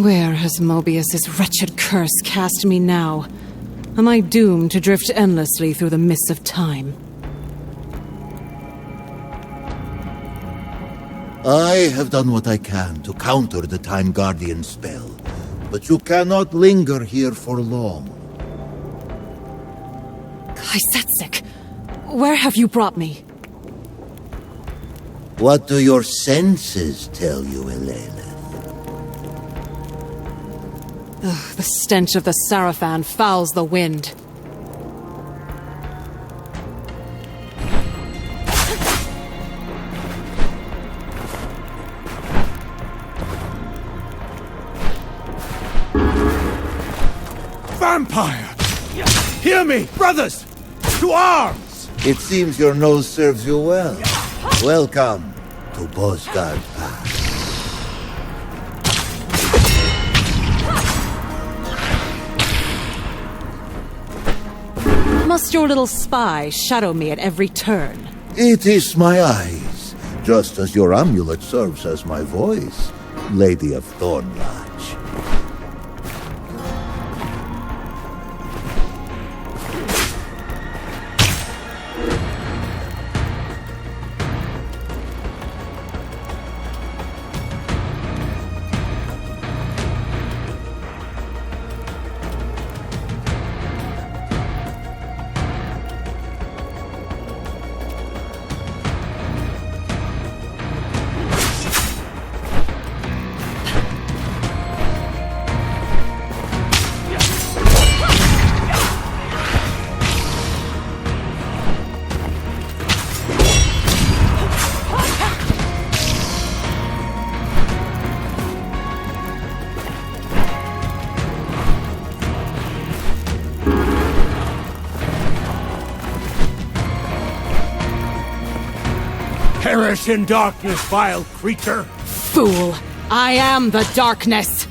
Where has Mobius's wretched curse cast me now? Am I doomed to drift endlessly through the mists of time? I have done what I can to counter the Time Guardian spell, but you cannot linger here for long. Kaisetsik, where have you brought me? What do your senses tell you, Elena? Ugh, the stench of the Sarafan fouls the wind. Vampire! Hear me, brothers! To arms! It seems your nose serves you well. Welcome to Nosgoth Pass. Must your little spy shadow me at every turn? It is my eyes, just as your amulet serves as my voice, Lady of Thornlodge. Perish in darkness, vile creature! Fool! I am the darkness!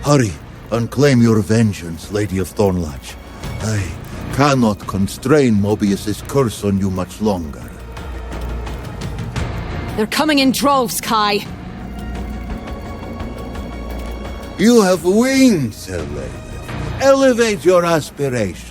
Hurry and claim your vengeance, Lady of Thornlodge. I cannot constrain Mobius's curse on you much longer. They're coming in droves, Kai. You have wings, Elena. Elevate your aspiration.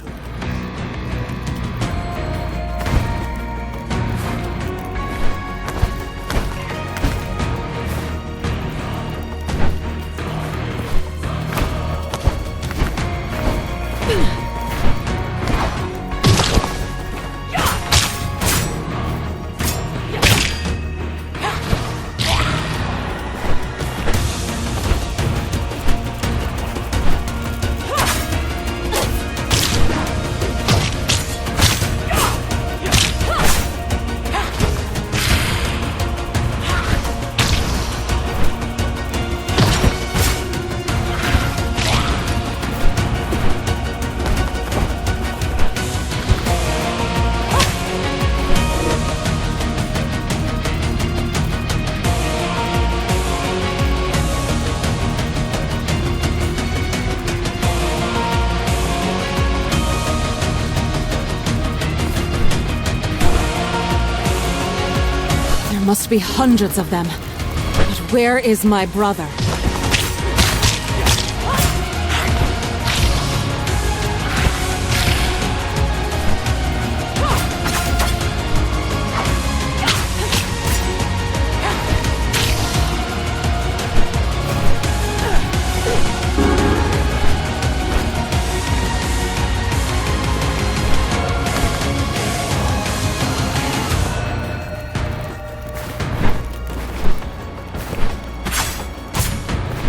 must be hundreds of them. But where is my brother?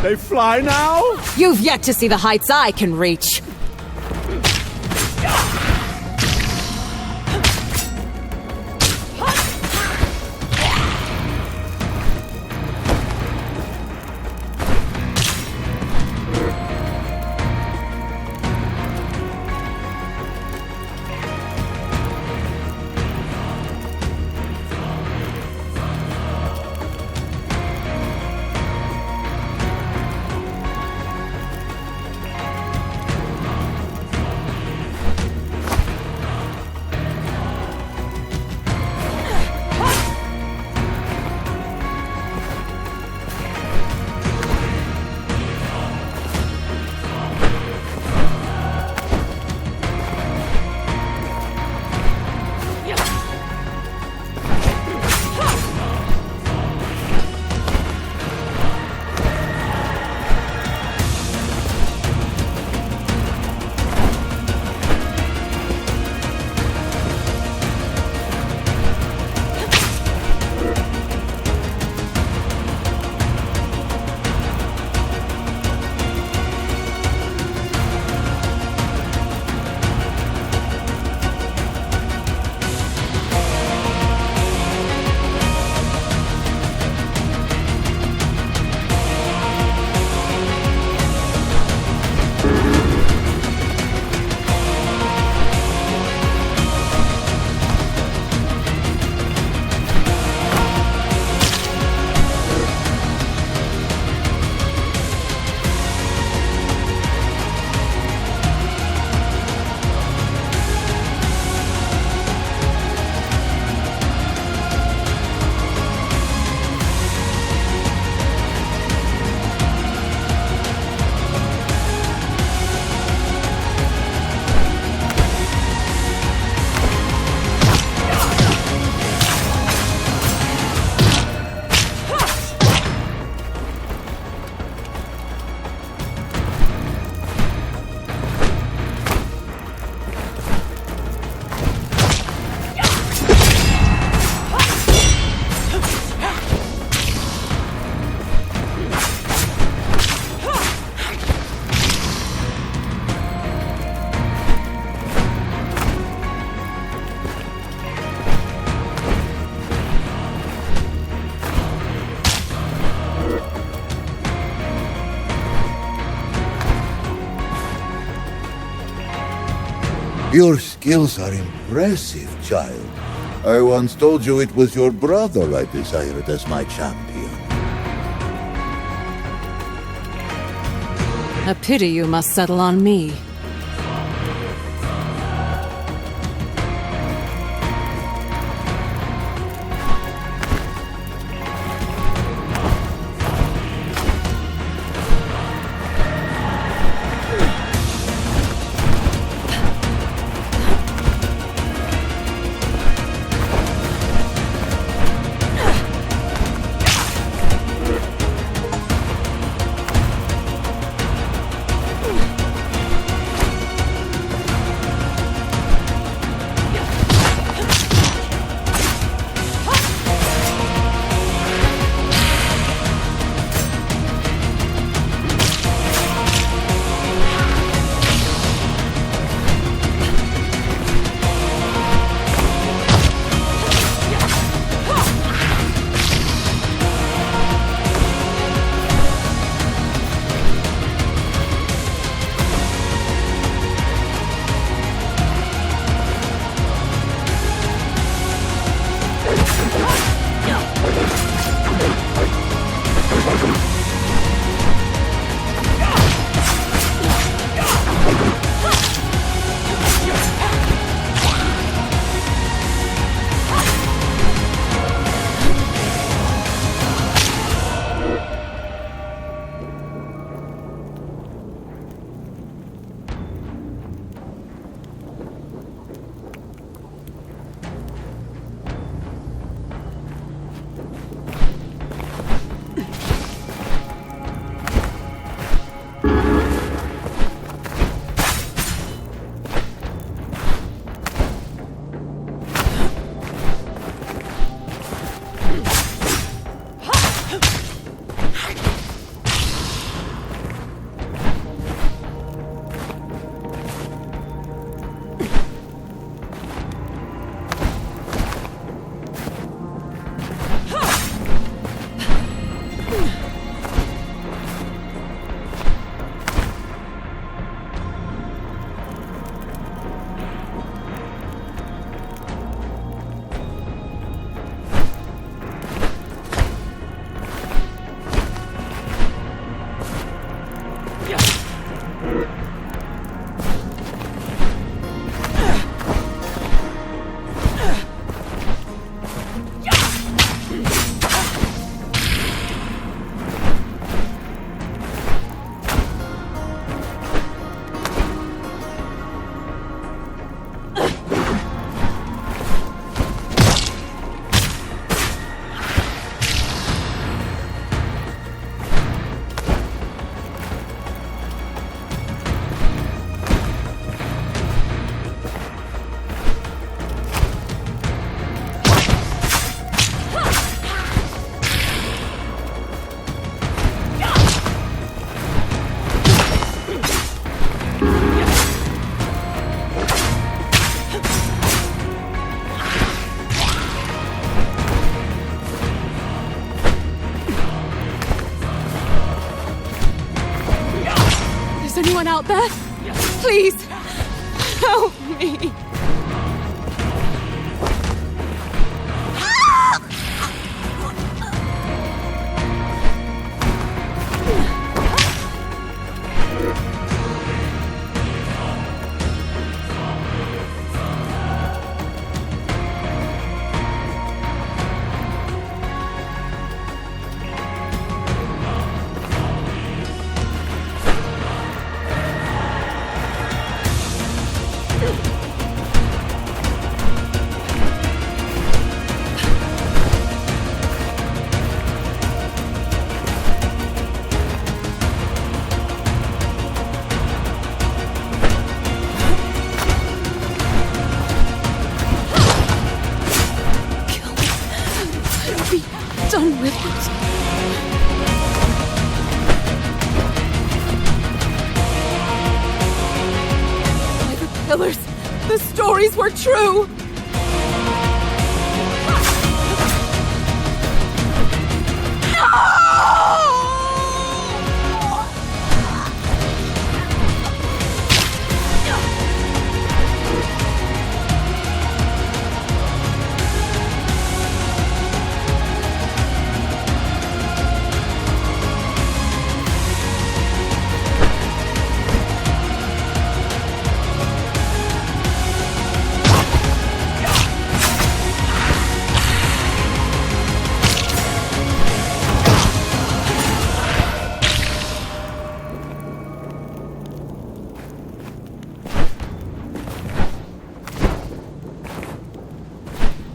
They fly now? You've yet to see the heights I can reach. Your skills are impressive, child. I once told you it was your brother I desired as my champion. A pity you must settle on me. Anyone out there? Please, help me. Done with it. By the pillars, the stories were true.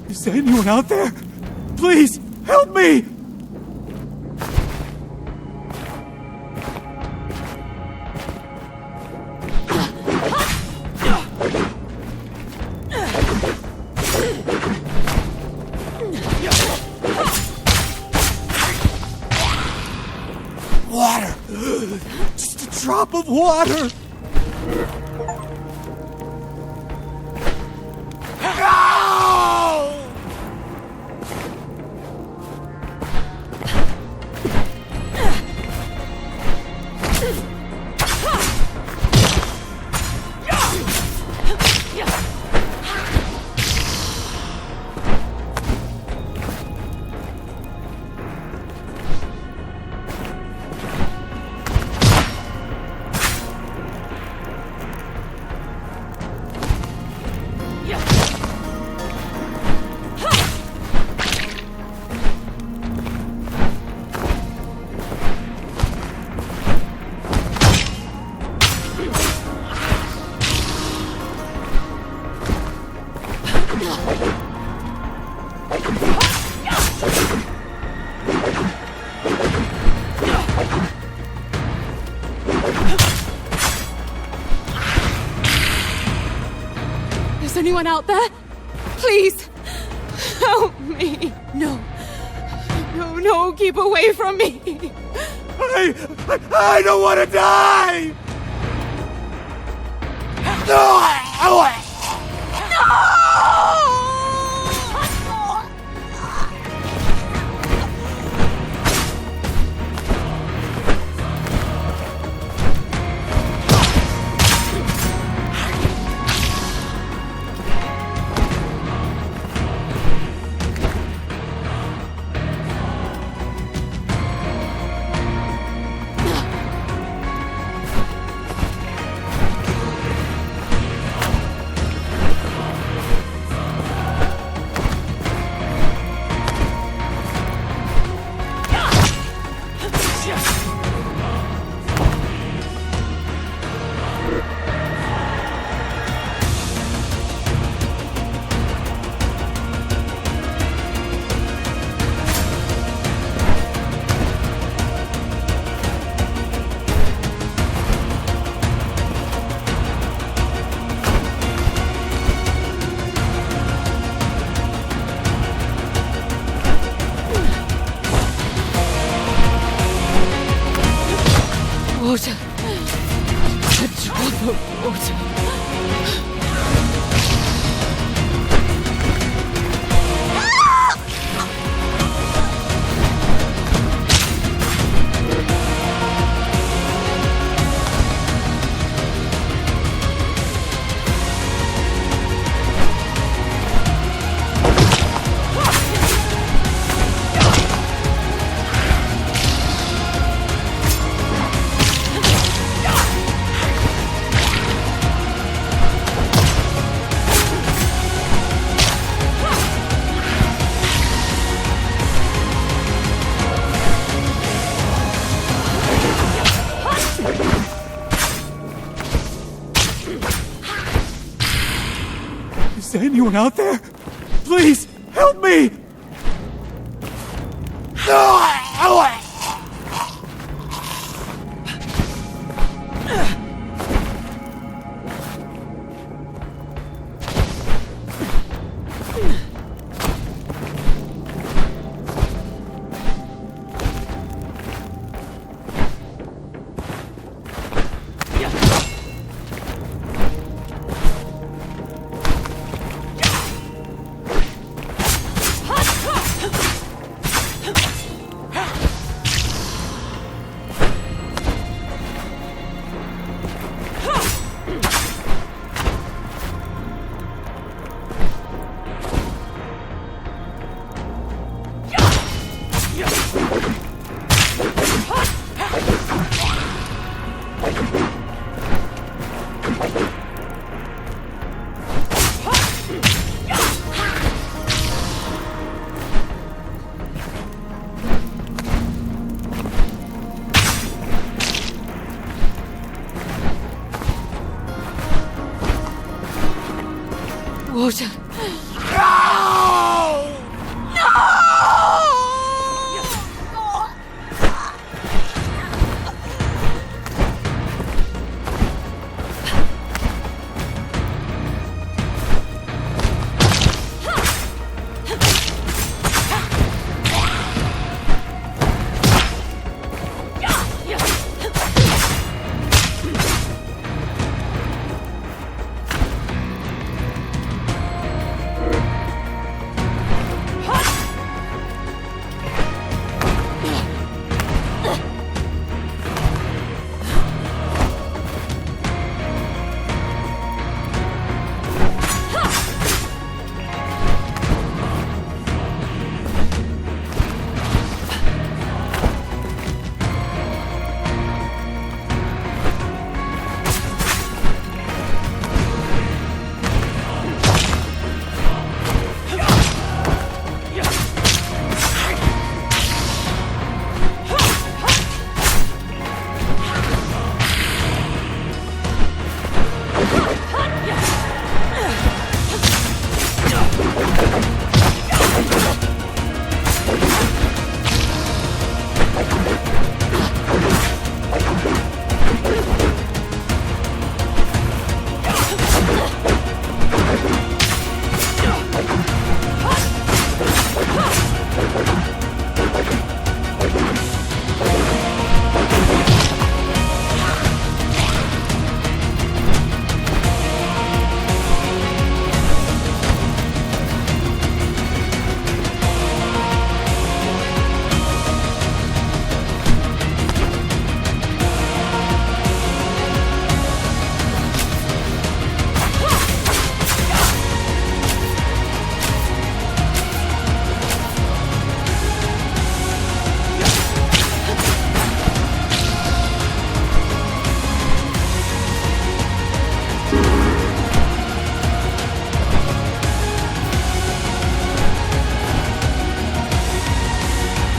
Is there anyone out there? Please, help me! Water! Just a drop of water! Is anyone out there? Please, help me. No, no, keep away from me. I don't want to die! No! Water. A drop of water. Is there anyone out there? Please, help me! Water.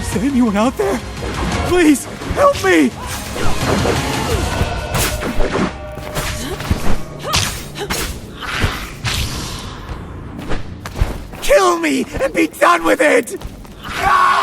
Is there anyone out there? Please, help me! Kill me and be done with it! No!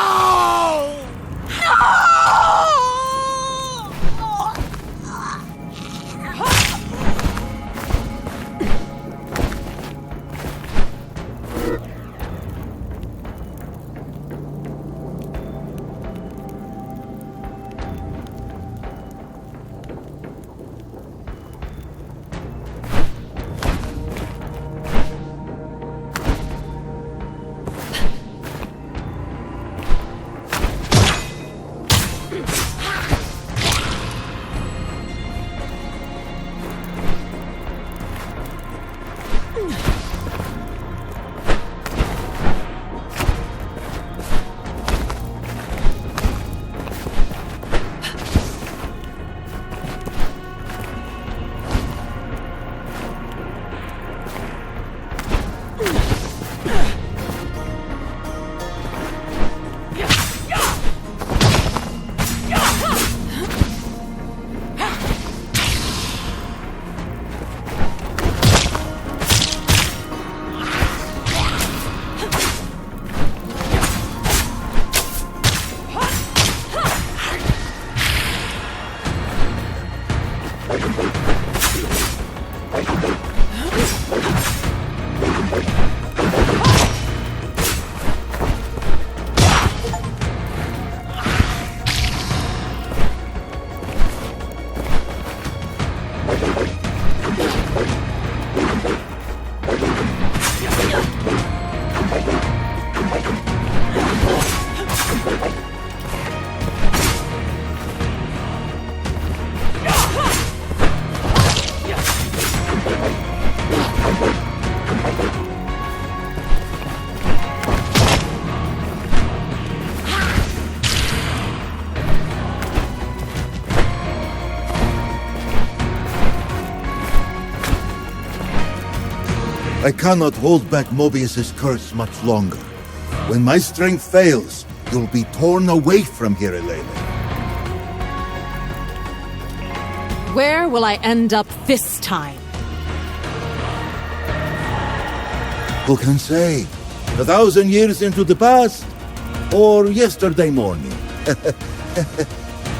I cannot hold back Mobius's curse much longer. When my strength fails, you'll be torn away from here, Elele. Where will I end up this time? Who can say? 1,000 years into the past? Or yesterday morning?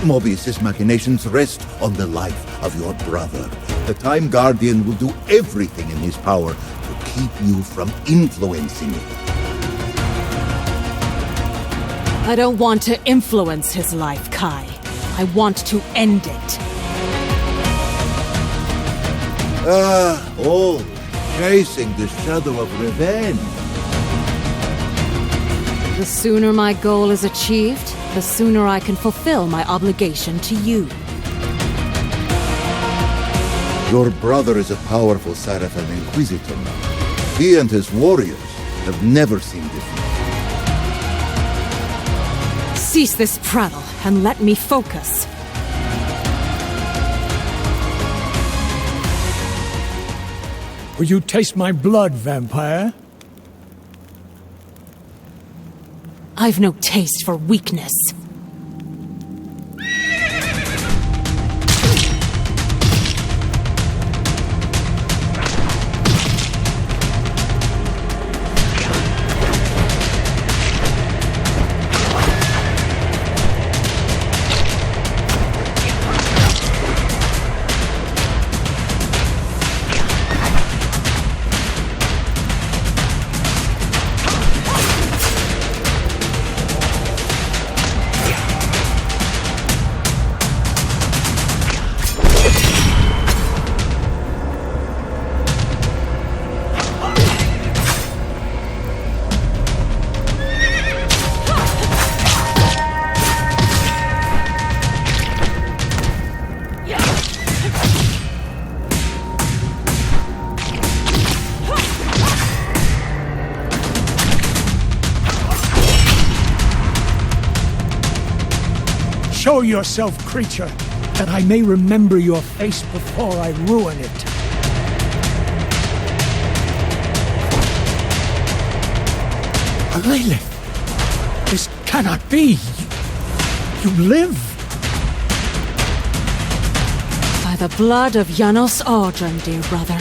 Mobius's machinations rest on the life of your brother. The Time Guardian will do everything in his power to keep you from influencing it. I don't want to influence his life, Kai. I want to end it. Chasing the shadow of revenge. The sooner my goal is achieved, the sooner I can fulfill my obligation to you. Your brother is a powerful Sarafan Inquisitor now. He and his warriors have never seen defeat. Cease this prattle and let me focus. Will you taste my blood, vampire? I've no taste for weakness. Show yourself, creature, that I may remember your face before I ruin it. Lilith, this cannot be. You live. By the blood of Janos Audron, dear brother,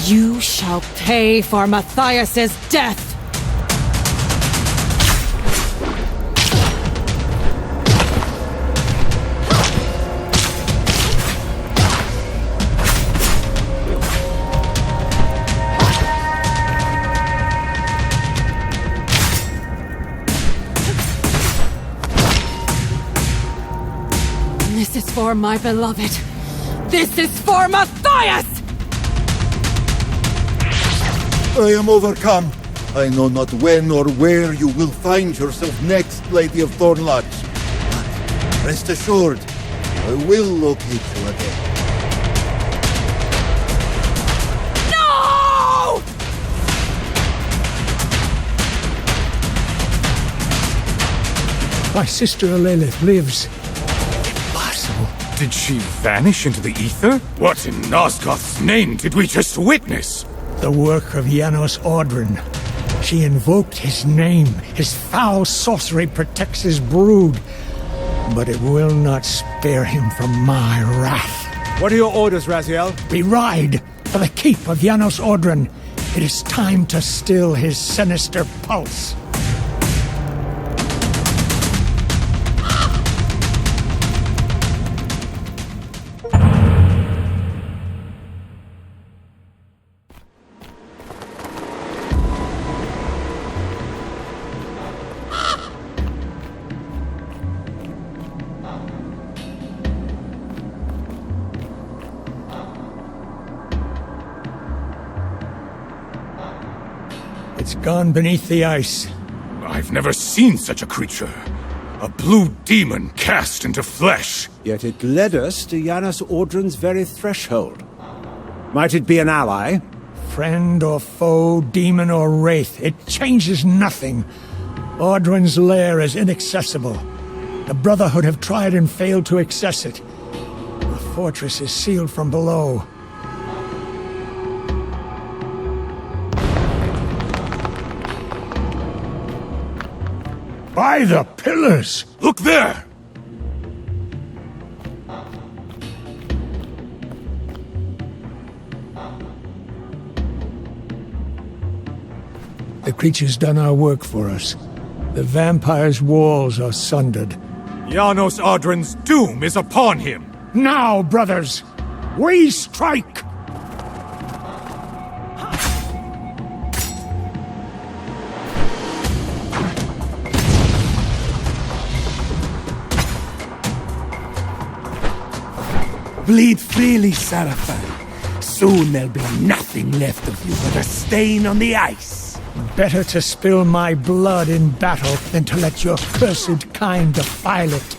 you shall pay for Matthias's death! This is for my beloved. This is for Matthias! I am overcome. I know not when or where you will find yourself next, Lady of Thornlodge. But rest assured, I will locate you again. No! My sister Lilith lives. Did she vanish into the ether? What in Nosgoth's name did we just witness? The work of Janos Audron. She invoked his name. His foul sorcery protects his brood. But it will not spare him from my wrath. What are your orders, Raziel? We ride for the keep of Janos Audron. It is time to still his sinister pulse. It's gone beneath the ice. I've never seen such a creature. A blue demon cast into flesh. Yet it led us to Janos Audrin's very threshold. Might it be an ally? Friend or foe, demon or wraith, it changes nothing. Audrin's lair is inaccessible. The Brotherhood have tried and failed to access it. The fortress is sealed from below. By the pillars! Look there! The creature's done our work for us. The vampire's walls are sundered. Janos Audrin's doom is upon him! Now, brothers, we strike! Bleed freely, Sarafan. Soon there'll be nothing left of you but a stain on the ice. Better to spill my blood in battle than to let your cursed kind defile it.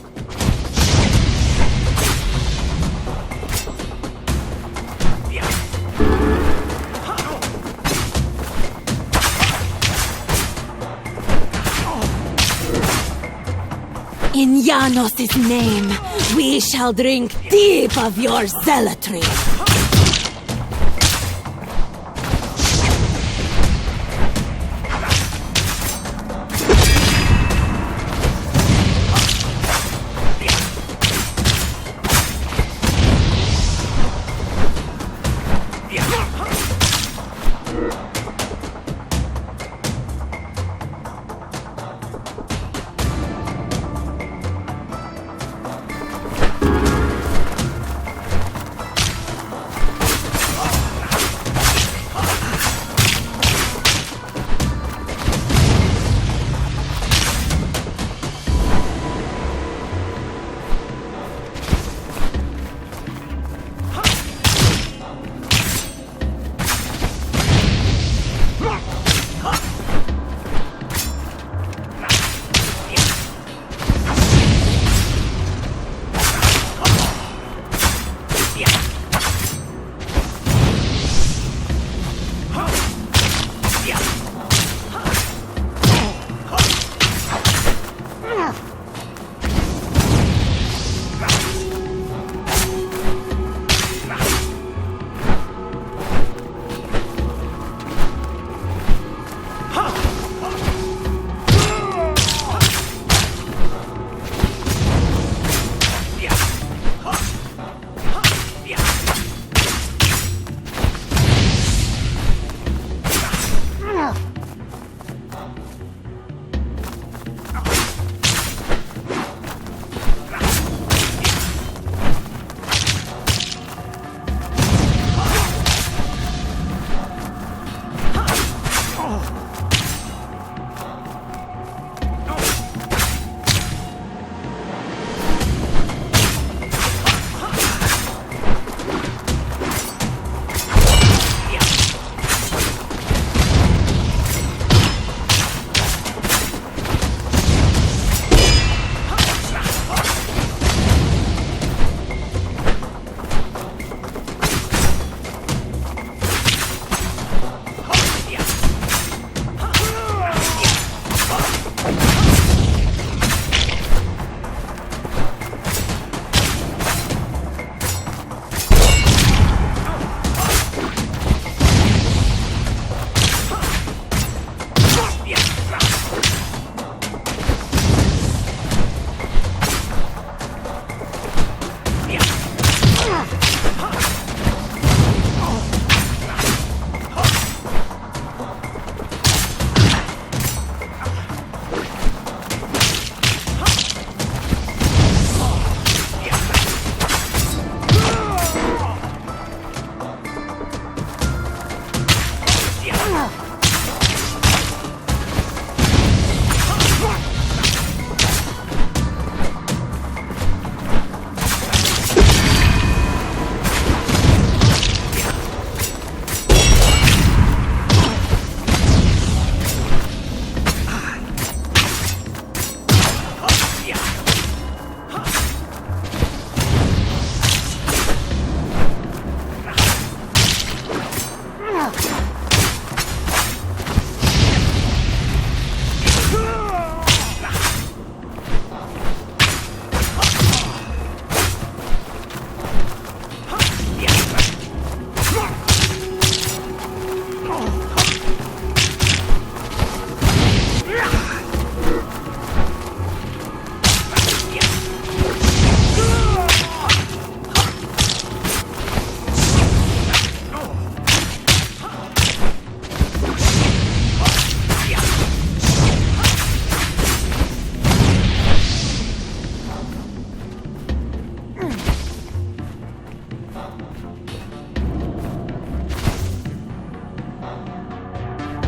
In Janos' name, we shall drink deep of your zealotry.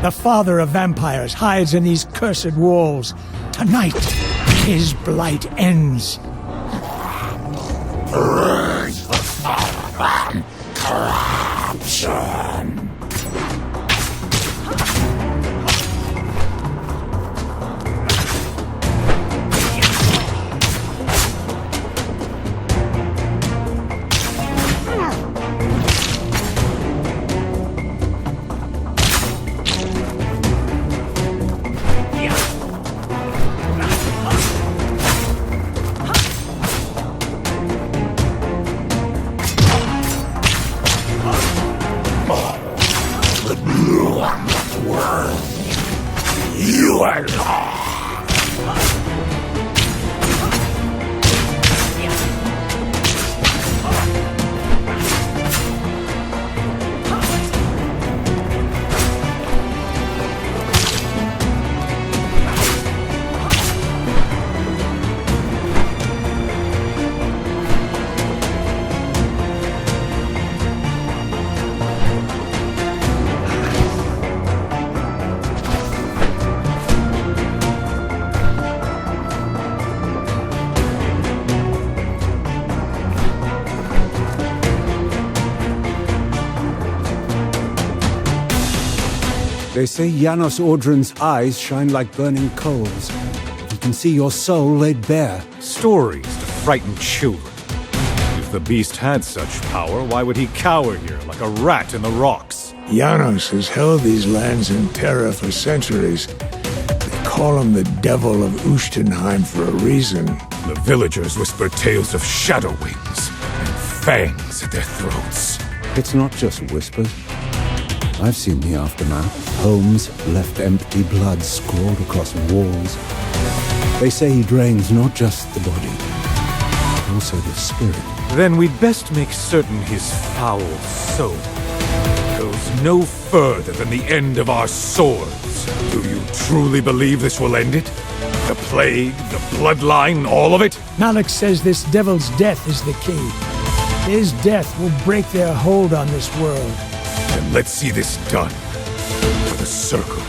The father of vampires hides in these cursed walls. Tonight, his blight ends. Corruption. You are lost. They say Janos Audrun's eyes shine like burning coals. He can see your soul laid bare. Stories to frighten children. If the beast had such power, why would he cower here like a rat in the rocks? Janos has held these lands in terror for centuries. They call him the Devil of Ustenheim for a reason. The villagers whisper tales of shadow wings and fangs at their throats. It's not just whispers. I've seen the aftermath. Homes left empty, blood scrawled across walls. They say he drains not just the body, but also the spirit. Then we'd best make certain his foul soul goes no further than the end of our swords. Do you truly believe this will end it? The plague, the bloodline, all of it? Malik says this devil's death is the key. His death will break their hold on this world. Then let's see this done. For the Circle.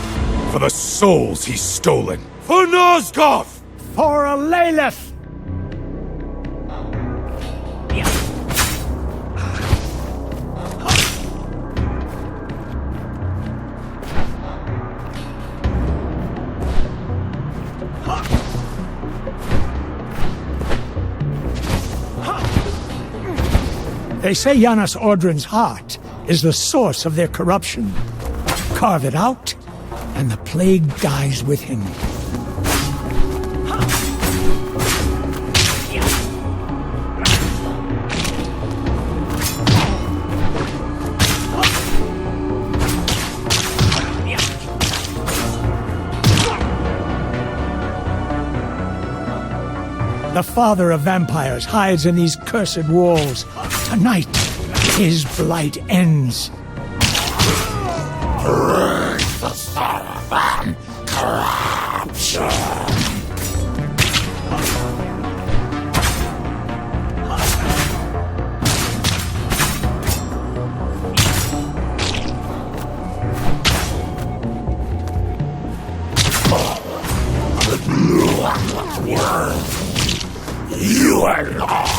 For the souls he's stolen. For Nosgoth! For a Lilith! They say Janos Audrun's heart is the source of their corruption. Carve it out, and the plague dies with him. The father of vampires hides in these cursed walls. Tonight, his blight ends. The Saravan corruption. The blue and the world. You are lost.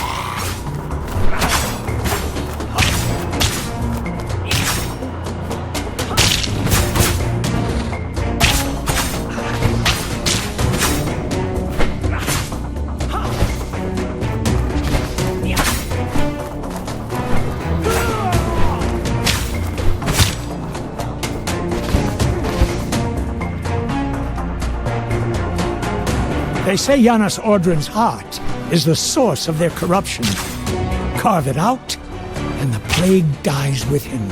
They say Janos Audrun's heart is the source of their corruption. Carve it out, and the plague dies with him.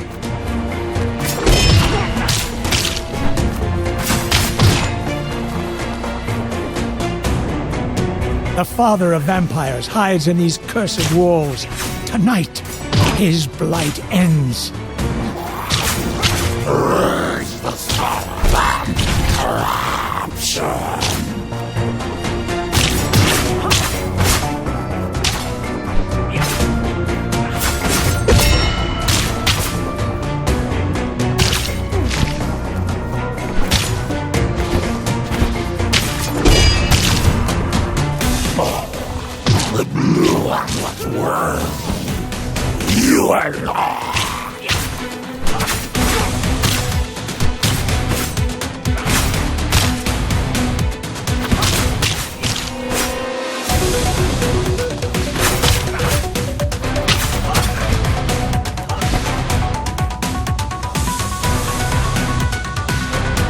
The father of vampires hides in these cursed walls. Tonight, his blight ends. The Saravan corruption.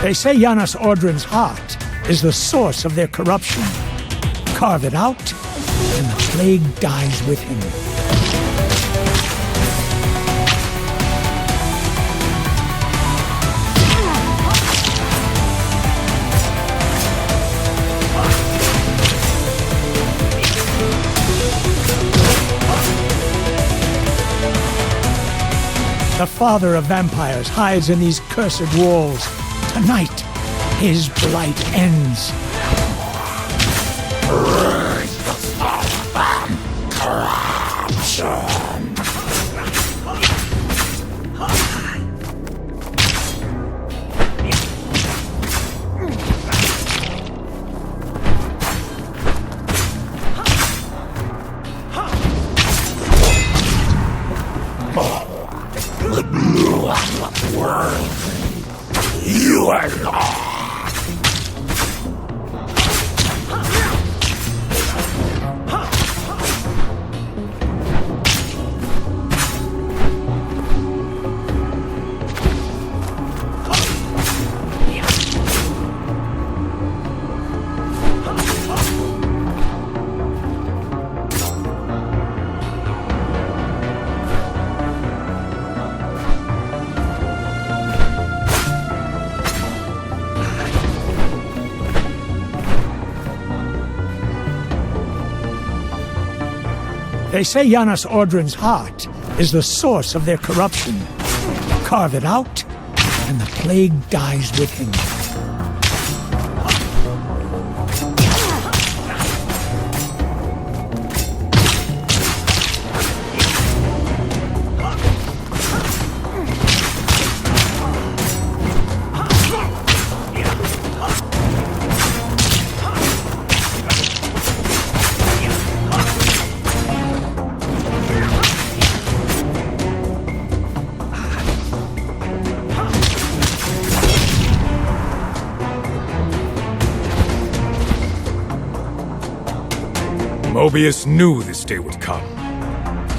They say Janos Ordrin's heart is the source of their corruption. Carve it out, and the plague dies with him. The father of vampires hides in these cursed walls. Tonight, his blight ends. You are lost. They say Janos Ordrin's heart is the source of their corruption. Carve it out, and the plague dies with him. Mobius knew this day would come.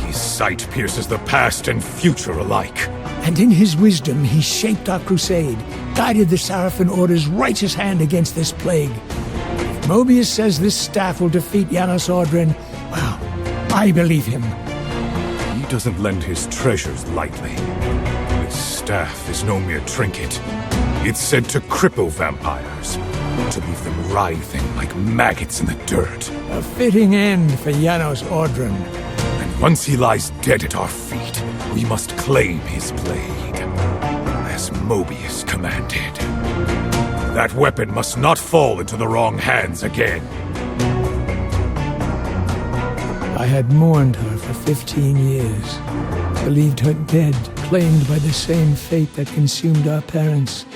His sight pierces the past and future alike. And in his wisdom, he shaped our crusade, guided the Sarafan Order's righteous hand against this plague. If Mobius says this staff will defeat Janos Ordrin, well, I believe him. He doesn't lend his treasures lightly. This staff is no mere trinket. It's said to cripple vampires, to leave them writhing like maggots in the dirt. A fitting end for Janos Ordrin. And once he lies dead at our feet, we must claim his blade, as Mobius commanded. That weapon must not fall into the wrong hands again. I had mourned her for 15 years, believed her dead, claimed by the same fate that consumed our parents.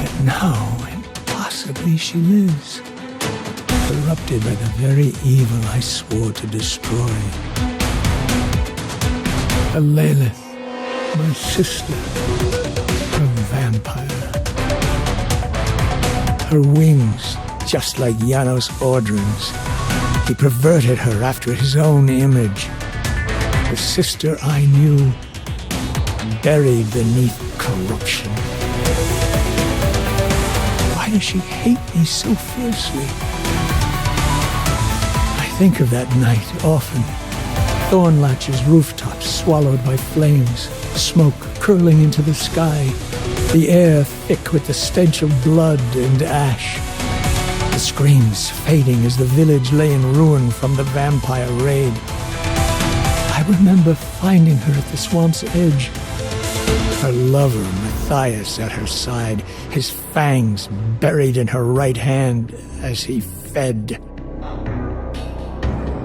Yet now, impossibly, she lives, corrupted by the very evil I swore to destroy. A Lilith, my sister, a vampire. Her wings, just like Janos Ordrin's. He perverted her after his own image. The sister I knew, buried beneath corruption. Why does she hate me so fiercely? I think of that night often. Thornlatch's rooftops swallowed by flames, smoke curling into the sky, the air thick with the stench of blood and ash. The screams fading as the village lay in ruin from the vampire raid. I remember finding her at the swamp's edge. Her lover, Matthias, at her side, his fangs buried in her right hand as he fed.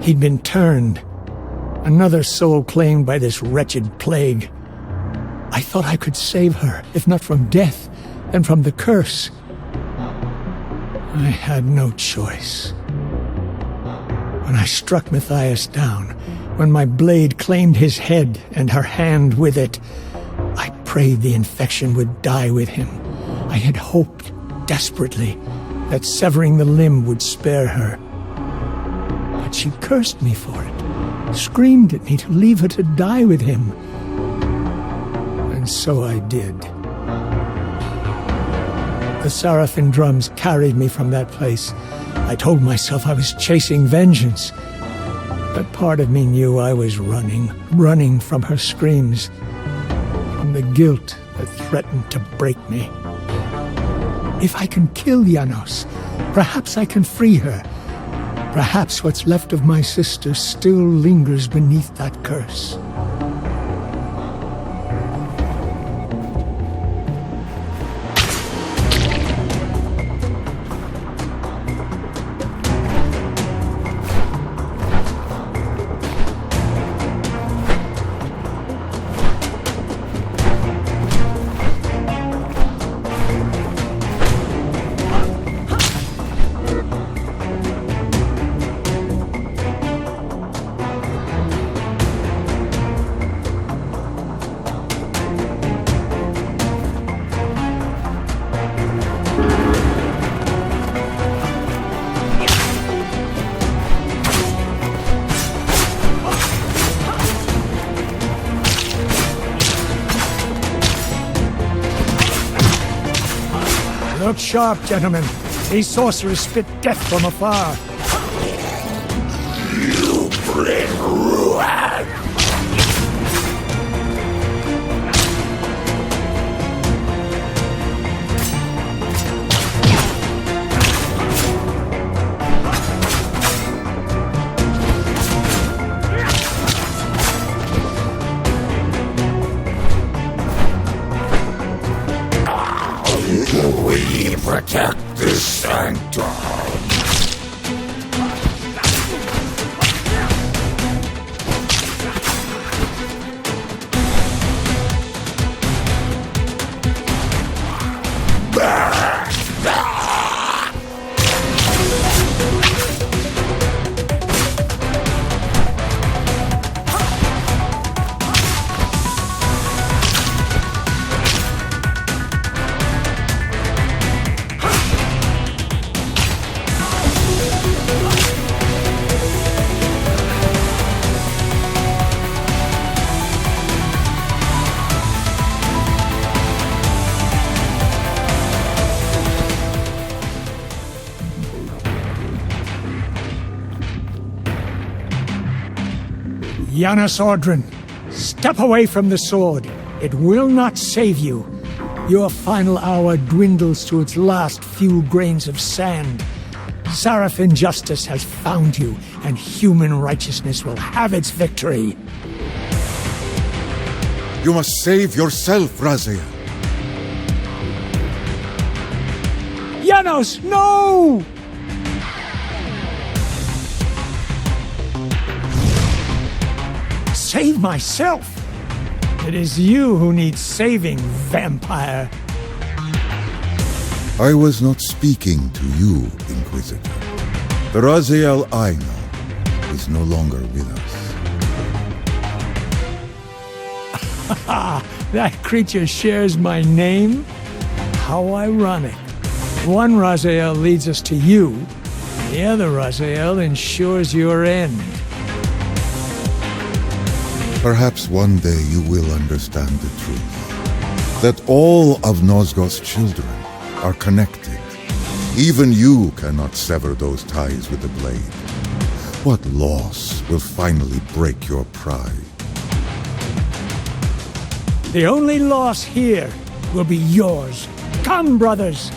He'd been turned, another soul claimed by this wretched plague. I thought I could save her, if not from death, then from the curse. I had no choice. When I struck Matthias down, when my blade claimed his head and her hand with it. I prayed the infection would die with him. I had hoped desperately that severing the limb would spare her. But she cursed me for it, screamed at me to leave her to die with him. And so I did. The Seraphim drums carried me from that place. I told myself I was chasing vengeance. But part of me knew I was running from her screams, from the guilt that threatened to break me. If I can kill Janos, perhaps I can free her. Perhaps what's left of my sister still lingers beneath that curse. Look sharp, gentlemen. These sorcerers spit death from afar. You bring ruin! We protect this sanctum. Janos Ordrin, step away from the sword. It will not save you. Your final hour dwindles to its last few grains of sand. Seraphim justice has found you, and human righteousness will have its victory. You must save yourself, Raziel. Janos, no! Save myself? It is you who need saving, vampire. I was not speaking to you, Inquisitor. The Raziel I know is no longer with us. That creature shares my name? How ironic. One Raziel leads us to you, the other Raziel ensures your end. Perhaps one day you will understand the truth. That all of Nosgoth's children are connected. Even you cannot sever those ties with the blade. What loss will finally break your pride? The only loss here will be yours. Come, brothers!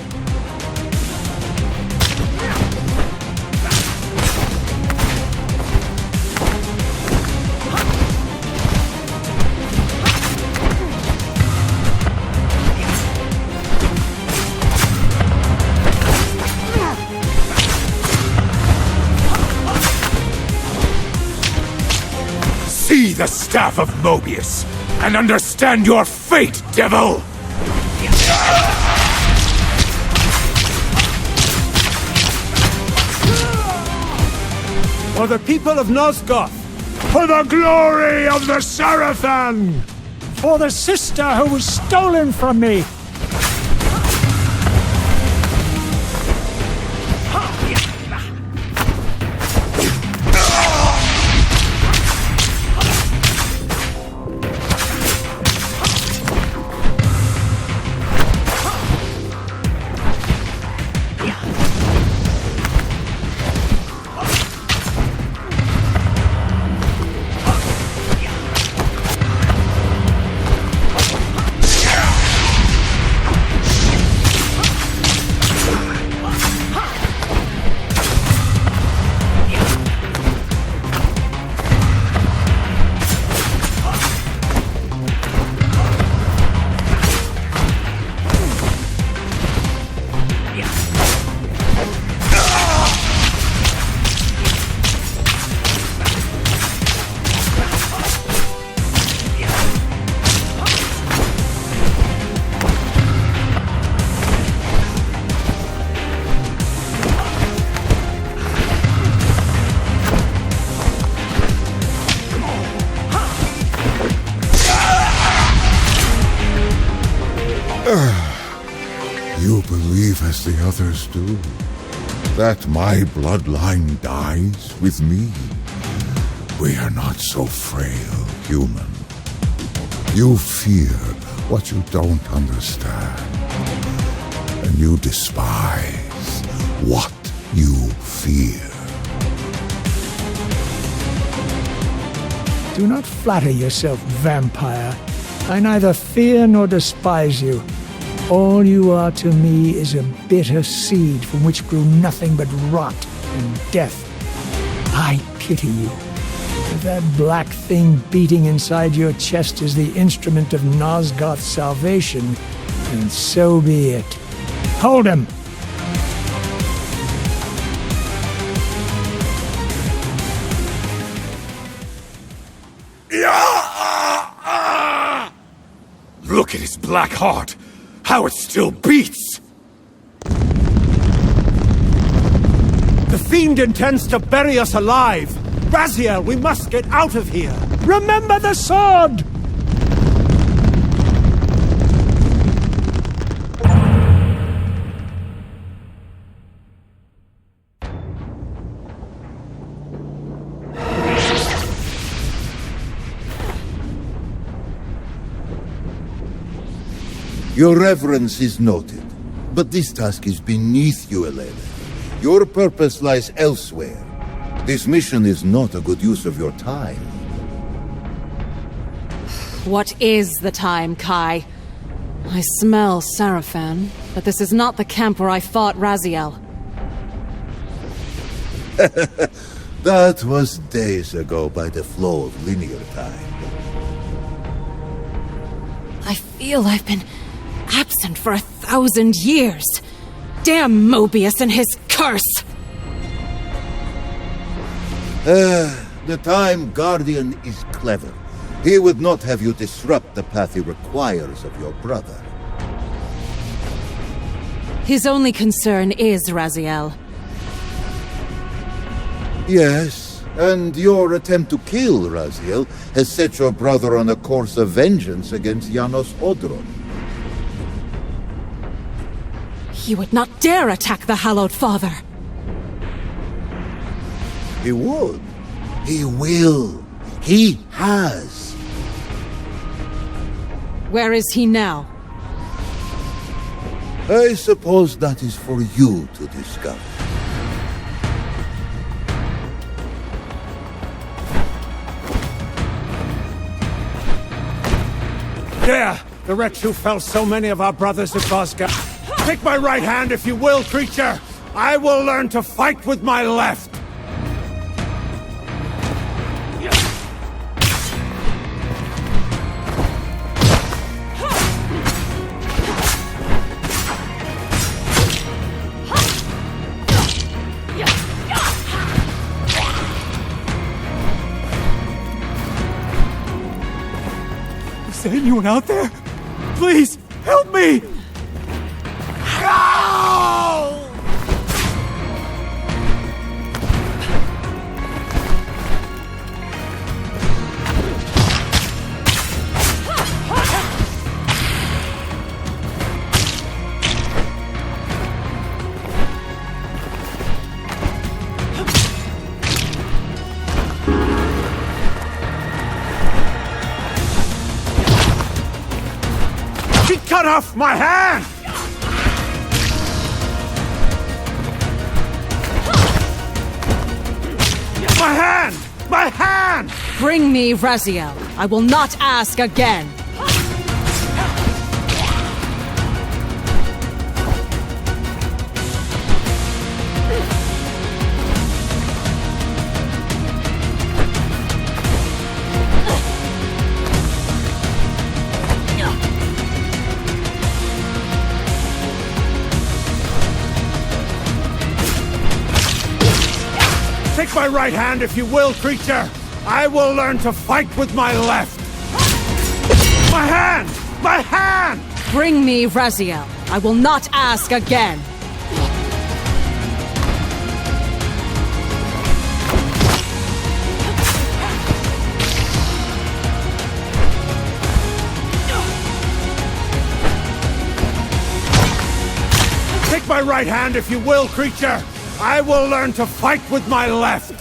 See the staff of Mobius, and understand your fate, devil! For the people of Nosgoth, For the glory of the Sarafan! For the sister who was stolen from me! You believe as the others do, that my bloodline dies with me? We are not so frail, human. You fear what you don't understand, and you despise what you fear. Do not flatter yourself, vampire. I neither fear nor despise you. All you are to me is a bitter seed from which grew nothing but rot and death. I pity you. If that black thing beating inside your chest is the instrument of Nosgoth's salvation, then so be it. Hold him! Look at his black heart! How it still beats! The fiend intends to bury us alive! Raziel, we must get out of here! Remember the sword! Your reverence is noted, but this task is beneath you, Elena. Your purpose lies elsewhere. This mission is not a good use of your time. What is the time, Kai? I smell Sarafan, but this is not the camp where I fought Raziel. That was days ago by the flow of linear time. I feel I've been absent for 1,000 years. Damn Mobius and his curse! The Time Guardian is clever. He would not have you disrupt the path he requires of your brother. His only concern is Raziel. Yes, and your attempt to kill Raziel has set your brother on a course of vengeance against Nosgoth. He would not dare attack the Hallowed Father. He would. He will. He has. Where is he now? I suppose that is for you to discover. There! The wretch who fell so many of our brothers at Nosgoth. Take my right hand if you will, creature! I will learn to fight with my left! Is there anyone out there? Please, help me! She cut off my hand! My hand! My hand! Bring me Raziel. I will not ask again. Take my right hand if you will, creature! I will learn to fight with my left! My hand! My hand! Bring me Raziel. I will not ask again. Take my right hand if you will, creature! I will learn to fight with my left!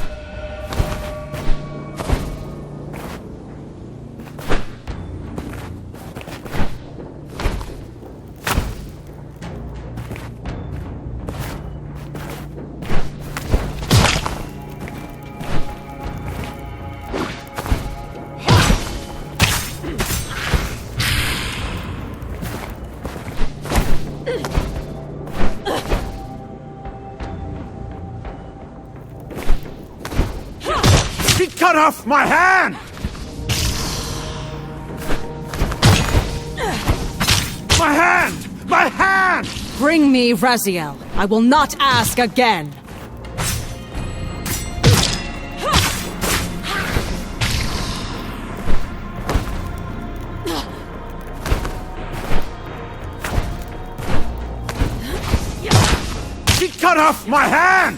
She cut off my hand! My hand! My hand! Bring me Raziel. I will not ask again. She cut off my hand!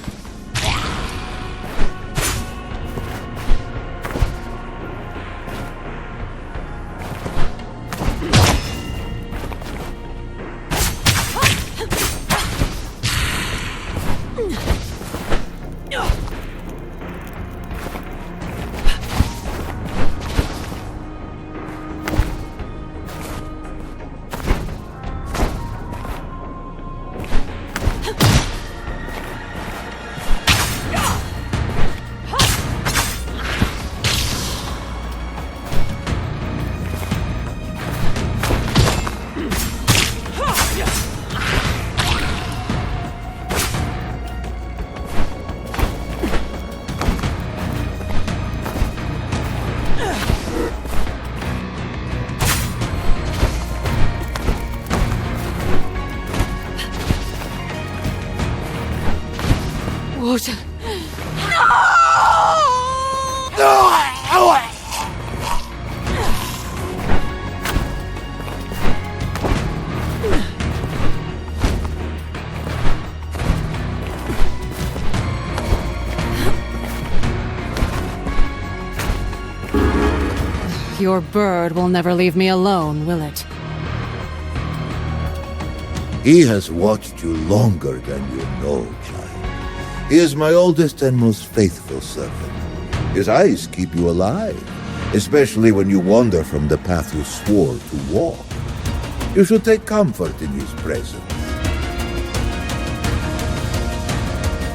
What? Your bird will never leave me alone, will it? He has watched you longer than you know, child. He is my oldest and most faithful servant. His eyes keep you alive, especially when you wander from the path you swore to walk. You should take comfort in his presence.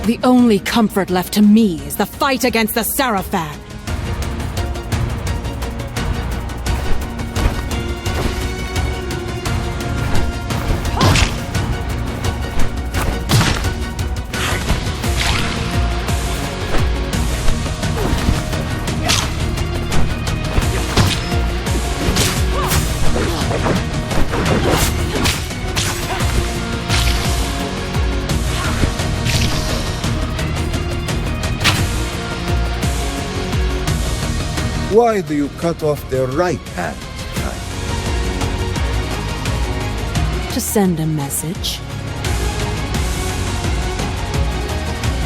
The only comfort left to me is the fight against the Sarafan. Why do you cut off their right hand? To send a message.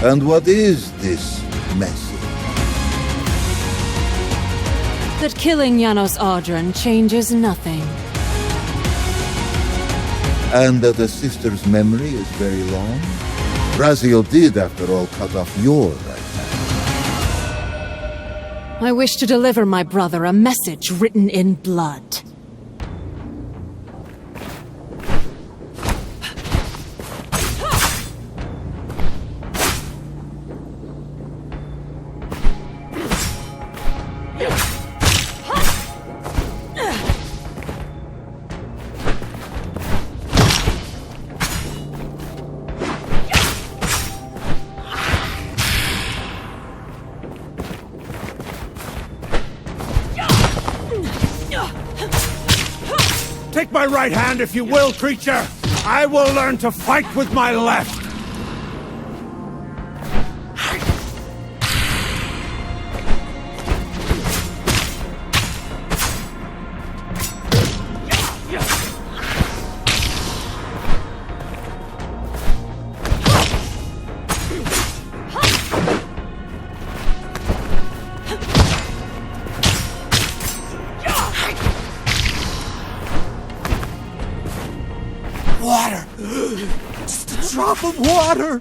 And what is this message? That killing Janos Audron changes nothing. And that the sister's memory is very long? Raziel did, after all, cut off your right hand. I wish to deliver my brother a message written in blood. Take my right hand if you will, creature! I will learn to fight with my left! Water! Just a drop of water!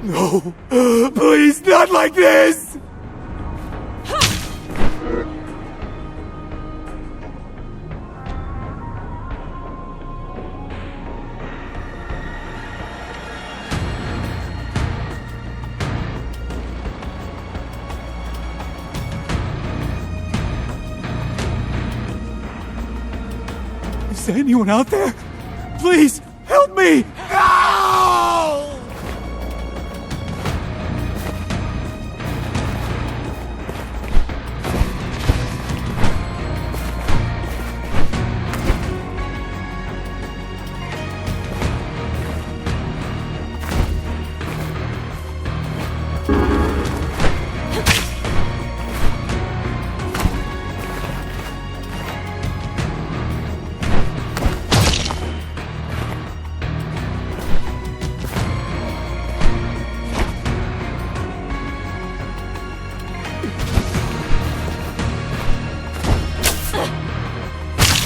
No! Please, not like this! Is there anyone out there? Please, help me!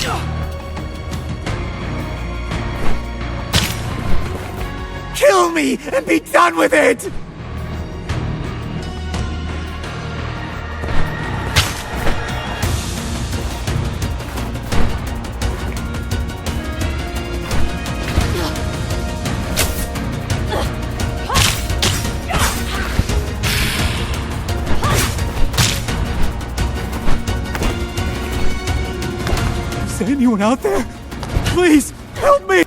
No! Kill me and be done with it! Is there anyone out there? Please, help me!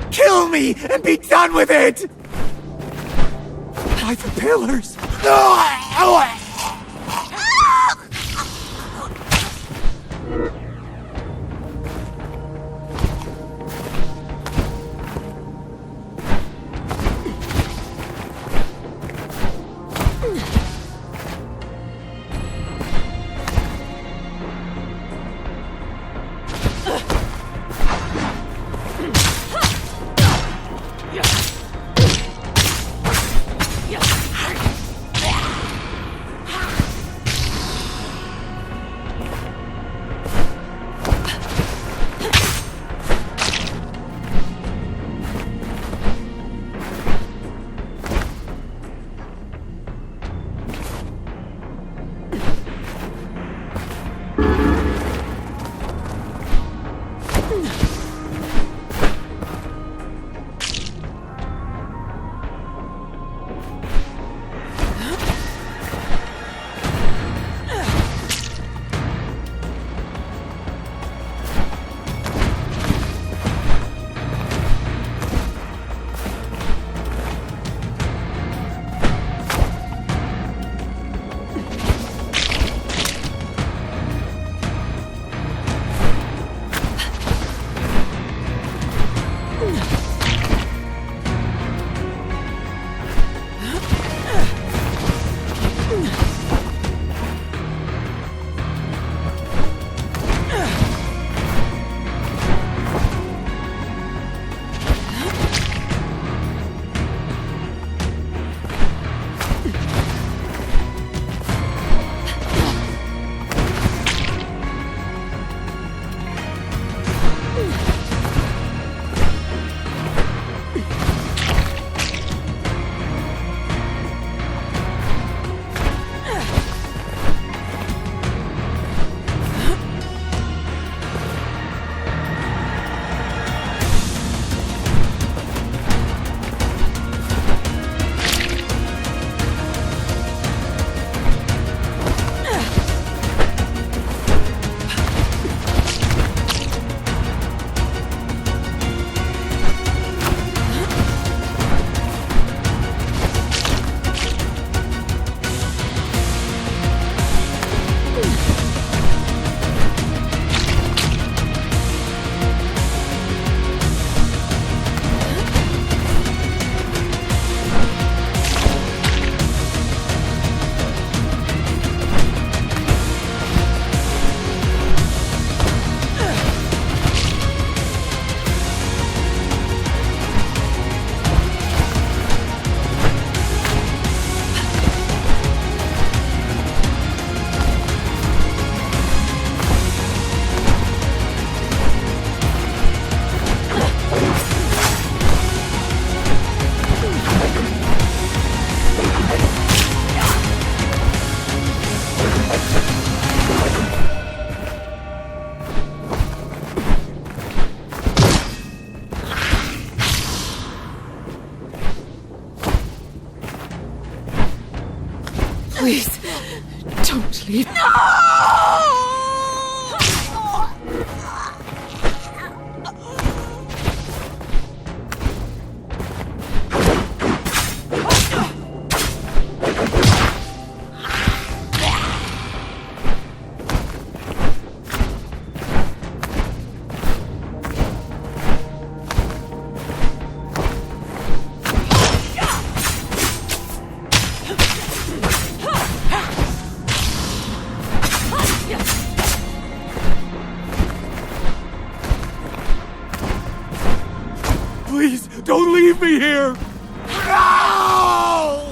Kill me and be done with it! By the pillars! Please, don't leave. Please, don't leave me here! No!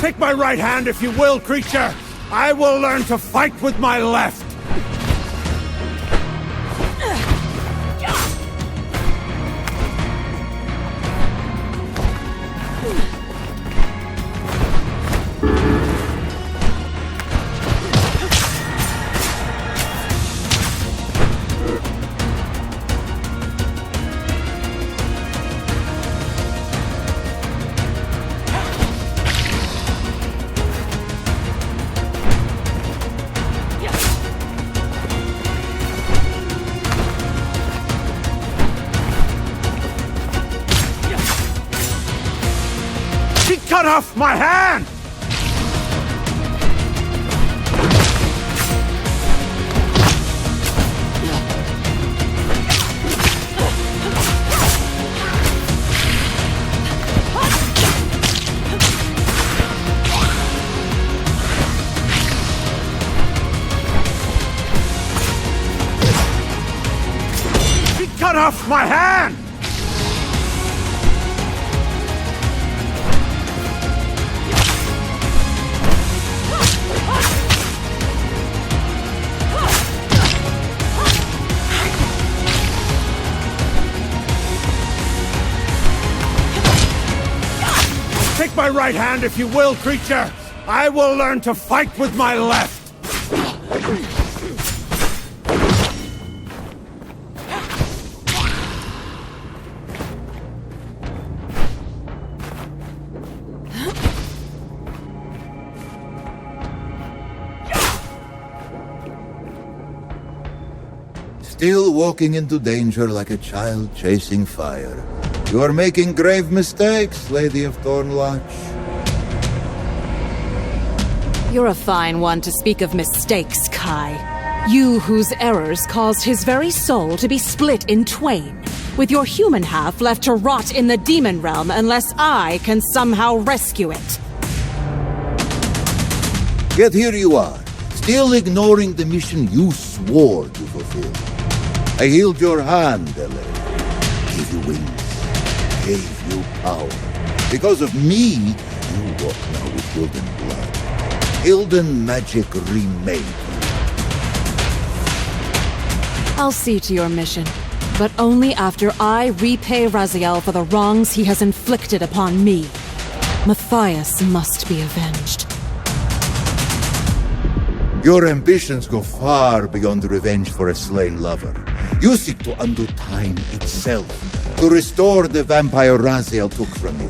Take my right hand if you will, creature! I will learn to fight with my left! Cut off my hand! Cut off my hand! Take my right hand if you will, creature! I will learn to fight with my left! Still walking into danger like a child chasing fire. You are making grave mistakes, Lady of Thornlodge. You're a fine one to speak of mistakes, Kai. You whose errors caused his very soul to be split in twain, with your human half left to rot in the demon realm unless I can somehow rescue it. Yet here you are, still ignoring the mission you swore to fulfill. I healed your hand, Ellen. Gave you wings. Gave you power. Because of me, you walk now with Hilden blood. Hilden magic remade you. I'll see to your mission, but only after I repay Raziel for the wrongs he has inflicted upon me. Matthias must be avenged. Your ambitions go far beyond revenge for a slain lover. You seek to undo time itself, to restore the vampire Raziel took from you.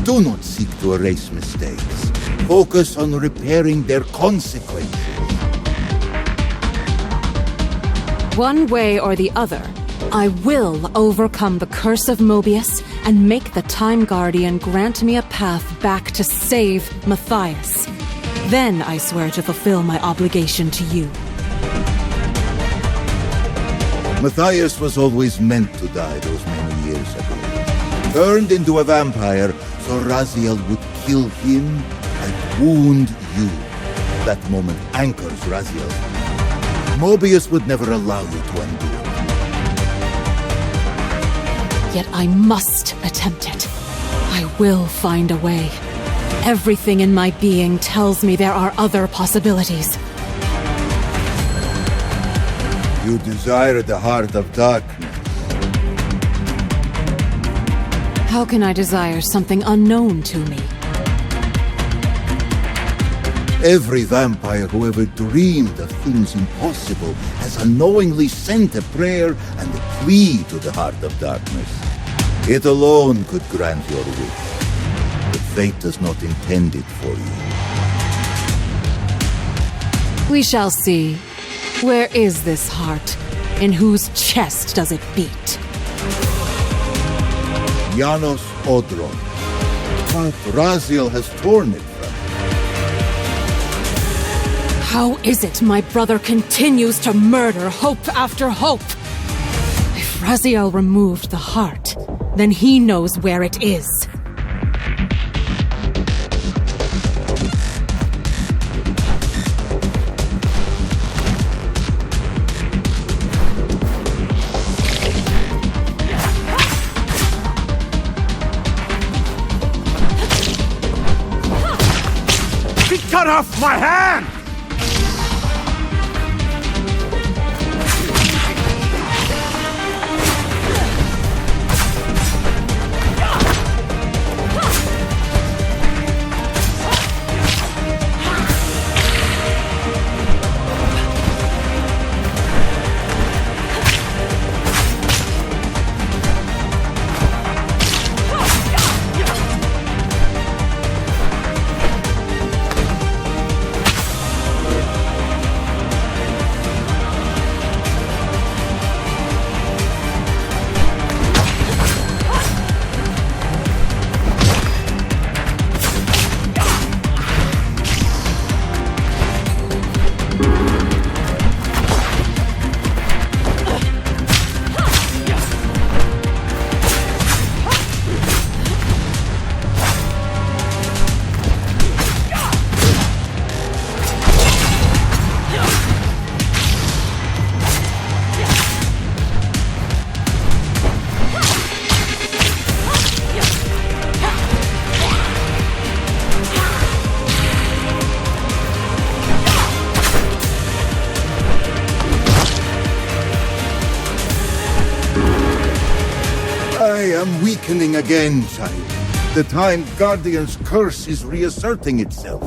Do not seek to erase mistakes. Focus on repairing their consequences. One way or the other, I will overcome the curse of Mobius and make the Time Guardian grant me a path back to save Matthias. Then I swear to fulfill my obligation to you. Matthias was always meant to die those many years ago. Turned into a vampire so Raziel would kill him and wound you. That moment anchors Raziel. Mobius would never allow you to undo it. Yet I must attempt it. I will find a way. Everything in my being tells me there are other possibilities. You desire the heart of darkness. How can I desire something unknown to me? Every vampire who ever dreamed of things impossible has unknowingly sent a prayer and a plea to the heart of darkness. It alone could grant your wish. But fate does not intend it for you. We shall see. Where is this heart? In whose chest does it beat? Janos Odron. But Raziel has torn it from him. How is it my brother continues to murder hope after hope? If Raziel removed the heart, then he knows where it is. Cut off my hand! I am weakening again, child. The Time Guardian's curse is reasserting itself.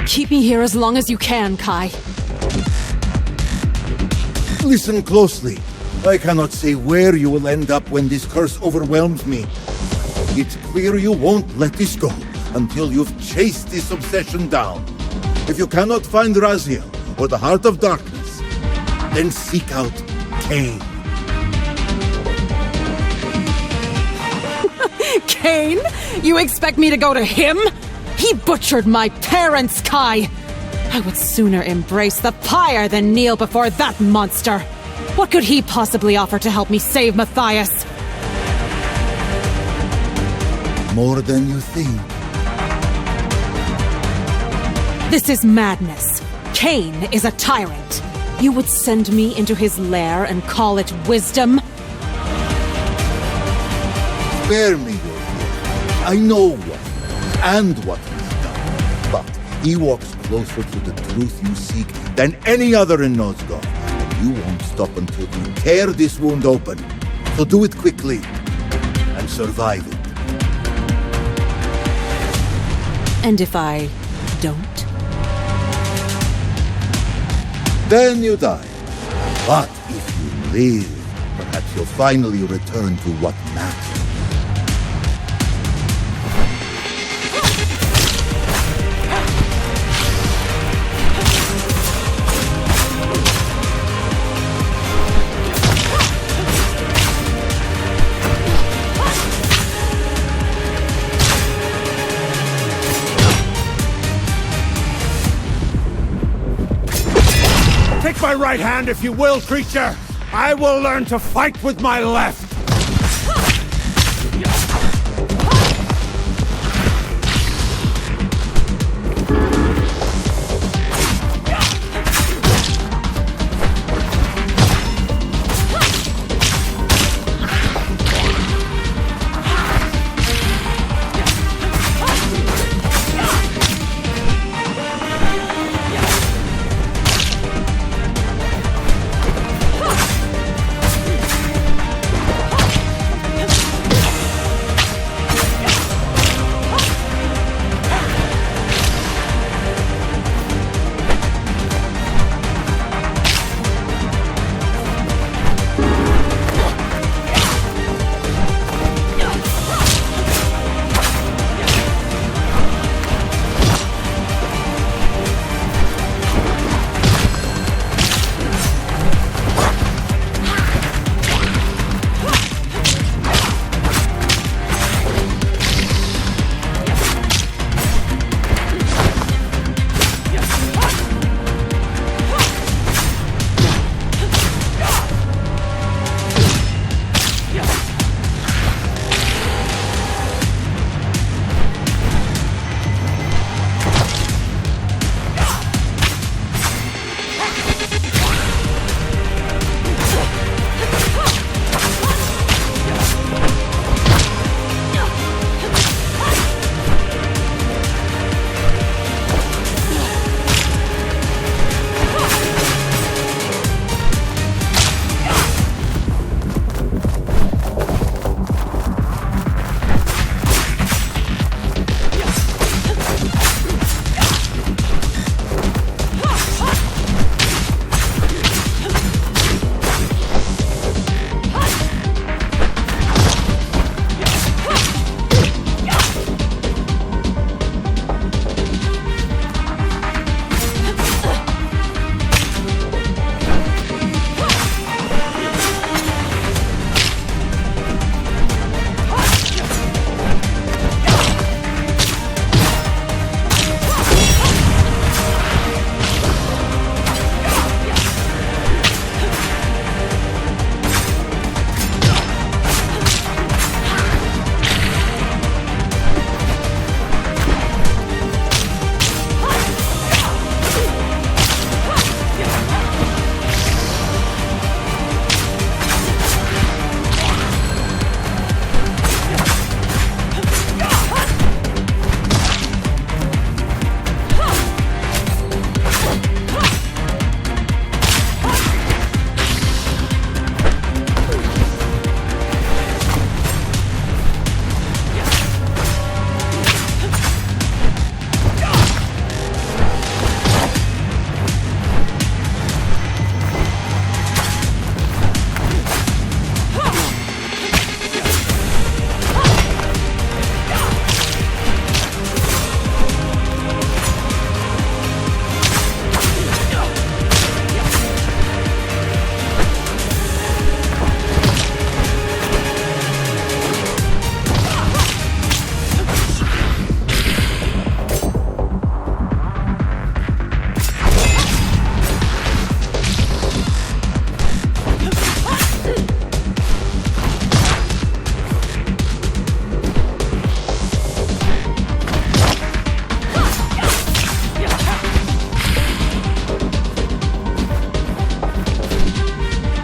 Keep me here as long as you can, Kai. Listen closely. I cannot say where you will end up when this curse overwhelms me. It's clear you won't let this go until you've chased this obsession down. If you cannot find Raziel or the Heart of Darkness, then seek out Kain. Kain? You expect me to go to him? He butchered my parents, Kai! I would sooner embrace the pyre than kneel before that monster! What could he possibly offer to help me save Matthias? More than you think. This is madness. Kain is a tyrant. You would send me into his lair and call it wisdom? Spare me your fear. I know what and what he's done. But he walks closer to the truth you seek than any other in Nosgoth. And you won't stop until you tear this wound open. So do it quickly and survive it. And if I don't? then you die. But if you live, perhaps you'll finally return to what matters. Take my right hand if you will, creature! I will learn to fight with my left!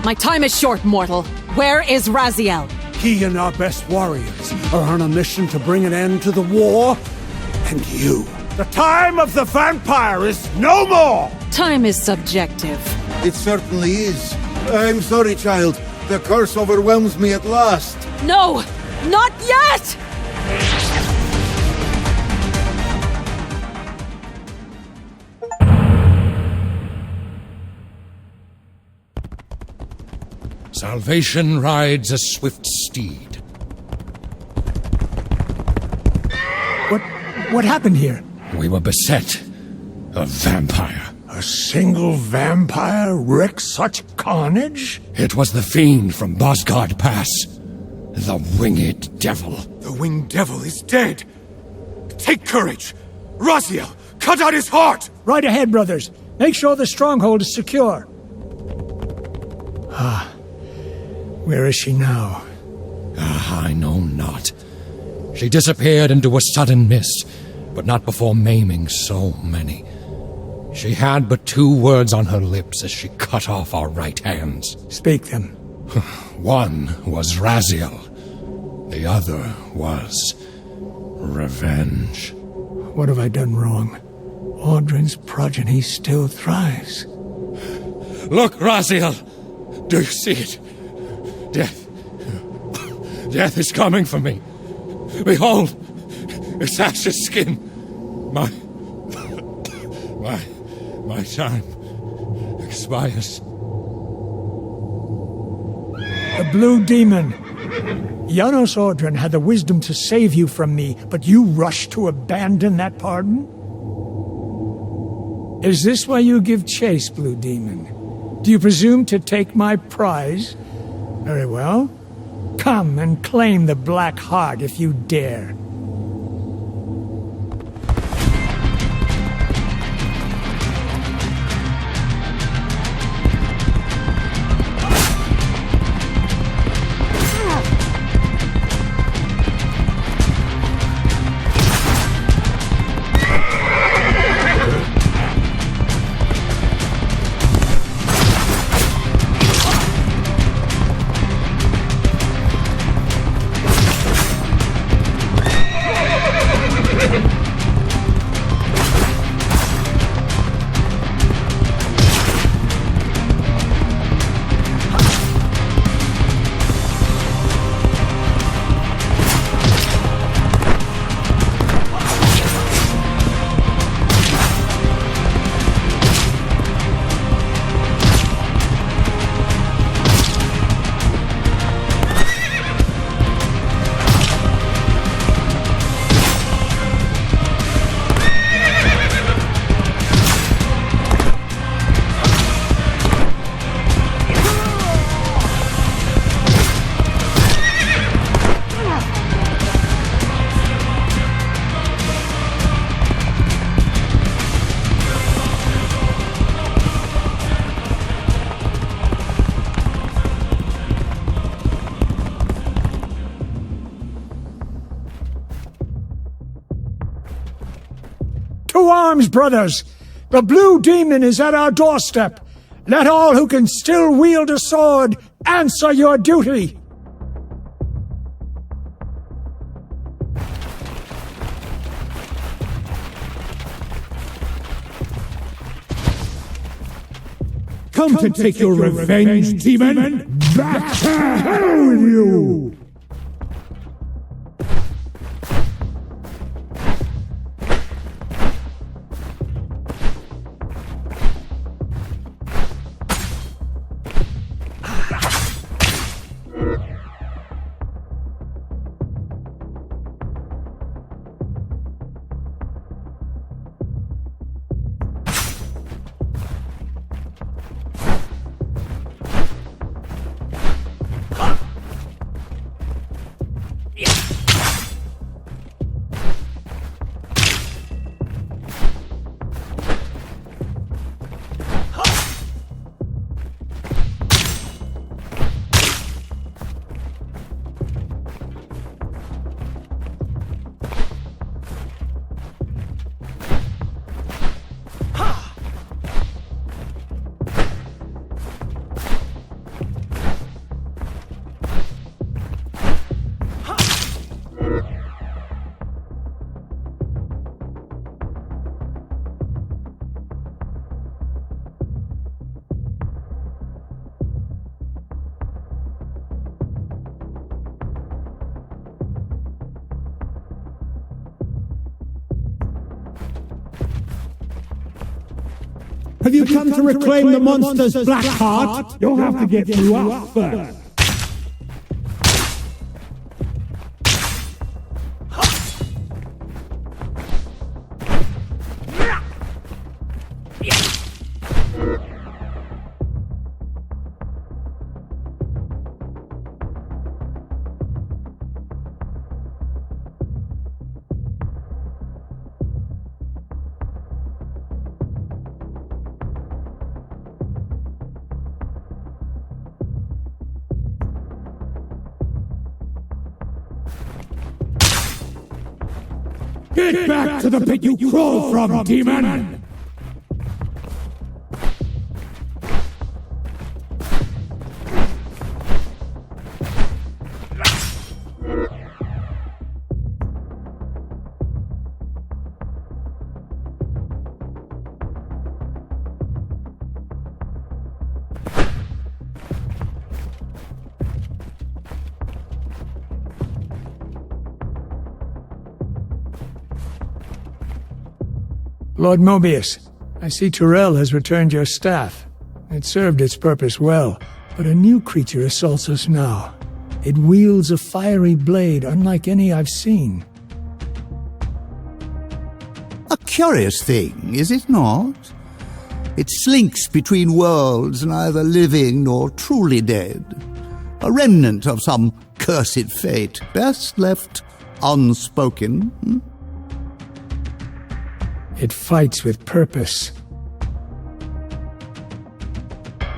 My time is short, mortal. Where is Raziel? He and our best warriors are on a mission to bring an end to the war. And you. The time of the vampire is no more! Time is subjective. It certainly is. I'm sorry, child. The curse overwhelms me at last. No! Not yet! Salvation rides a swift steed. What happened here? We were beset. A vampire. A single vampire wreaked such carnage? It was the fiend from Nosgoth Pass. The winged devil. The winged devil is dead. Take courage. Raziel, cut out his heart! Right ahead, brothers. Make sure the stronghold is secure. Where is she now? I know not. She disappeared into a sudden mist, but not before maiming so many. She had but 2 words on her lips as she cut off our right hands. Speak them. One was Raziel. The other was revenge. What have I done wrong? Audrin's progeny still thrives. Look, Raziel! Do you see it? Death is coming for me. Behold, its ashes skin. My time expires. The Blue Demon. Janos Audrin had the wisdom to save you from me, but you rushed to abandon that pardon? Is this why you give chase, Blue Demon? Do you presume to take my prize? Very well. Come and claim the Black Heart if you dare. To arms, brothers! The Blue Demon is at our doorstep! Let all who can still wield a sword answer your duty! Come to take your revenge, demon! Back to hell with you! Have you come to reclaim the monster's black heart? You'll have to get through us first. Get back to the pit you crawled from, demon! Lord Mobius, I see Tyrell has returned your staff. It served its purpose well, but a new creature assaults us now. It wields a fiery blade unlike any I've seen. A curious thing, is it not? It slinks between worlds, neither living nor truly dead. A remnant of some cursed fate, best left unspoken. It fights with purpose.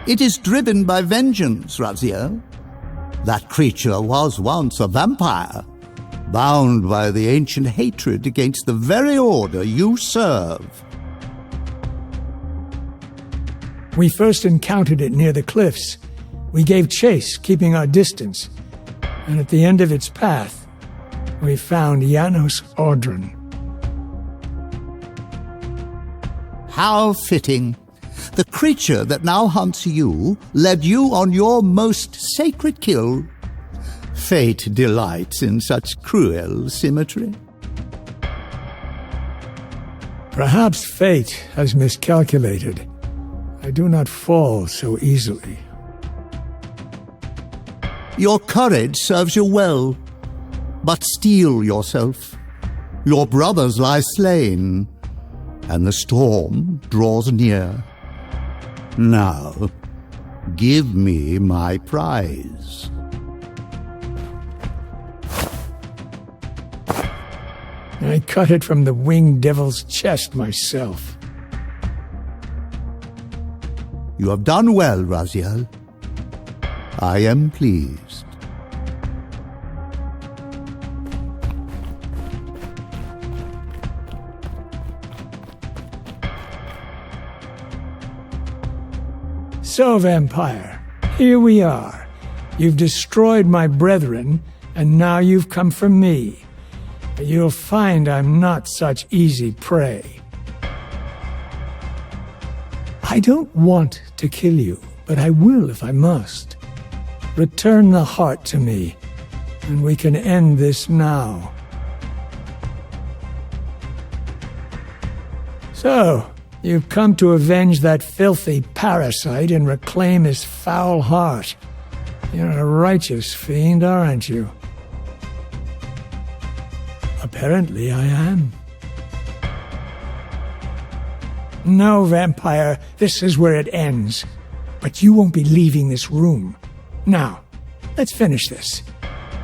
It is driven by vengeance, Raziel. That creature was once a vampire, bound by the ancient hatred against the very order you serve. We first encountered it near the cliffs. We gave chase, keeping our distance. And at the end of its path, we found Janos Audron. How fitting. The creature that now hunts you led you on your most sacred kill. Fate delights in such cruel symmetry. Perhaps fate has miscalculated. I do not fall so easily. Your courage serves you well, but steel yourself. Your brothers lie slain, and the storm draws near. Now, give me my prize. I cut it from the winged devil's chest myself. You have done well, Raziel. I am pleased. So, Vampire, here we are. You've destroyed my brethren, and now you've come for me. You'll find I'm not such easy prey. I don't want to kill you, but I will if I must. Return the heart to me, and we can end this now. So, you've come to avenge that filthy parasite and reclaim his foul heart. You're a righteous fiend, aren't you? Apparently I am. No, Vampire, this is where it ends. But you won't be leaving this room. Now, let's finish this.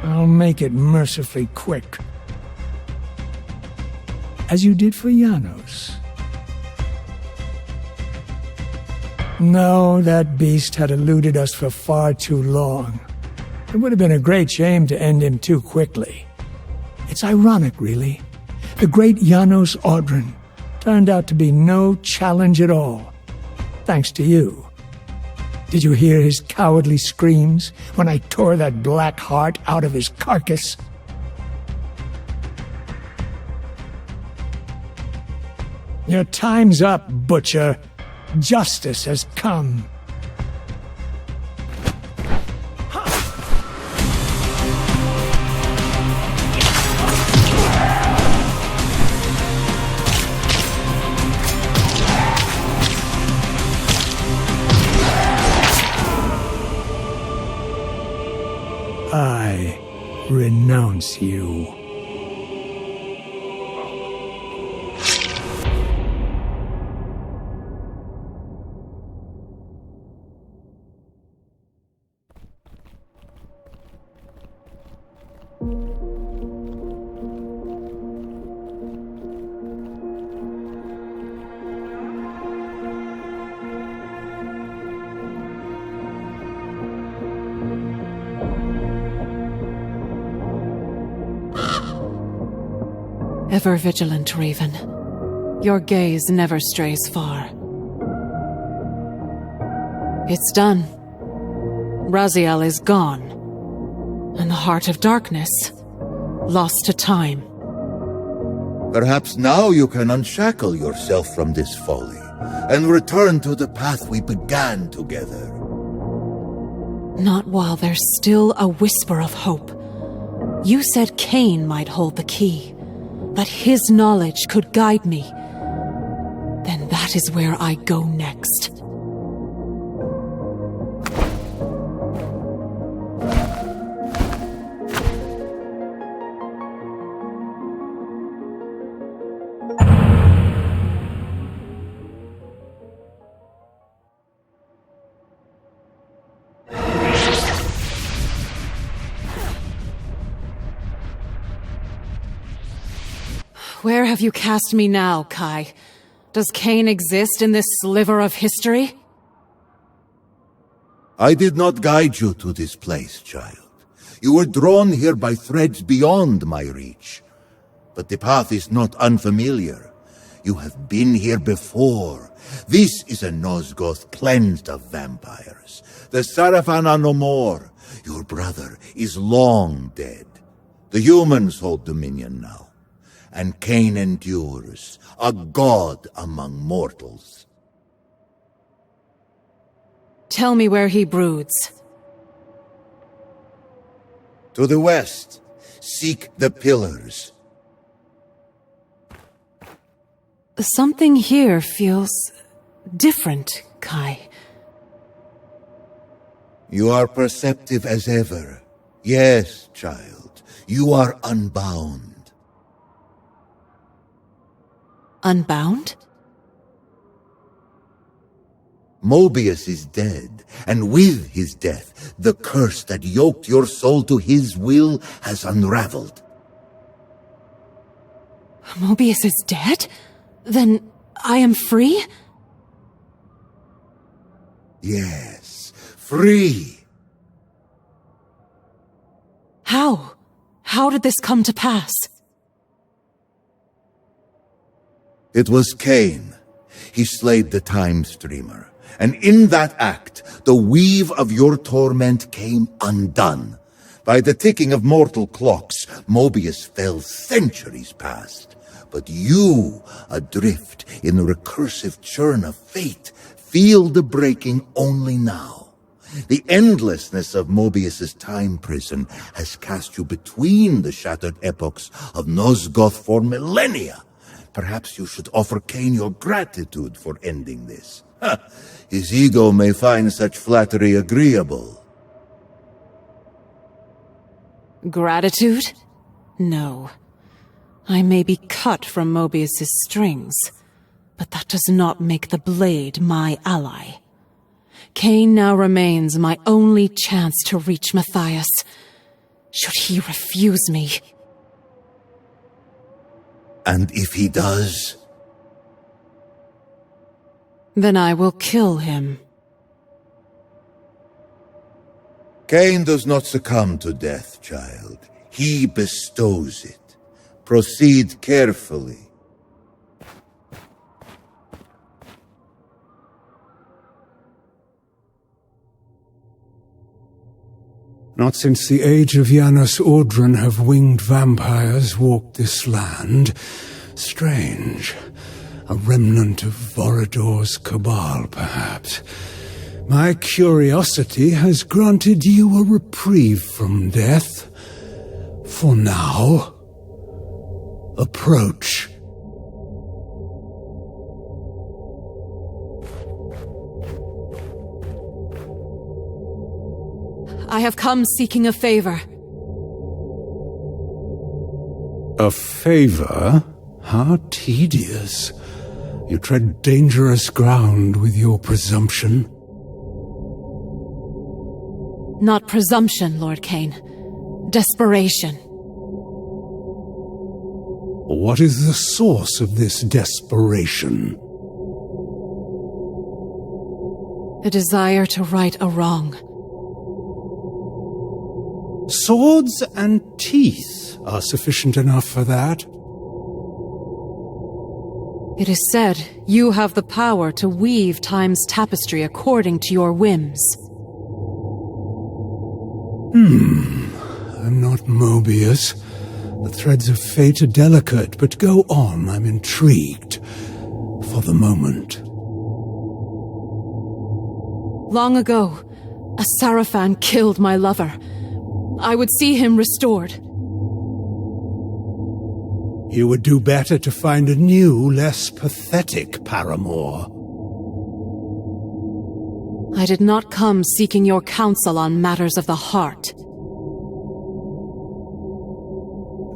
I'll make it mercifully quick. As you did for Janos. No, that beast had eluded us for far too long. It would have been a great shame to end him too quickly. It's ironic, really. The great Janos Audron turned out to be no challenge at all. Thanks to you. Did you hear his cowardly screams when I tore that black heart out of his carcass? Your time's up, Butcher. Justice has come. I renounce you. Ever vigilant, Raven. Your gaze never strays far. It's done. Raziel is gone. And the Heart of Darkness, lost to time. Perhaps now you can unshackle yourself from this folly, and return to the path we began together. Not while there's still a whisper of hope. You said Kain might hold the key, that his knowledge could guide me. Then that is where I go next. Where have you cast me now, Kai? Does Kain exist in this sliver of history? I did not guide you to this place, child. You were drawn here by threads beyond my reach. But the path is not unfamiliar. You have been here before. This is a Nosgoth cleansed of vampires. The Sarafan are no more. Your brother is long dead. The humans hold dominion now. And Kain endures, a god among mortals. Tell me where he broods. To the west, seek the pillars. Something here feels different, Kai. You are perceptive as ever. Yes, child, you are unbound. Unbound? Mobius is dead, and with his death, the curse that yoked your soul to his will has unraveled. Mobius is dead? Then I am free? Yes, free. How? How did this come to pass? It was Kain. He slayed the Time Streamer. And in that act, the weave of your torment came undone. By the ticking of mortal clocks, Mobius fell centuries past. But you, adrift in the recursive churn of fate, feel the breaking only now. The endlessness of Mobius's time prison has cast you between the shattered epochs of Nosgoth for millennia. Perhaps you should offer Kain your gratitude for ending this. His ego may find such flattery agreeable. Gratitude? No. I may be cut from Mobius's strings, but that does not make the blade my ally. Kain now remains my only chance to reach Matthias. Should he refuse me? And if he does? Then I will kill him. Kain does not succumb to death, child. He bestows it. Proceed carefully. Not since the age of Janos Audron have winged vampires walked this land. Strange. A remnant of Vorador's cabal, perhaps. My curiosity has granted you a reprieve from death. For now. Approach. I have come seeking a favor. A favor? How tedious. You tread dangerous ground with your presumption. Not presumption, Lord Kain. Desperation. What is the source of this desperation? A desire to right a wrong. Swords and teeth are sufficient enough for that. It is said you have the power to weave time's tapestry according to your whims. I'm not Mobius. The threads of fate are delicate, but go on, I'm intrigued. For the moment. Long ago, a Sarafan killed my lover. I would see him restored. You would do better to find a new, less pathetic paramour. I did not come seeking your counsel on matters of the heart.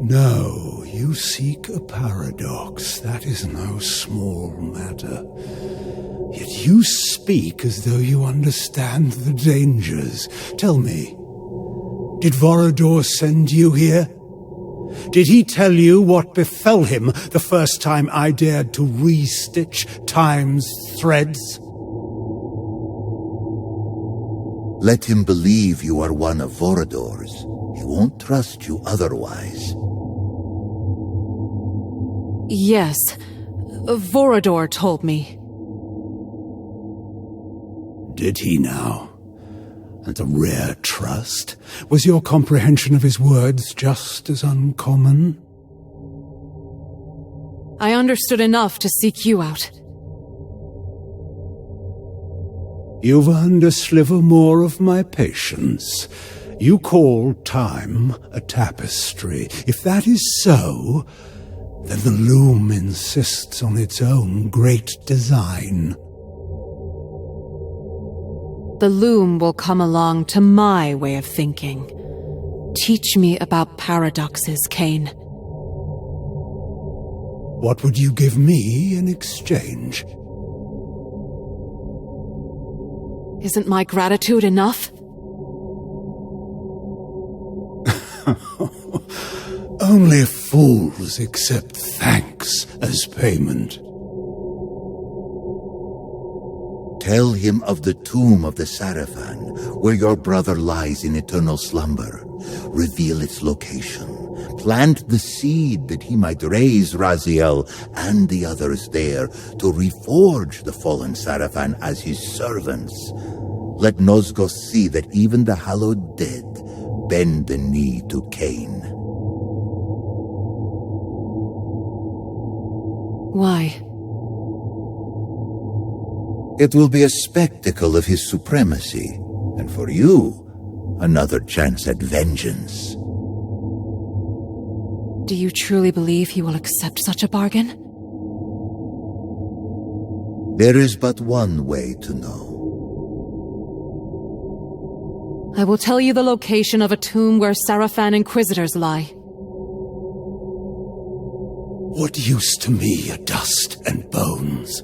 No, you seek a paradox. That is no small matter. Yet you speak as though you understand the dangers. Tell me, did Vorador send you here? Did he tell you what befell him the first time I dared to re-stitch time's threads? Let him believe you are one of Vorador's. He won't trust you otherwise. Yes, Vorador told me. Did he now? And a rare trust? Was your comprehension of his words just as uncommon? I understood enough to seek you out. You've earned a sliver more of my patience. You call time a tapestry. If that is so, then the loom insists on its own great design. The loom will come along to my way of thinking. Teach me about paradoxes, Kain. What would you give me in exchange? Isn't my gratitude enough? Only fools accept thanks as payment. Tell him of the tomb of the Sarafan, where your brother lies in eternal slumber. Reveal its location. Plant the seed that he might raise Raziel and the others there to reforge the fallen Sarafan as his servants. Let Nosgoth see that even the hallowed dead bend the knee to Kain. Why? It will be a spectacle of his supremacy, and for you, another chance at vengeance. Do you truly believe he will accept such a bargain? There is but one way to know. I will tell you the location of a tomb where Sarafan Inquisitors lie. What use to me are dust and bones?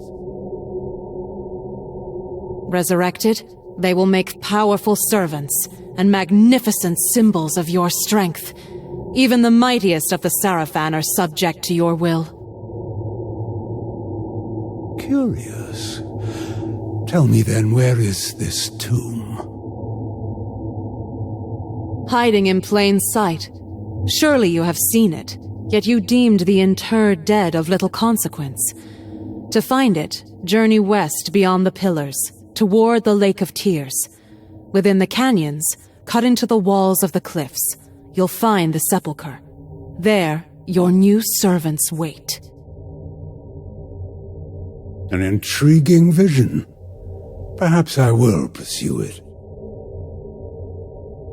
Resurrected, they will make powerful servants and magnificent symbols of your strength. Even the mightiest of the Sarafan are subject to your will. Curious. Tell me then, where is this tomb? Hiding in plain sight. Surely you have seen it, yet you deemed the interred dead of little consequence. To find it, journey west beyond the pillars, toward the Lake of Tears. Within the canyons, cut into the walls of the cliffs, you'll find the sepulchre. There, your new servants wait. An intriguing vision. Perhaps I will pursue it.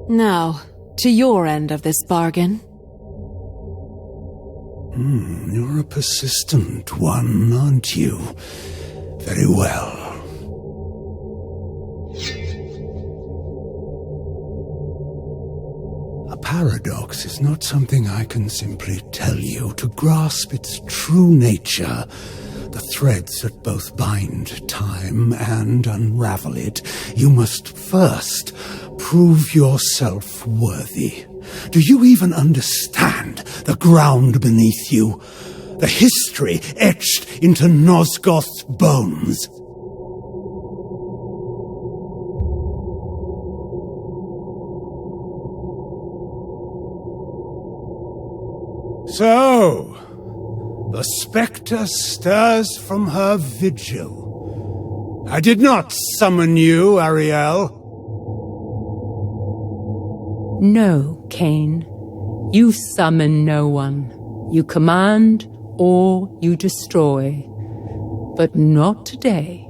Now, to your end of this bargain. You're a persistent one, aren't you? Very well. A paradox is not something I can simply tell you. To grasp its true nature, the threads that both bind time and unravel it, you must first prove yourself worthy. Do you even understand the ground beneath you? The history etched into Nosgoth's bones? So, the spectre stirs from her vigil. I did not summon you, Ariel. No, Kain. You summon no one. You command or you destroy. But not today.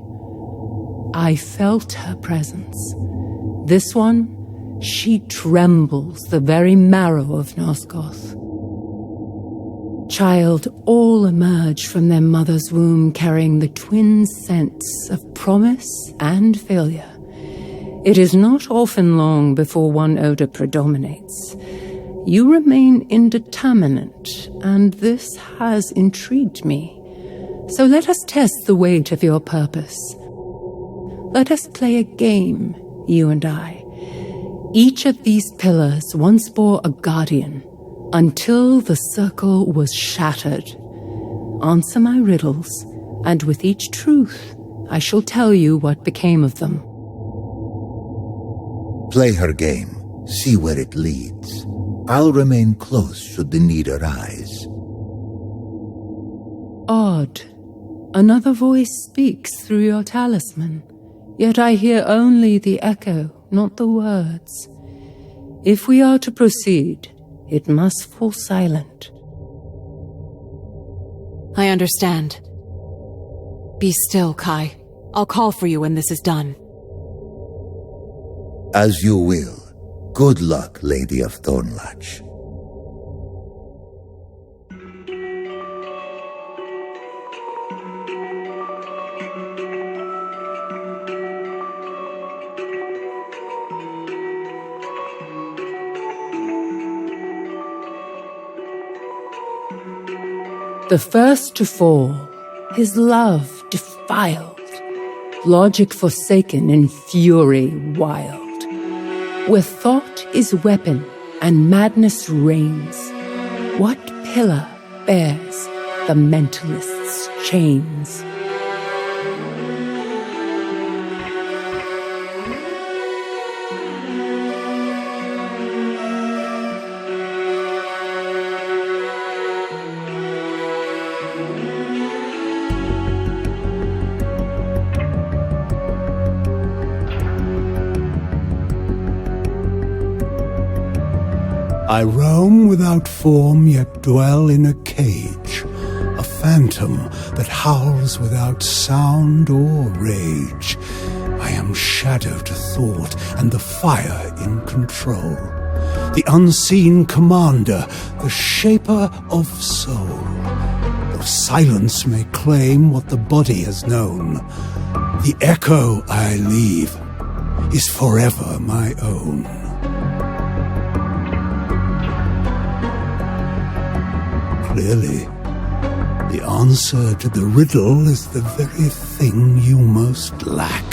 I felt her presence. This one, she trembles the very marrow of Nosgoth. Child, all emerge from their mother's womb carrying the twin scents of promise and failure. It is not often long before one odor predominates. You remain indeterminate, and this has intrigued me. So let us test the weight of your purpose. Let us play a game, you and I. Each of these pillars once bore a guardian, until the circle was shattered. Answer my riddles, and with each truth, I shall tell you what became of them. Play her game. See where it leads. I'll remain close should the need arise. Odd. Another voice speaks through your talisman, yet I hear only the echo, not the words. If we are to proceed, it must fall silent. I understand. Be still, Kai. I'll call for you when this is done. As you will. Good luck, Lady of Thornlatch. The first to fall, his love defiled, logic forsaken in fury wild. Where thought is weapon and madness reigns, what pillar bears the mentalist's chains? I roam without form, yet dwell in a cage, a phantom that howls without sound or rage. I am shadow to thought, and the fire in control, the unseen commander, the shaper of soul. Though silence may claim what the body has known, the echo I leave is forever my own. Clearly, the answer to the riddle is the very thing you most lack.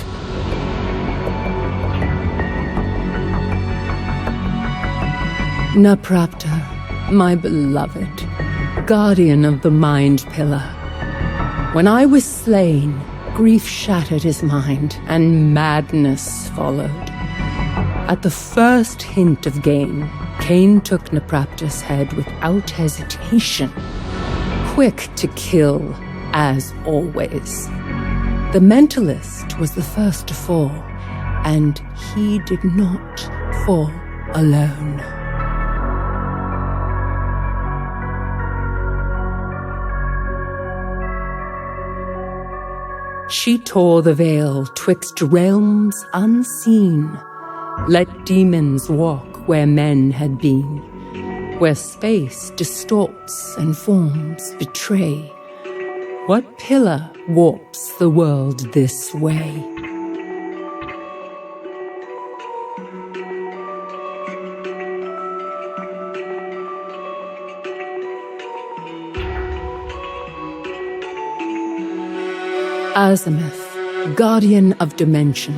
Naprapta, my beloved, guardian of the mind pillar. When I was slain, grief shattered his mind, and madness followed. At the first hint of gain, Kain took Naprapta's head without hesitation, quick to kill, as always. The mentalist was the first to fall, and he did not fall alone. She tore the veil twixt realms unseen, let demons walk where men had been, where space distorts and forms betray. What pillar warps the world this way? Azimuth, guardian of dimension.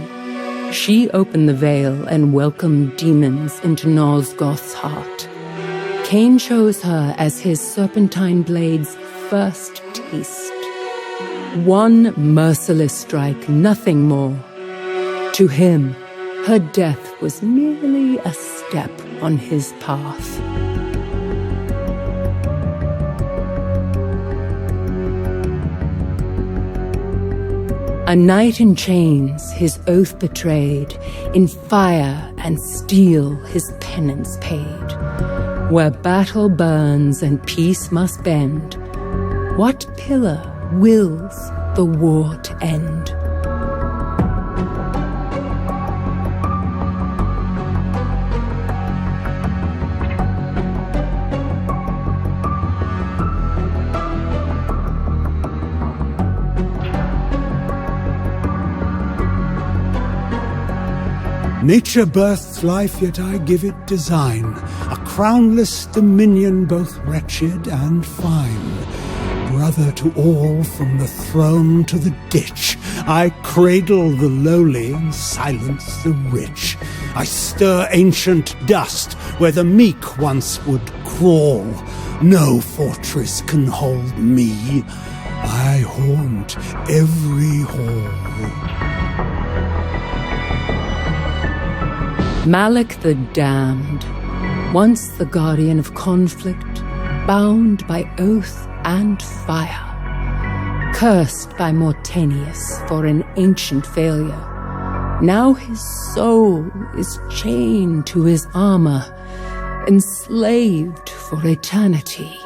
She opened the veil and welcomed demons into Nosgoth's heart. Kain chose her as his serpentine blade's first taste. One merciless strike, nothing more. To him, her death was merely a step on his path. A knight in chains, his oath betrayed, in fire and steel his penance paid. Where battle burns and peace must bend, what pillar wills the war to end? Nature births life, yet I give it design, a crownless dominion both wretched and fine. Brother to all, from the throne to the ditch, I cradle the lowly and silence the rich. I stir ancient dust where the meek once would crawl. No fortress can hold me. I haunt every hall. Malak the Damned, once the guardian of conflict, bound by oath and fire, cursed by Mortanius for an ancient failure. Now his soul is chained to his armor, enslaved for eternity.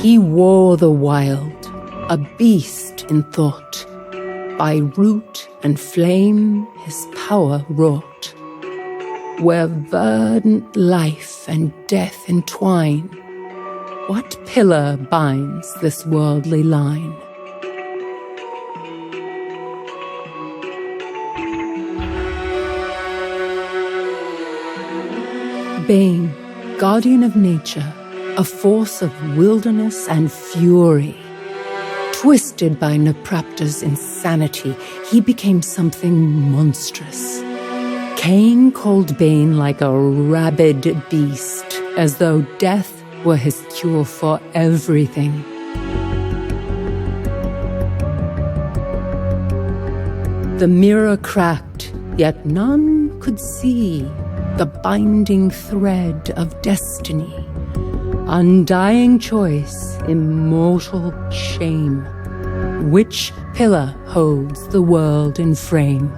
He wore the wild, a beast in thought. By root and flame his power wrought. Where verdant life and death entwine, what pillar binds this worldly line? Bane, guardian of nature, a force of wilderness and fury. Twisted by Naprapta's insanity, he became something monstrous. Kain called Bane like a rabid beast, as though death were his cure for everything. The mirror cracked, yet none could see the binding thread of destiny. Undying choice, immortal shame. Which pillar holds the world in frame?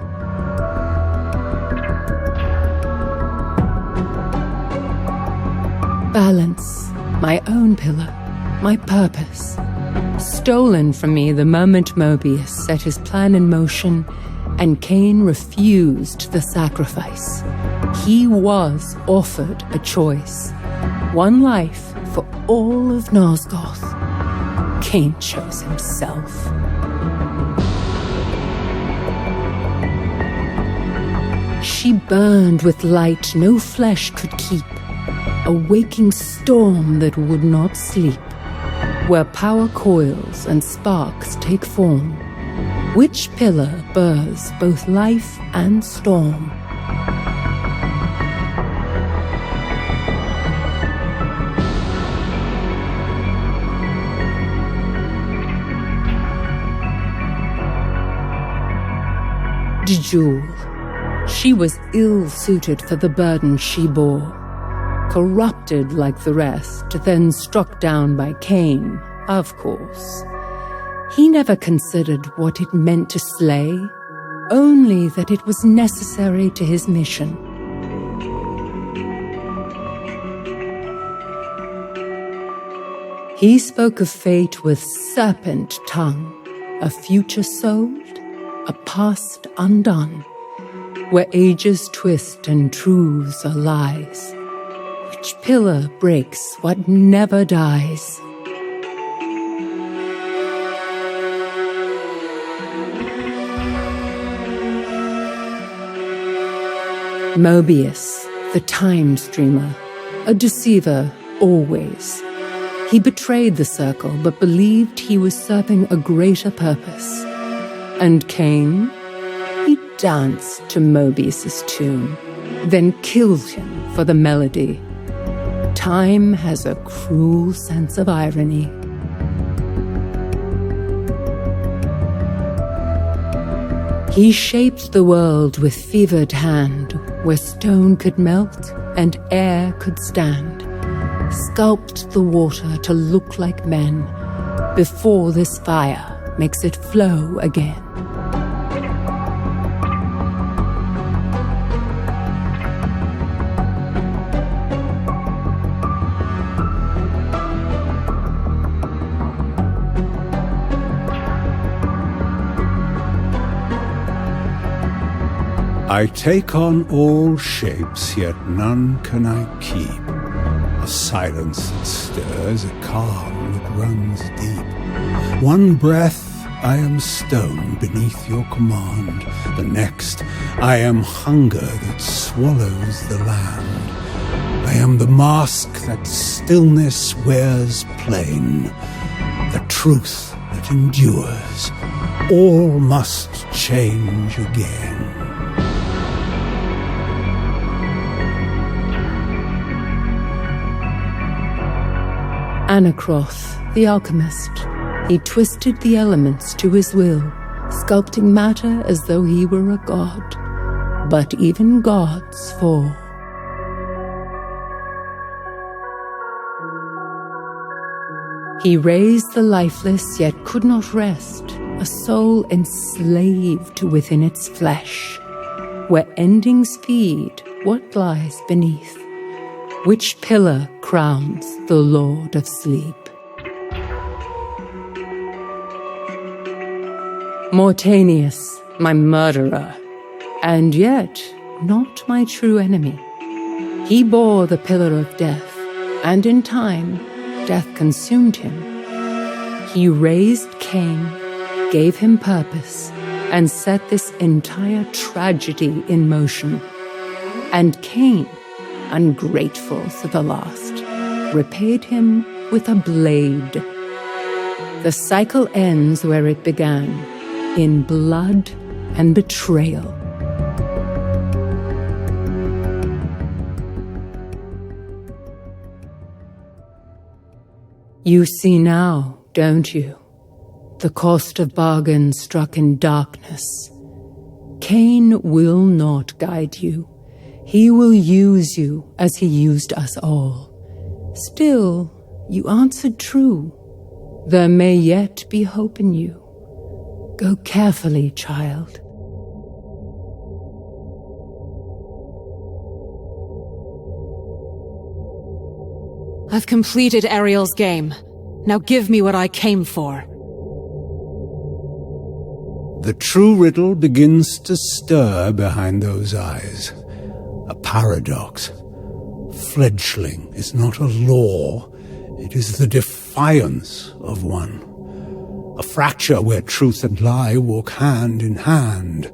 Balance, my own pillar, my purpose. Stolen from me the moment Mobius set his plan in motion, and Kain refused the sacrifice. He was offered a choice. One life for all of Nosgoth. Kain chose himself. She burned with light no flesh could keep, a waking storm that would not sleep. Where power coils and sparks take form, which pillar births both life and storm? Jewel. She was ill-suited for the burden she bore. Corrupted like the rest, then struck down by Kain, of course. He never considered what it meant to slay, only that it was necessary to his mission. He spoke of fate with serpent tongue, a future sold, a past undone, where ages twist and truths are lies. Which pillar breaks what never dies? Mobius, the time streamer, a deceiver always. He betrayed the circle, but believed he was serving a greater purpose. And Kain? He danced to Mobius's tune, then killed him for the melody. Time has a cruel sense of irony. He shaped the world with fevered hand, where stone could melt and air could stand. Sculpt the water to look like men, before this fire makes it flow again. I take on all shapes, yet none can I keep. A silence that stirs, a calm that runs deep. One breath, I am stone beneath your command. The next, I am hunger that swallows the land. I am the mask that stillness wears plain. The truth that endures. All must change again. Anacroth, the alchemist. He twisted the elements to his will, sculpting matter as though he were a god. But even gods fall. He raised the lifeless, yet could not rest, a soul enslaved within its flesh, where endings feed what lies beneath. Which pillar crowns the Lord of Sleep? Mortanius, my murderer, and yet not my true enemy. He bore the pillar of death, and in time, death consumed him. He raised Kain, gave him purpose, and set this entire tragedy in motion. And Kain, ungrateful to the last, repaid him with a blade. The cycle ends where it began, in blood and betrayal. You see now, don't you? The cost of bargain struck in darkness. Kain will not guide you. He will use you as he used us all. Still, you answered true. There may yet be hope in you. Go carefully, child. I've completed Ariel's game. Now give me what I came for. The true riddle begins to stir behind those eyes. A paradox. Fledgling is not a law, it is the defiance of one. A fracture where truth and lie walk hand in hand.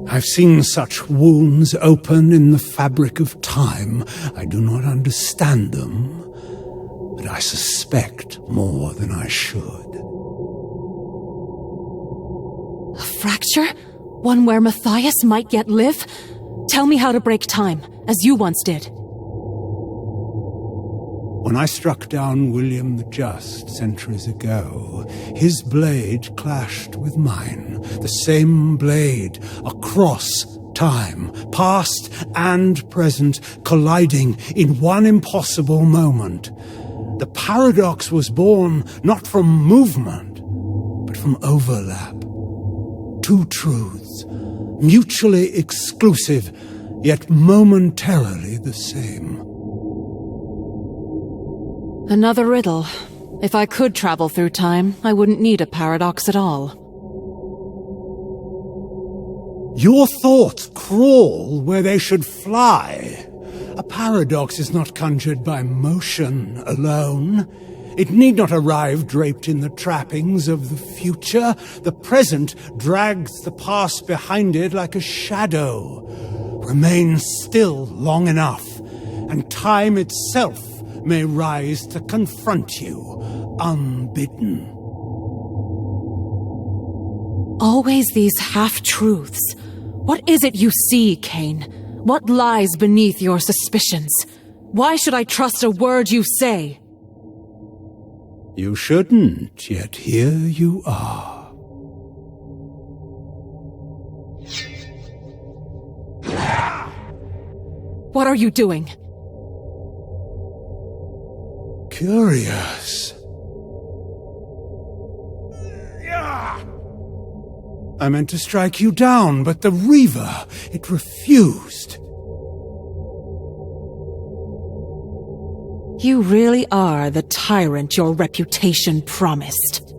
I've seen such wounds open in the fabric of time. I do not understand them, but I suspect more than I should. A fracture? One where Matthias might yet live? Tell me how to break time, as you once did. When I struck down William the Just centuries ago, his blade clashed with mine, the same blade across time, past and present, colliding in one impossible moment. The paradox was born not from movement, but from overlap. Two truths, mutually exclusive, yet momentarily the same. Another riddle. If I could travel through time, I wouldn't need a paradox at all. Your thoughts crawl where they should fly. A paradox is not conjured by motion alone. It need not arrive draped in the trappings of the future. The present drags the past behind it like a shadow. Remain still long enough, and time itself may rise to confront you, unbidden. Always these half-truths. What is it you see, Kain? What lies beneath your suspicions? Why should I trust a word you say? You shouldn't, yet here you are. What are you doing? Curious. I meant to strike you down, but the Reaver, it refused. You really are the tyrant your reputation promised.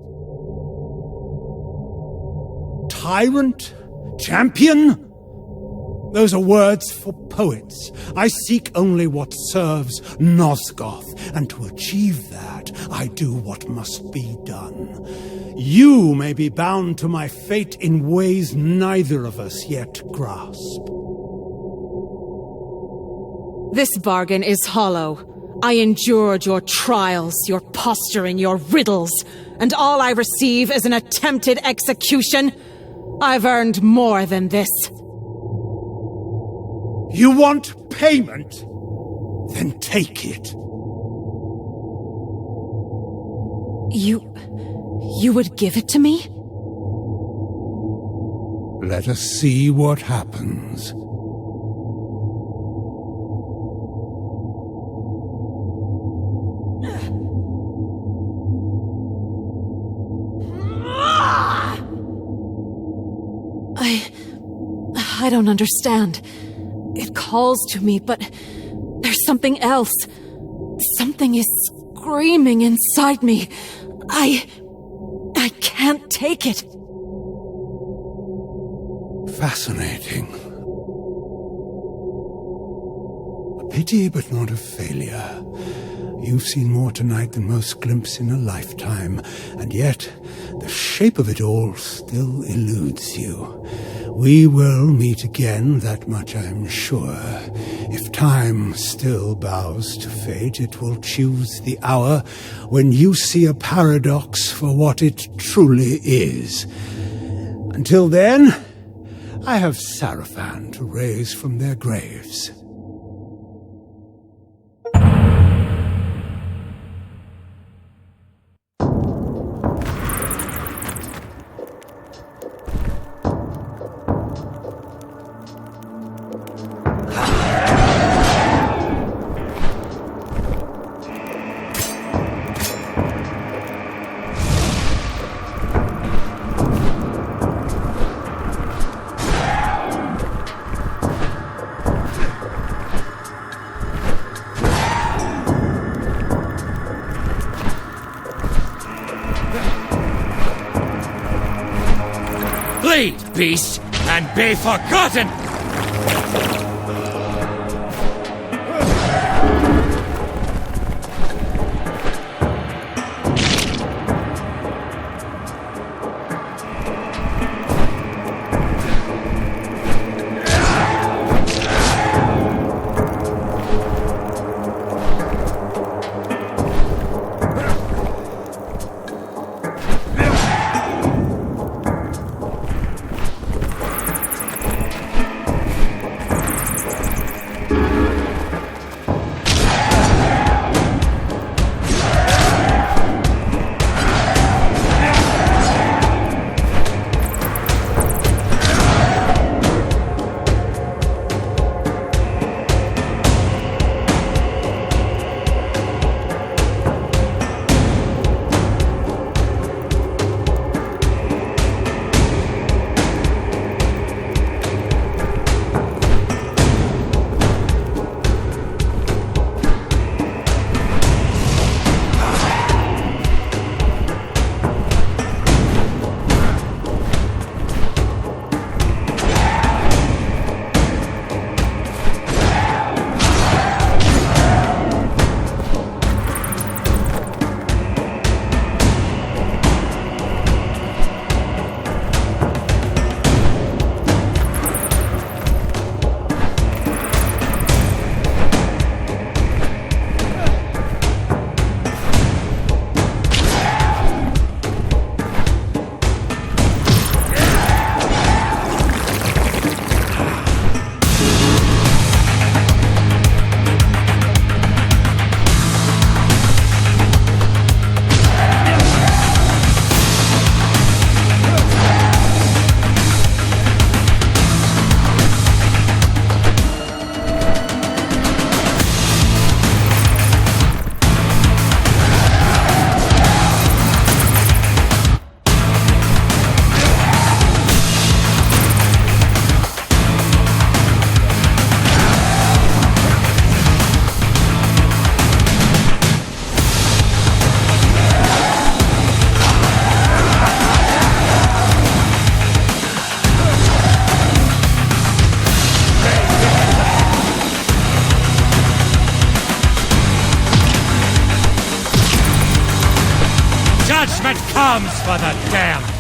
Tyrant? Champion? Those are words for poets. I seek only what serves Nosgoth, and to achieve that, I do what must be done. You may be bound to my fate in ways neither of us yet grasp. This bargain is hollow. I endured your trials, your posturing, your riddles, and all I receive is an attempted execution. I've earned more than this. You want payment? Then take it. You would give it to me? Let us see what happens. I don't understand. It calls to me, but there's something else. Something is screaming inside me. I can't take it. Fascinating. A pity, but not a failure. You've seen more tonight than most glimpse in a lifetime, and yet the shape of it all still eludes you. We will meet again, that much I'm sure. If time still bows to fate, it will choose the hour when you see a paradox for what it truly is. Until then, I have Sarafan to raise from their graves. Bleed, beast, and be forgotten! Judgment comes for the damned!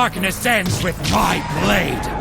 darkness ends with my blade!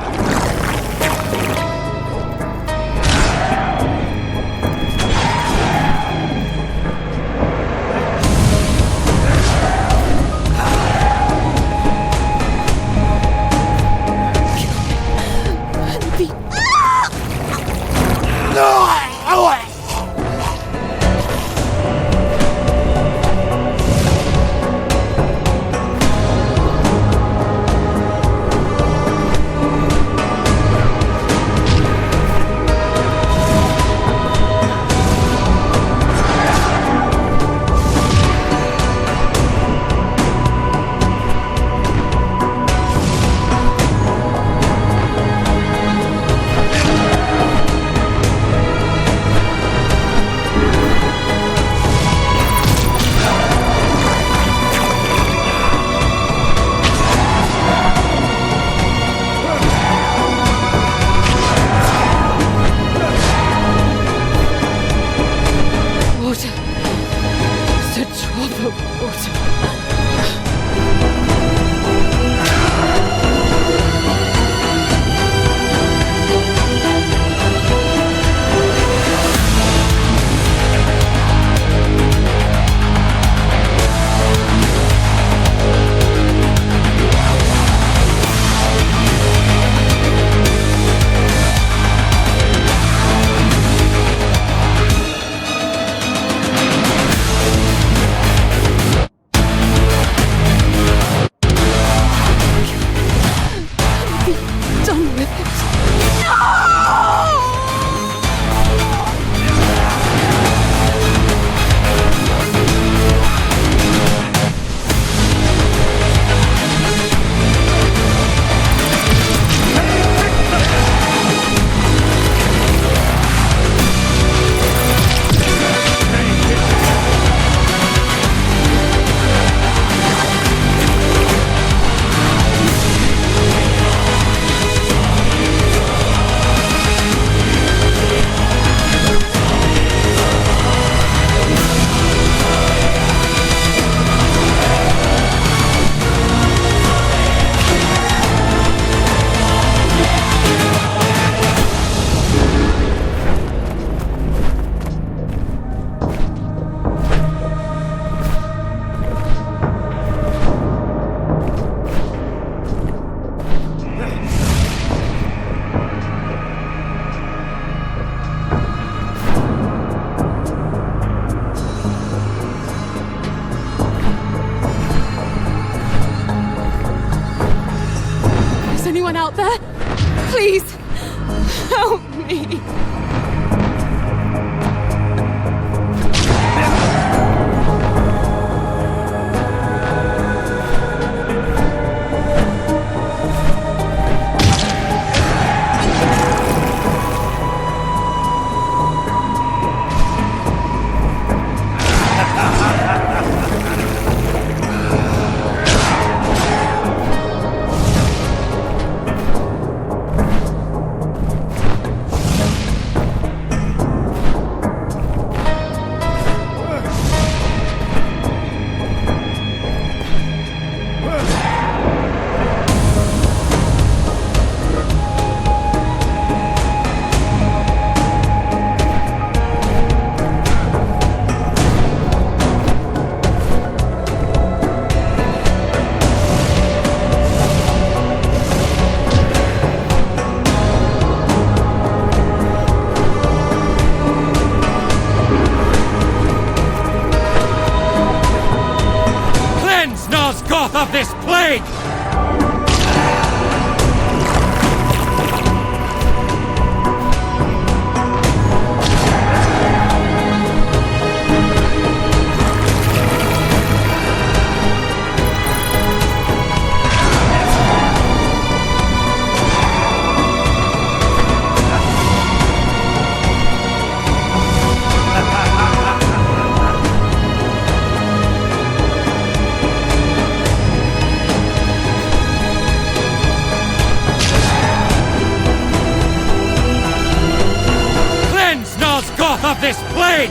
Out there? Please, help me. Nosgoth of this plague! Of this plague!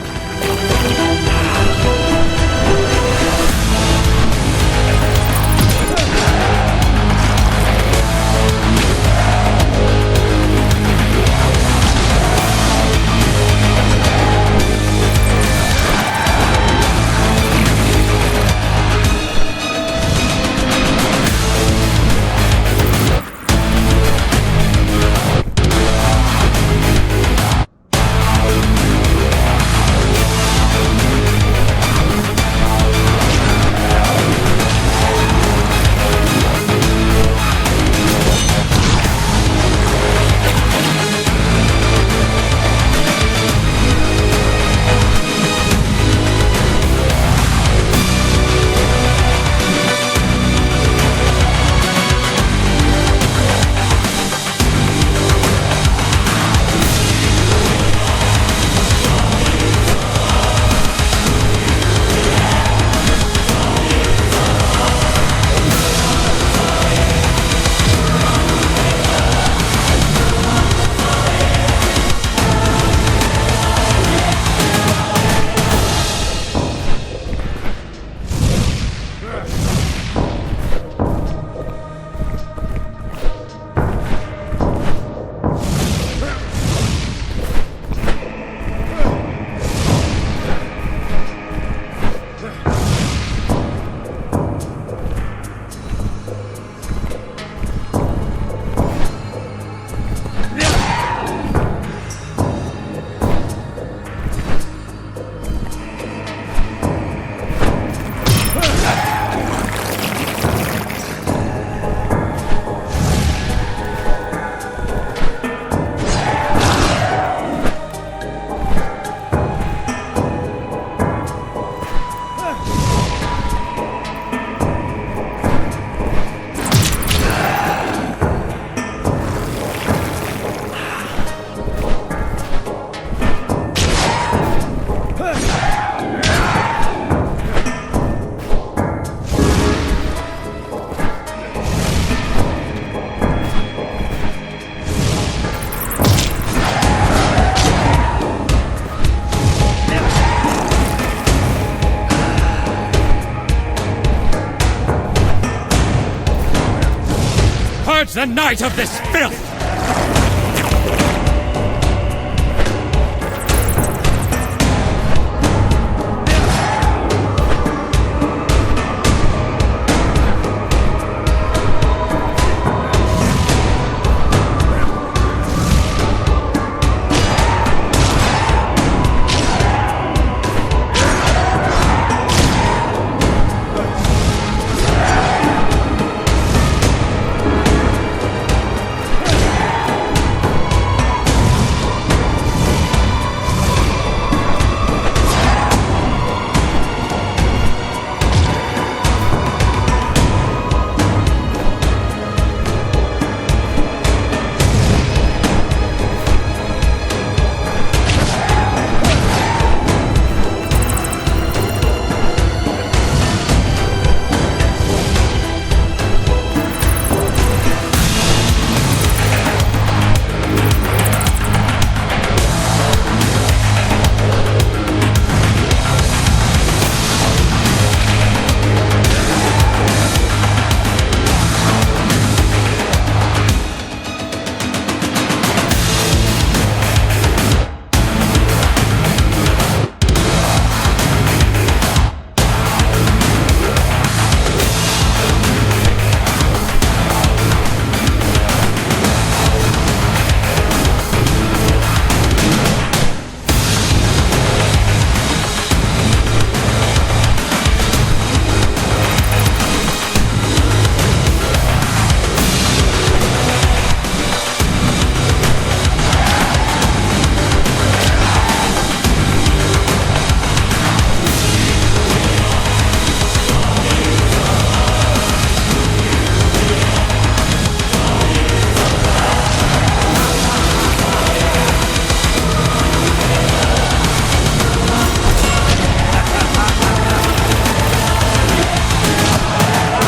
Purge the night of this filth!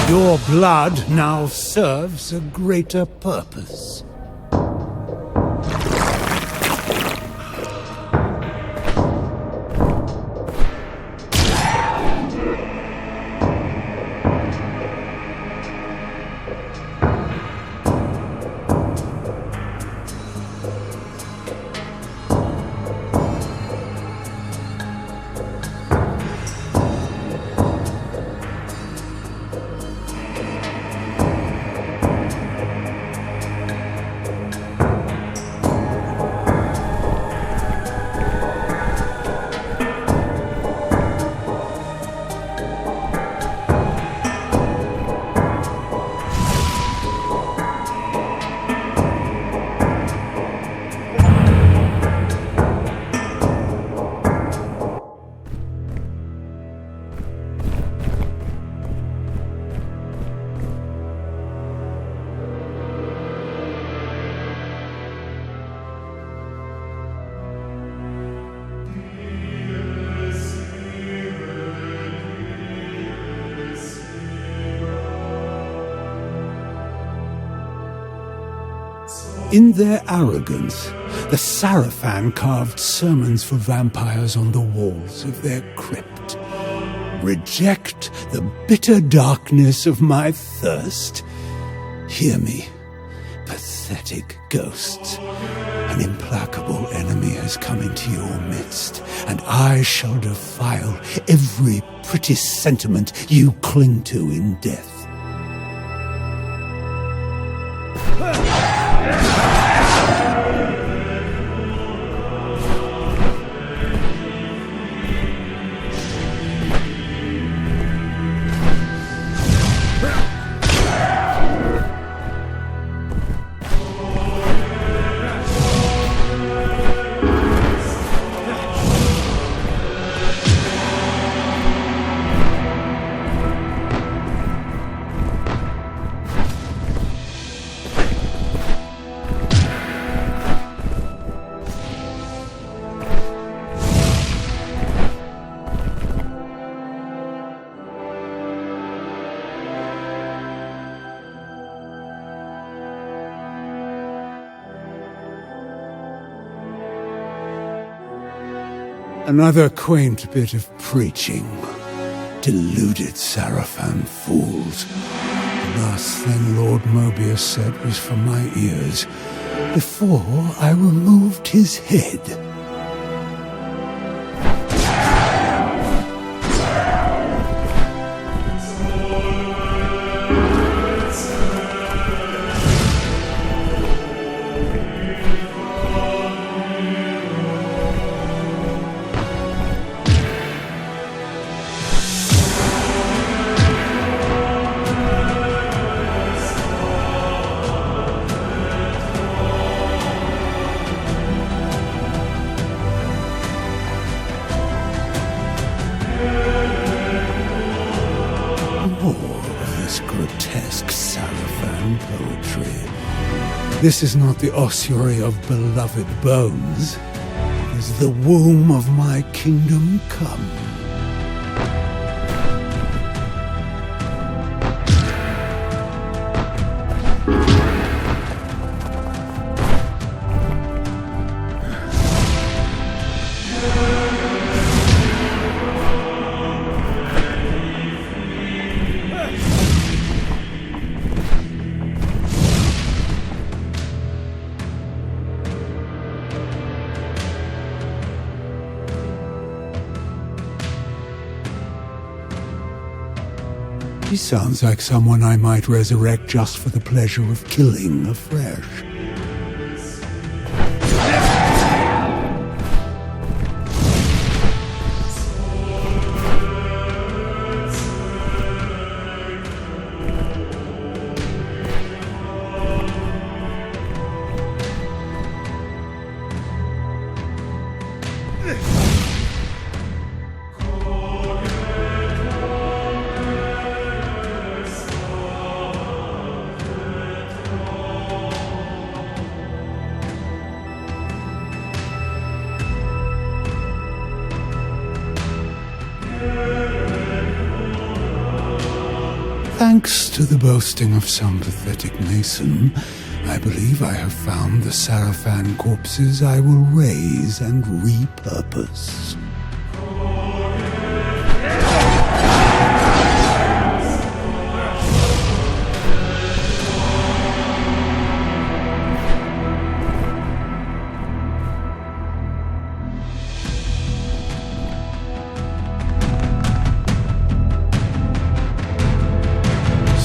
Your blood now serves a greater purpose. In their arrogance, the Sarafan carved sermons for vampires on the walls of their crypt. Reject the bitter darkness of my thirst. Hear me, pathetic ghosts. An implacable enemy has come into your midst, and I shall defile every pretty sentiment you cling to in death. Another quaint bit of preaching. Deluded Sarafan fools. Thus then Lord Mobius said was from my ears, before I removed his head. Grotesque Sarafan poetry. This is not the ossuary of beloved bones. It is the womb of my kingdom come. He sounds like someone I might resurrect just for the pleasure of killing afresh. Thanks to the boasting of some pathetic mason, I believe I have found the Sarafan corpses I will raise and repurpose.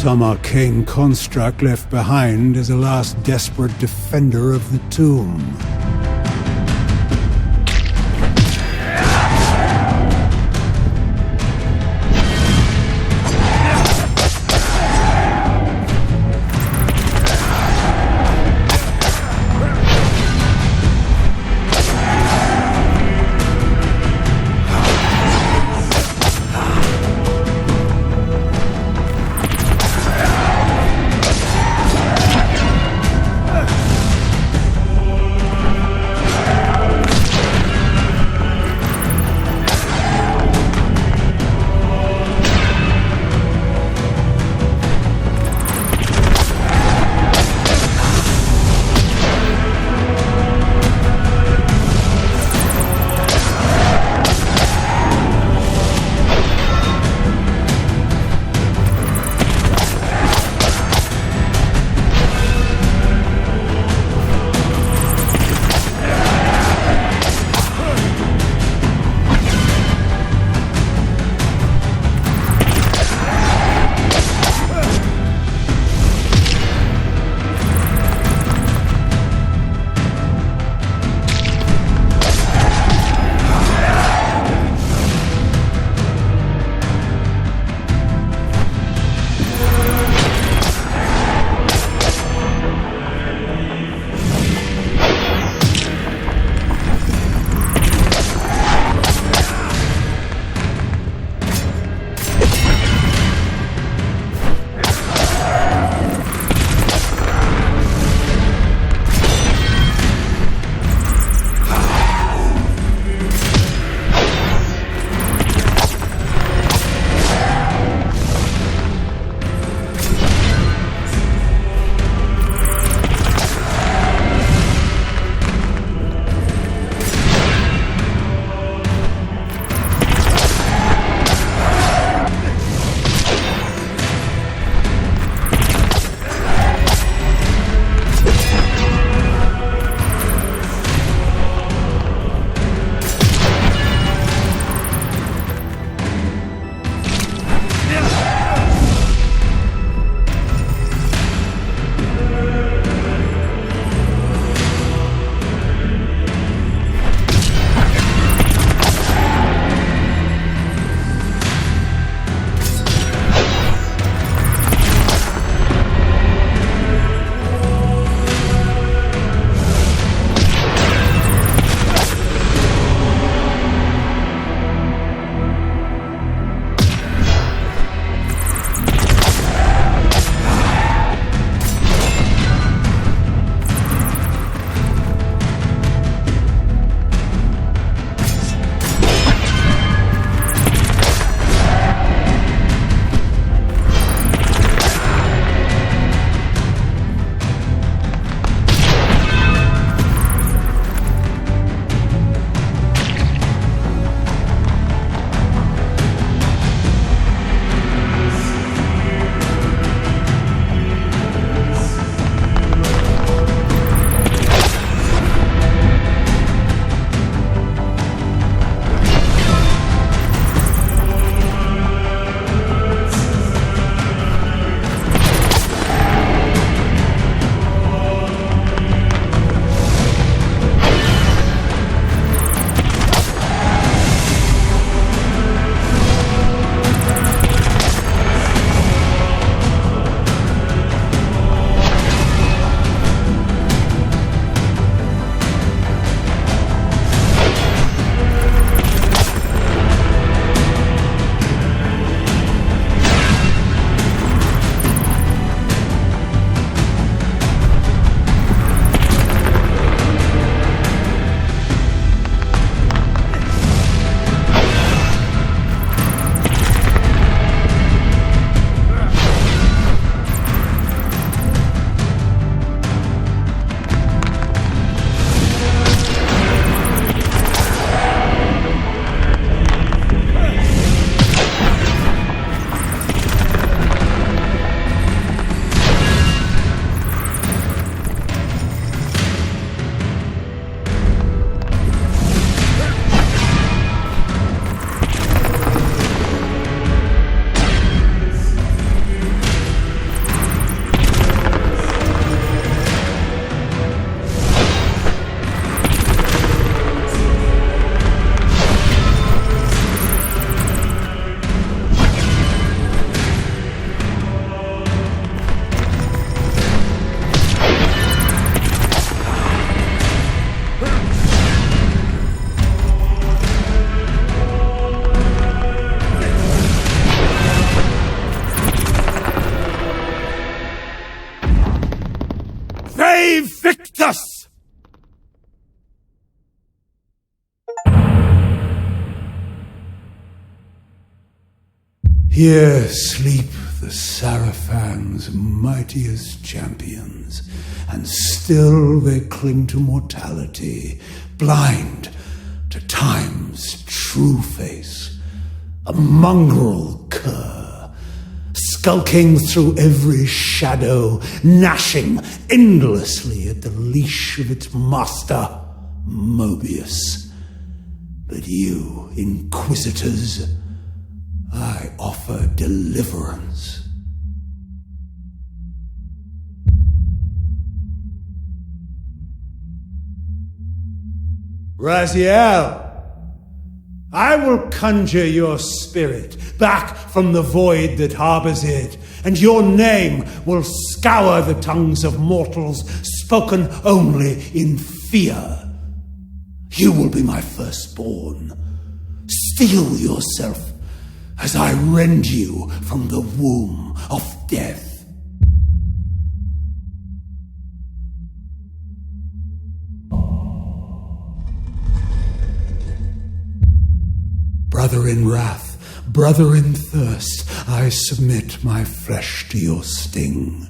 Some arcane construct left behind as a last desperate defender of the tomb. Here sleep the Saraphan's mightiest champions, and still they cling to mortality, blind to time's true face, a mongrel cur, skulking through every shadow, gnashing endlessly at the leash of its master, Mobius. But you, Inquisitors, I offer deliverance. Raziel, I will conjure your spirit back from the void that harbors it, and your name will scour the tongues of mortals, spoken only in fear. You will be my firstborn. Steel yourself as I rend you from the womb of death. Brother in wrath, brother in thirst, I submit my flesh to your sting.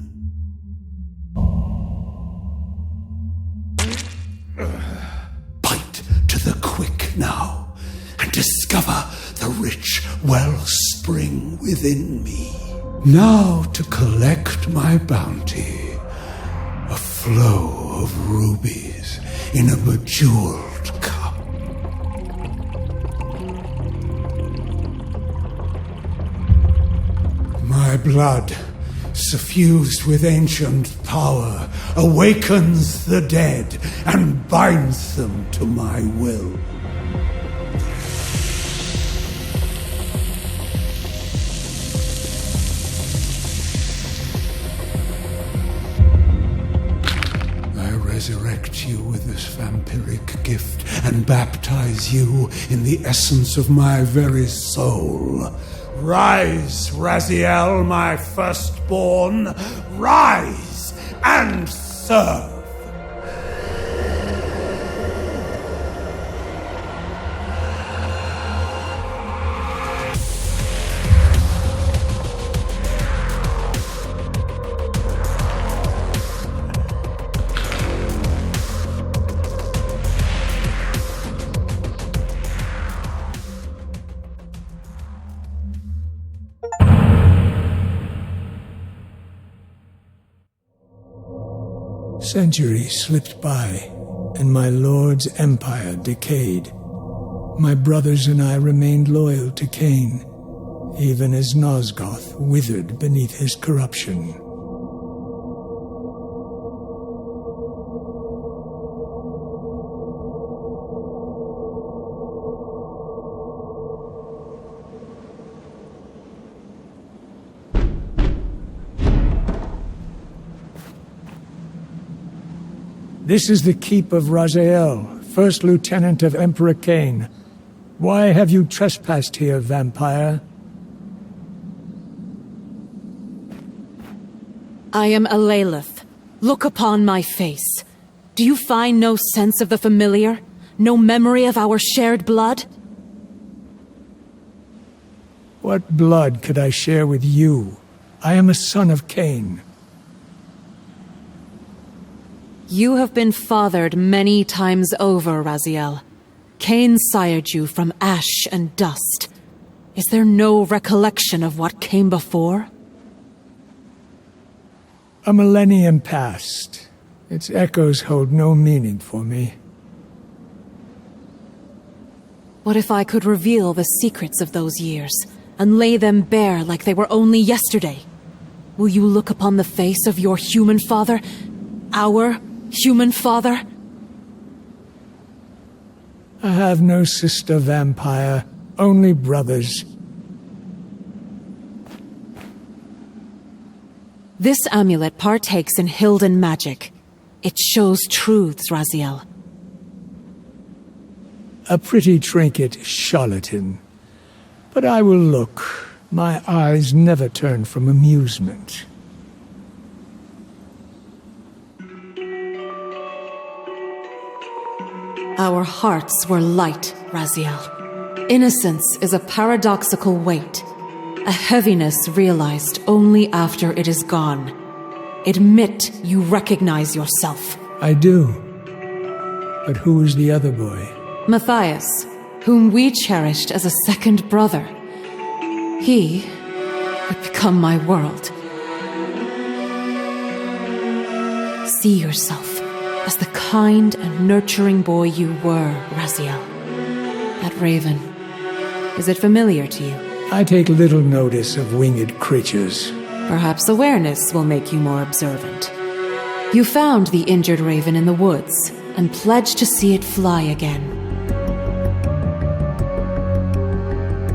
Bite to the quick now, and discover the rich wellspring within me. Now to collect my bounty, a flow of rubies in a bejeweled cup. My blood, suffused with ancient power, awakens the dead and binds them to my will. I resurrect you with this vampiric gift and baptize you in the essence of my very soul. Rise, Raziel, my firstborn, rise and serve! Centuries slipped by, and my lord's empire decayed. My brothers and I remained loyal to Kain, even as Nosgoth withered beneath his corruption. This is the keep of Raziel, first lieutenant of Emperor Kain. Why have you trespassed here, vampire? I am Alalith. Look upon my face. Do you find no sense of the familiar? No memory of our shared blood? What blood could I share with you? I am a son of Kain. You have been fathered many times over, Raziel. Kain sired you from ash and dust. Is there no recollection of what came before? A millennium passed. Its echoes hold no meaning for me. What if I could reveal the secrets of those years, and lay them bare like they were only yesterday? Will you look upon the face of your human father? Our human father? I have no sister vampire, only brothers. This amulet partakes in Hilden magic. It shows truths, Raziel. A pretty trinket, charlatan. But I will look. My eyes never turn from amusement. Our hearts were light, Raziel. Innocence is a paradoxical weight. a heaviness realized only after it is gone. Admit you recognize yourself. I do. But who is the other boy? Matthias, whom we cherished as a second brother. He would become my world. See yourself as the kind and nurturing boy you were, Raziel. That raven, is it familiar to you? I take little notice of winged creatures. Perhaps awareness will make you more observant. You found the injured raven in the woods and pledged to see it fly again.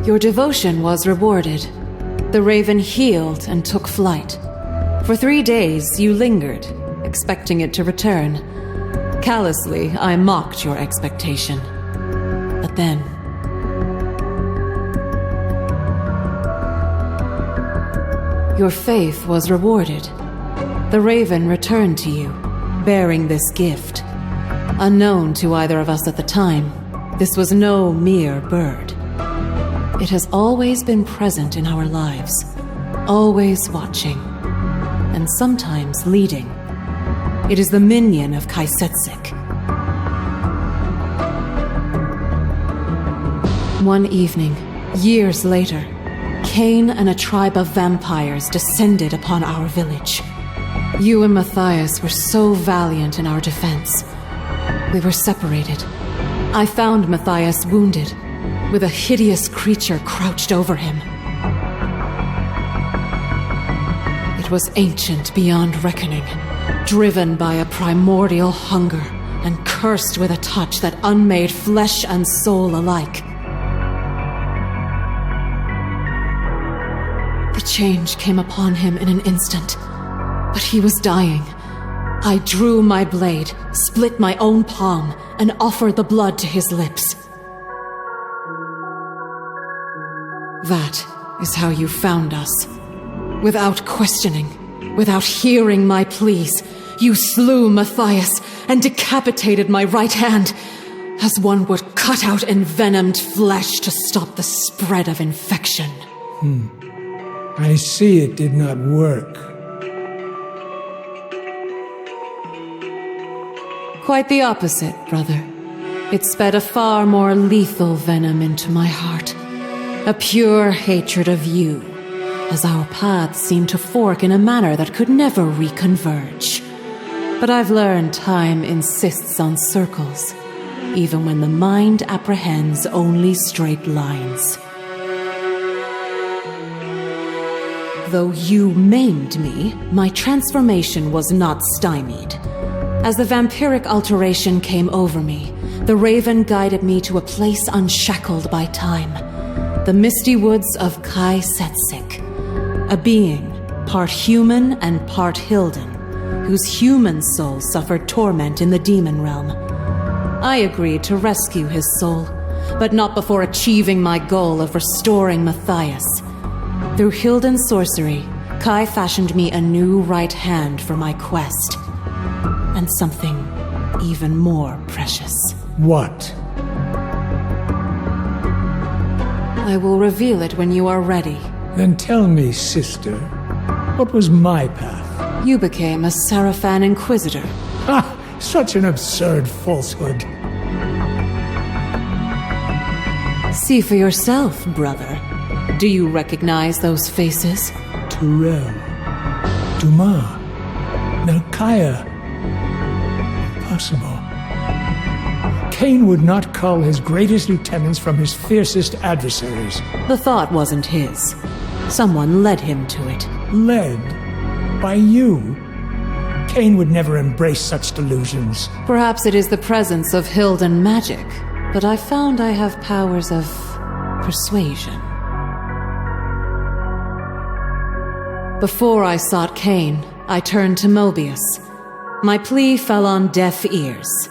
Your devotion was rewarded. The raven healed and took flight. For 3 days you lingered, expecting it to return. Callously, I mocked your expectation. But then... your faith was rewarded. The raven returned to you, bearing this gift. Unknown to either of us at the time, this was no mere bird. It has always been present in our lives, always watching, and sometimes leading. It is the minion of Kaisetsik. One evening, years later, Kain and a tribe of vampires descended upon our village. You and Matthias were so valiant in our defense. We were separated. I found Matthias wounded, with a hideous creature crouched over him. It was ancient beyond reckoning, driven by a primordial hunger, and cursed with a touch that unmade flesh and soul alike. The change came upon him in an instant, but he was dying. I drew my blade, split my own palm, and offered the blood to his lips. That is how you found us. Without questioning, without hearing my pleas, you slew Matthias and decapitated my right hand, as one would cut out envenomed flesh to stop the spread of infection. I see it did not work. Quite the opposite, brother. It sped a far more lethal venom into my heart. A pure hatred of you, as our paths seemed to fork in a manner that could never reconverge. But I've learned time insists on circles, even when the mind apprehends only straight lines. Though you maimed me, my transformation was not stymied. As the vampiric alteration came over me, the raven guided me to a place unshackled by time. The misty woods of Kaisetsik. A being, part human and part Hilden, whose human soul suffered torment in the demon realm. I agreed to rescue his soul, but not before achieving my goal of restoring Matthias. Through Hilden's sorcery, Kai fashioned me a new right hand for my quest. And something even more precious. What? I will reveal it when you are ready. Then tell me, sister, what was my path? You became a Sarafan Inquisitor. Ah, such an absurd falsehood. See for yourself, brother. Do you recognize those faces? Turel, Dumas, Melchiah. Impossible. Kain would not cull his greatest lieutenants from his fiercest adversaries. The thought wasn't his. Someone led him to it. Led? By you? Kain would never embrace such delusions. Perhaps it is the presence of Hilden magic, but I found I have powers of persuasion. Before I sought Kain, I turned to Mobius. My plea fell on deaf ears.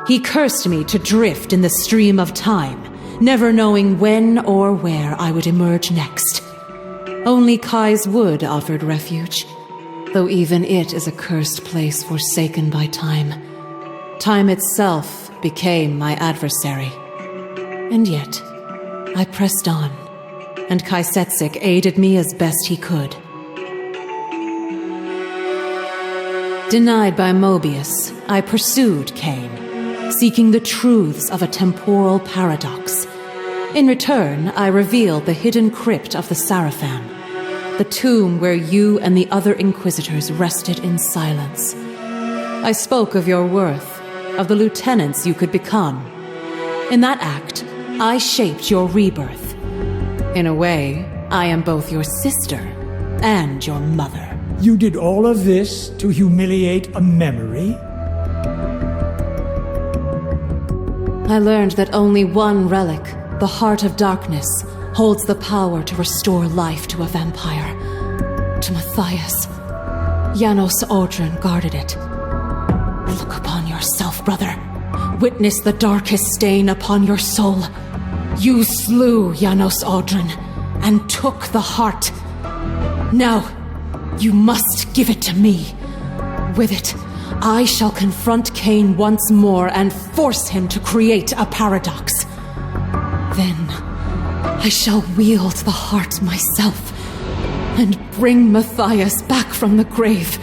He cursed me to drift in the stream of time, never knowing when or where I would emerge next. Only Kai's Wood offered refuge, though even it is a cursed place forsaken by time. Time itself became my adversary. And yet, I pressed on, and Kaisetsik aided me as best he could. Denied by Mobius, I pursued Kain, seeking the truths of a temporal paradox. In return, I revealed the hidden crypt of the Sarafan, the tomb where you and the other Inquisitors rested in silence. I spoke of your worth, of the lieutenants you could become. In that act, I shaped your rebirth. In a way, I am both your sister and your mother. You did all of this to humiliate a memory? I learned that only one relic, the Heart of Darkness, holds the power to restore life to a vampire. To Matthias. Janos Audron guarded it. Look upon yourself, brother. Witness the darkest stain upon your soul. You slew Janos Audron and took the heart. Now, you must give it to me. With it, I shall confront Kain once more and force him to create a paradox. Then, I shall wield the heart myself and bring Matthias back from the grave.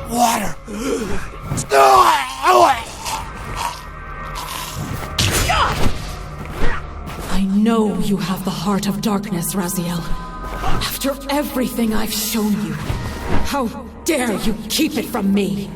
Water! I know you have the Heart of Darkness, Raziel. After everything I've shown you, how dare you keep it from me?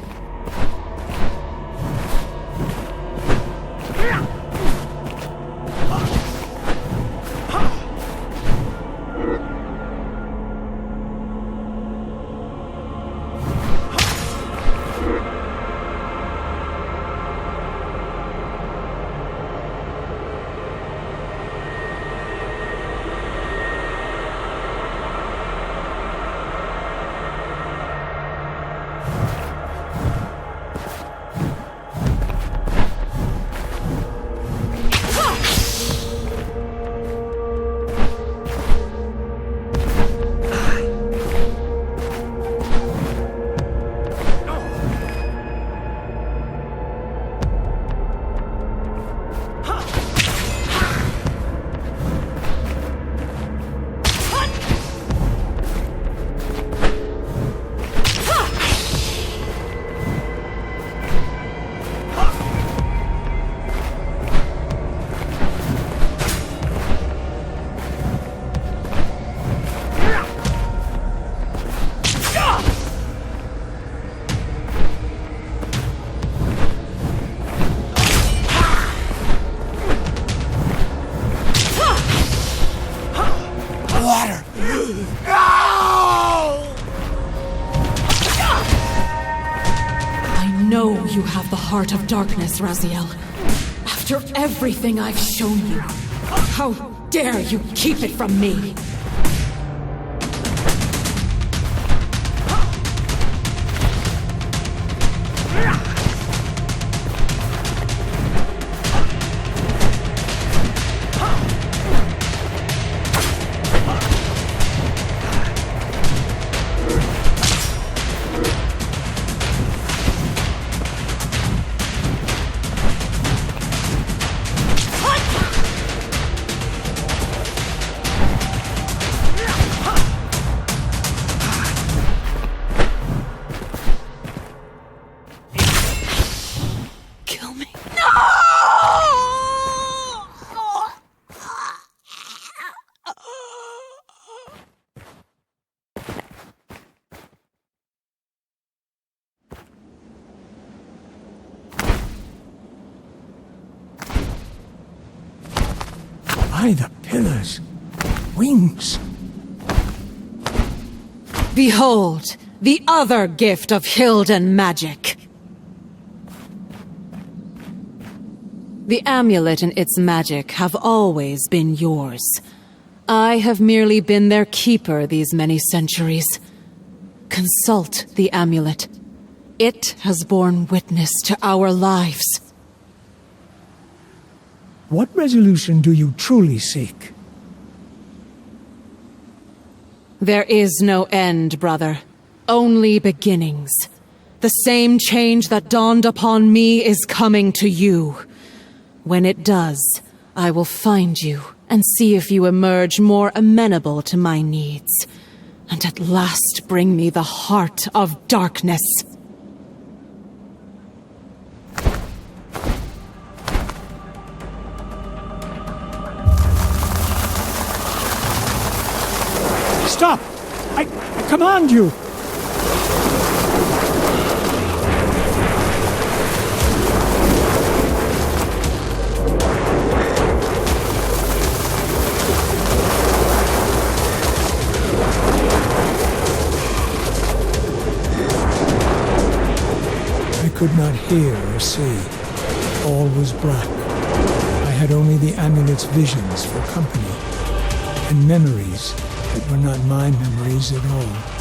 Water! I know you have the Heart of Darkness, Raziel. After everything I've shown you, how dare you keep it from me? By the pillars. Wings. Behold, the other gift of Hilden magic. The amulet and its magic have always been yours. I have merely been their keeper these many centuries. Consult the amulet. It has borne witness to our lives. What resolution do you truly seek? There is no end, brother. Only beginnings. The same change that dawned upon me is coming to you. When it does, I will find you and see if you emerge more amenable to my needs, and at last bring me the heart of darkness. Stop! I command you! I could not hear or see. All was black. I had only the amulet's visions for company, and memories that were not my memories at all.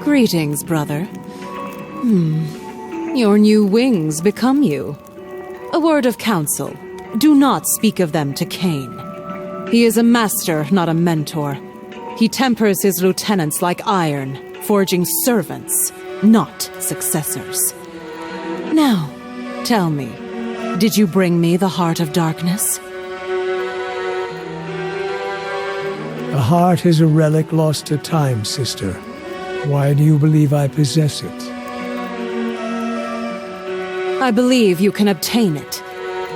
Greetings, brother. Your new wings become you. A word of counsel. Do not speak of them to Kain. He is a master, not a mentor. He tempers his lieutenants like iron, forging servants, not successors. Now, tell me, did you bring me the Heart of Darkness? The heart is a relic lost to time, sister. Why do you believe I possess it? I believe you can obtain it.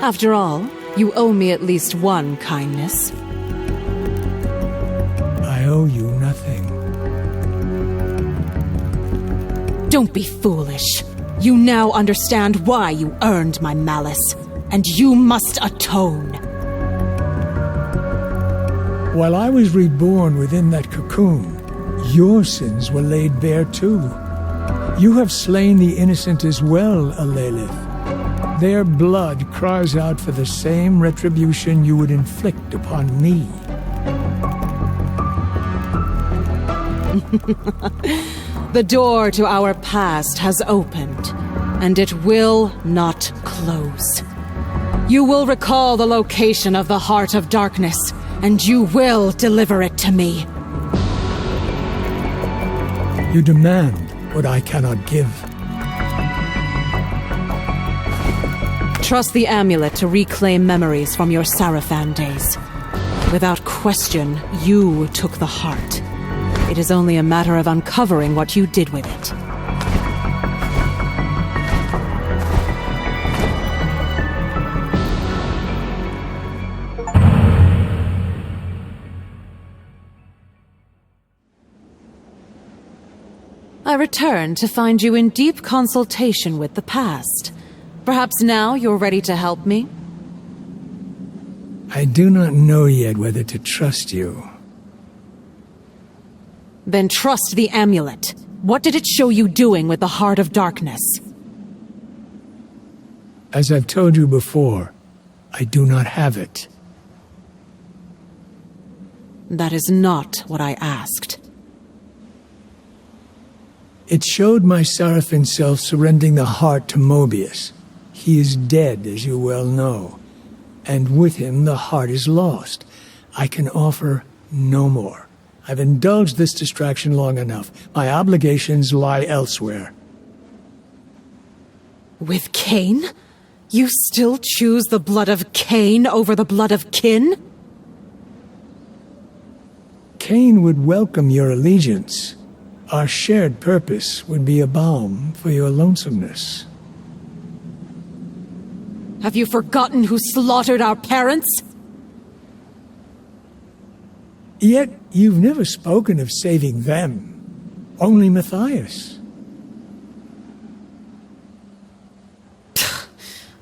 After all, you owe me at least one kindness. I owe you nothing. Don't be foolish. You now understand why you earned my malice, and you must atone. While I was reborn within that cocoon, your sins were laid bare too. You have slain the innocent as well, Alelith. Their blood cries out for the same retribution you would inflict upon me. The door to our past has opened, and it will not close. You will recall the location of the Heart of Darkness, and you will deliver it to me. You demand what I cannot give. Trust the amulet to reclaim memories from your Sarafan days. Without question, you took the heart. It is only a matter of uncovering what you did with it. I return to find you in deep consultation with the past. Perhaps now you're ready to help me? I do not know yet whether to trust you. Then trust the amulet. What did it show you doing with the Heart of Darkness? As I've told you before, I do not have it. That is not what I asked. It showed my Sarafan self surrendering the heart to Mobius. He is dead, as you well know. And with him, the heart is lost. I can offer no more. I've indulged this distraction long enough. My obligations lie elsewhere. With Kain? You still choose the blood of Kain over the blood of kin? Kain would welcome your allegiance. Our shared purpose would be a balm for your lonesomeness. Have you forgotten who slaughtered our parents? Yet you've never spoken of saving them. Only Matthias.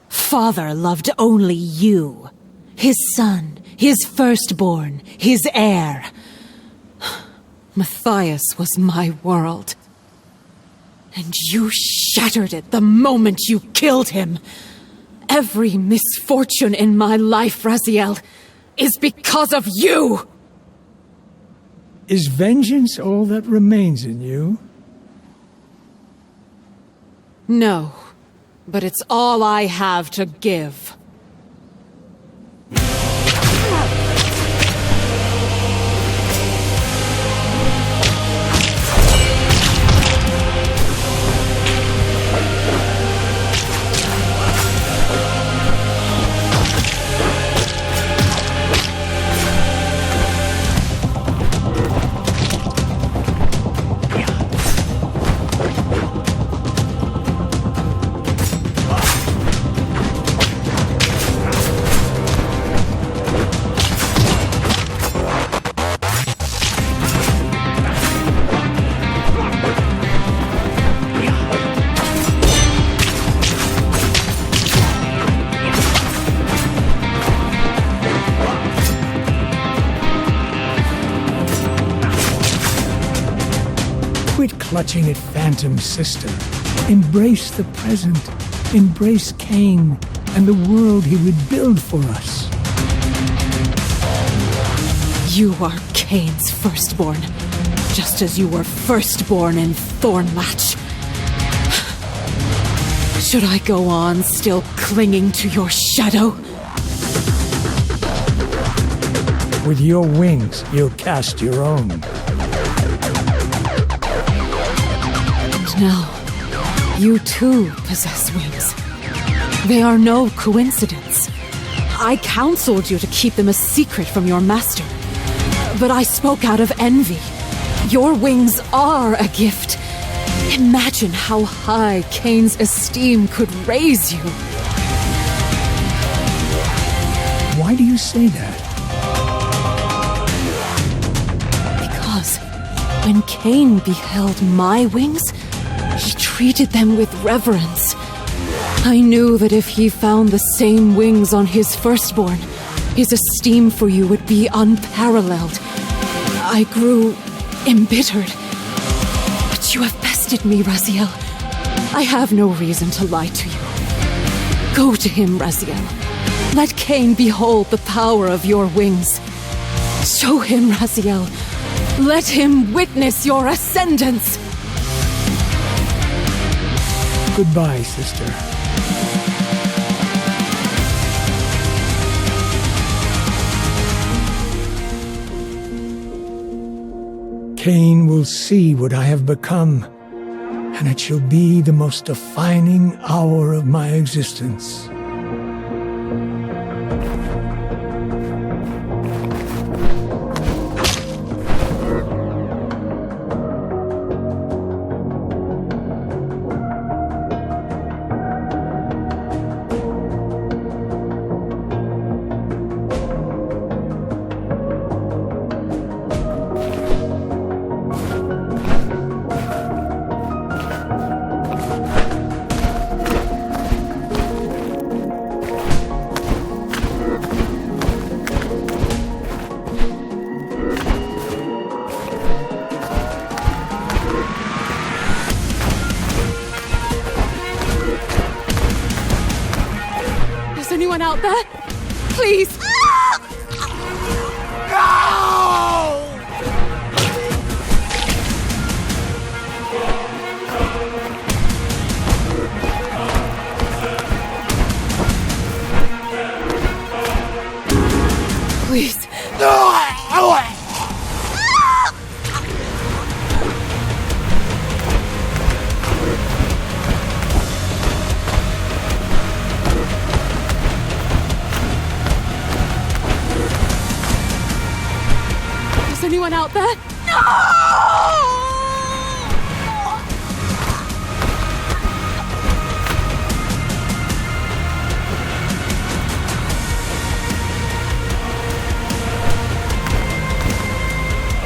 Father loved only you. His son, his firstborn, his heir. Matthias was my world. And you shattered it the moment you killed him. Every misfortune in my life, Raziel, is because of you! Is vengeance all that remains in you? No, but it's all I have to give. Quit clutching at Phantom, sister. Embrace the present. Embrace Kain and the world he would build for us. You are Kain's firstborn. just as you were firstborn in Thornlatch. Should I go on still clinging to your shadow? With your wings, you'll cast your own. And now, you too possess wings. They are no coincidence. I counseled you to keep them a secret from your master, but I spoke out of envy. Your wings are a gift. Imagine how high Kain's esteem could raise you. Why do you say that? Because when Kain beheld my wings, he treated them with reverence. I knew that if he found the same wings on his firstborn, his esteem for you would be unparalleled. I grew embittered. But you have bested me, Raziel. I have no reason to lie to you. Go to him, Raziel. Let Kain behold the power of your wings. Show him, Raziel. Let him witness your ascendance. Goodbye, sister. Kain will see what I have become, and it shall be the most defining hour of my existence. Anyone out there? Please! Please. Is anyone out there?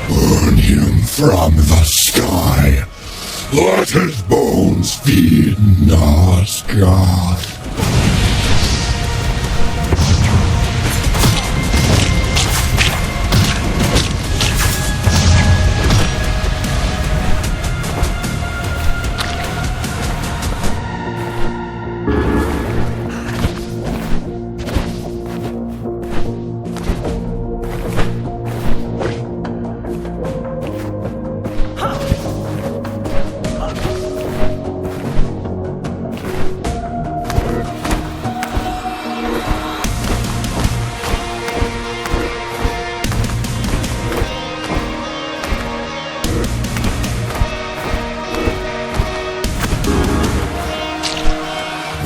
Burn him from the sky. Let his bones feed Nosgoth.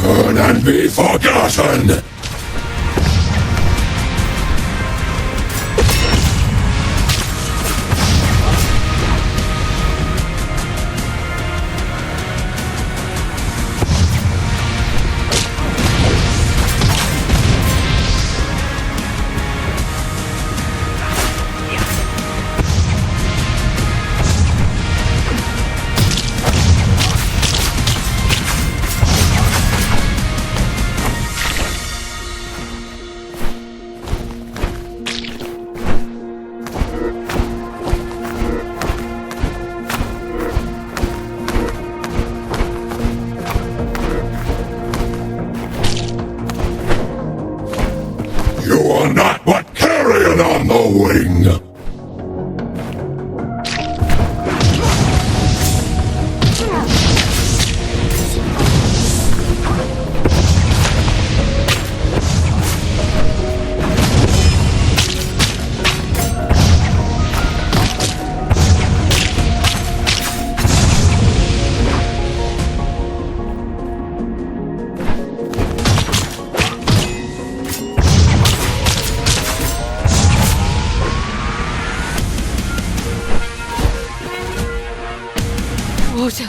Burn and be forgotten! Go to...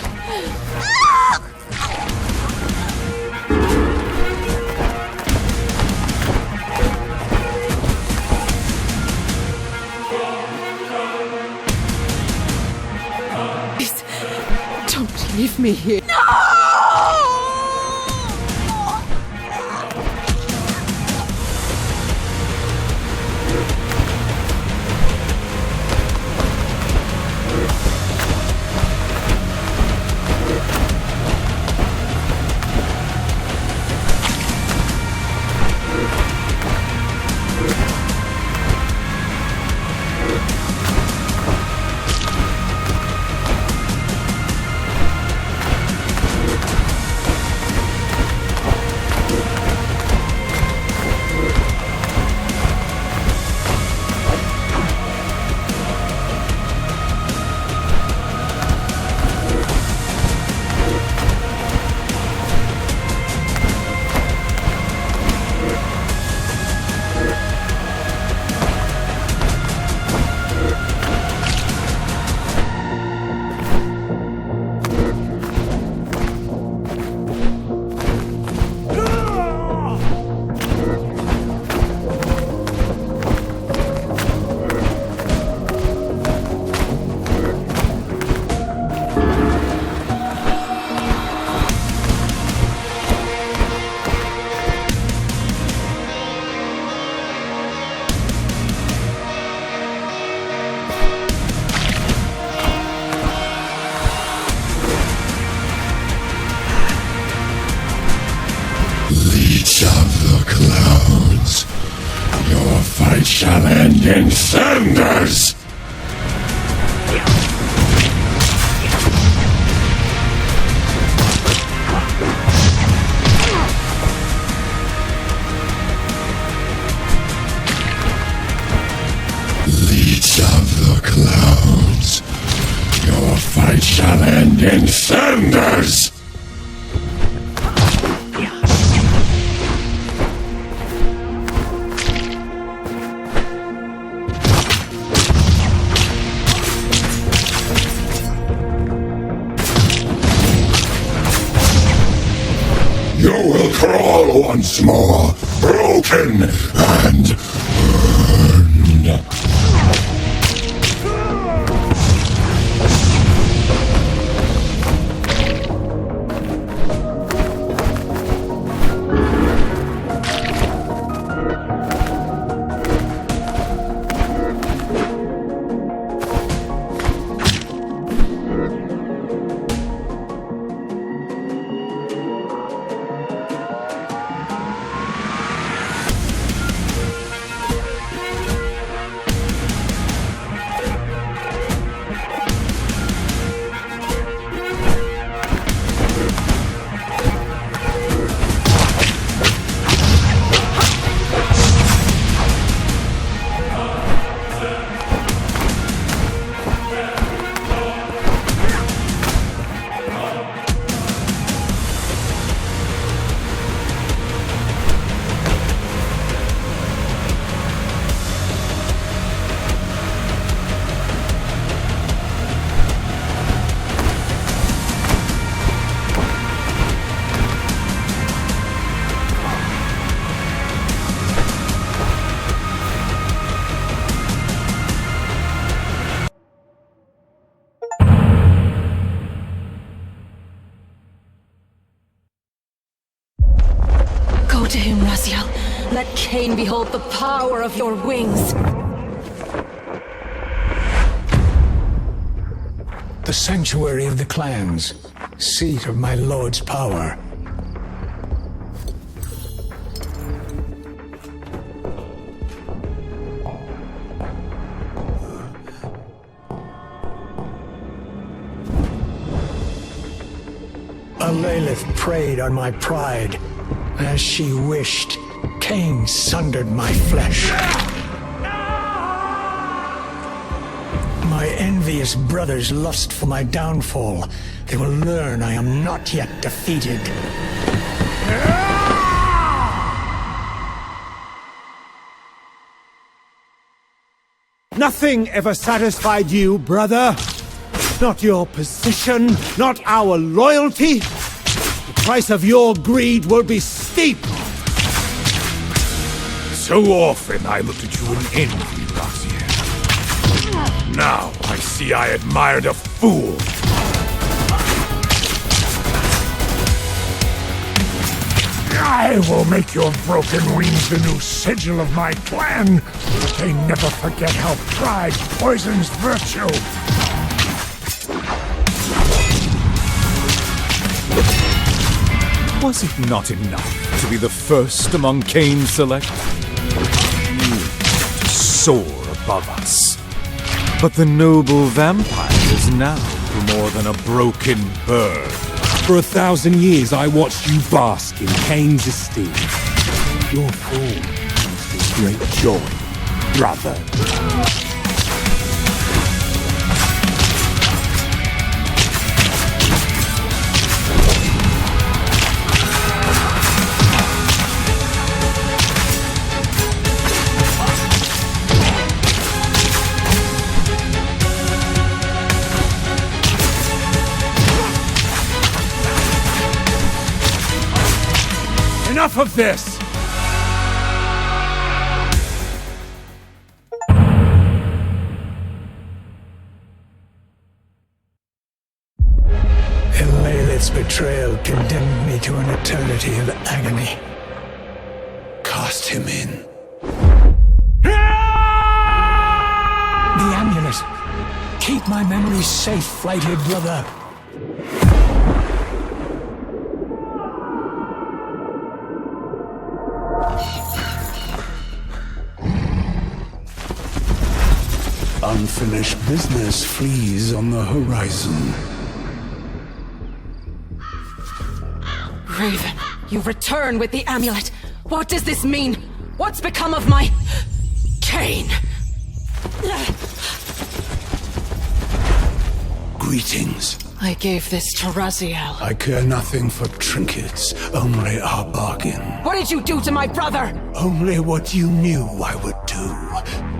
Please, don't leave me here. Shall end in cinders! Leech of the clouds, your fight shall end in cinders! You will crawl once more, broken and burned. To him, Raziel. Let Kain behold the power of your wings. The sanctuary of the clans, seat of my lord's power. Lilith preyed on my pride. As she wished, Kain sundered my flesh. My envious brothers lust for my downfall. They will learn I am not yet defeated. Nothing ever satisfied you, brother. Not your position, not our loyalty. The price of your greed will be steep. So often I looked at you in envy, Raziel. Now I see I admired a fool. I will make your broken wings the new sigil of my clan, but they never forget how pride poisons virtue. Was it not enough to be the first among Kain's select? You to soar above us. But the noble vampire is now more than a broken bird. For 1,000 years I watched you bask in Kain's esteem. Your fall comes with great joy, brother. Enough of this! Lilith's betrayal condemned me to an eternity of agony. Cast him in. The amulet! Keep my memories safe, flighted brother. Unfinished business flees on the horizon. Raven, you return with the amulet. What does this mean? What's become of my... Kain? Greetings. I gave this to Raziel. I care nothing for trinkets, only our bargain. What did you do to my brother? Only what you knew I would do.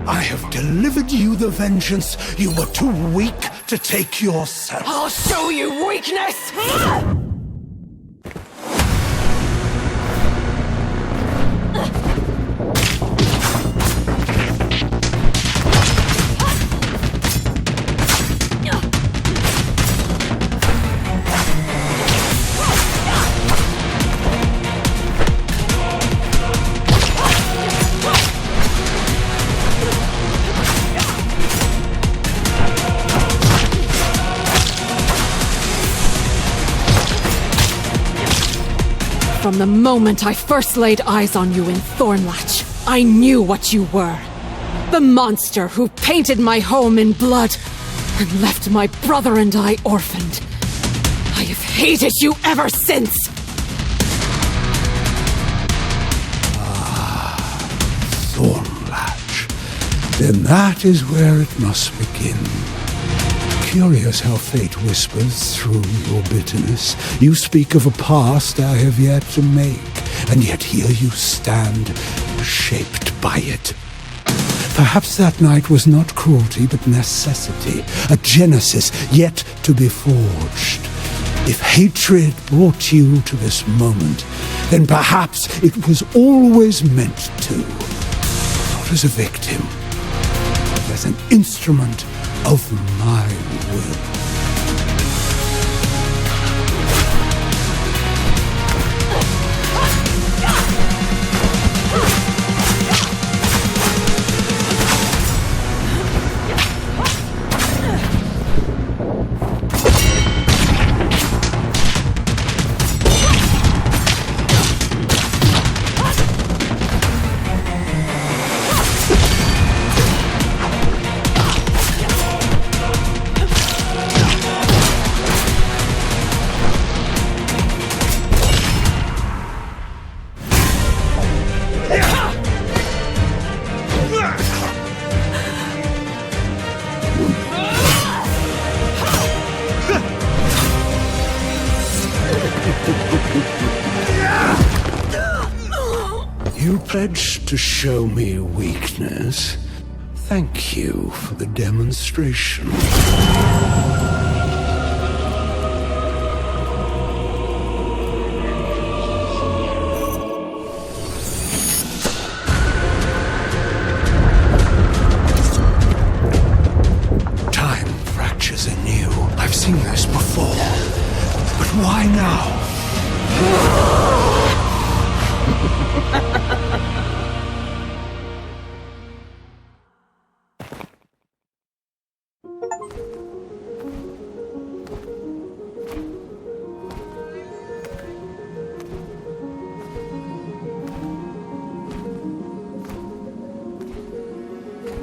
I have delivered you the vengeance you were too weak to take yourself. I'll show you weakness! From the moment I first laid eyes on you in Thornlatch, I knew what you were. The monster who painted my home in blood and left my brother and I orphaned. I have hated you ever since! Thornlatch. Then that is where it must begin. Curious how fate whispers through your bitterness. You speak of a past I have yet to make, and yet here you stand, shaped by it. Perhaps that night was not cruelty, but necessity, a genesis yet to be forged. If hatred brought you to this moment, then perhaps it was always meant to. Not as a victim, but as an instrument of my will. You pledged to show me weakness. Thank you for the demonstration.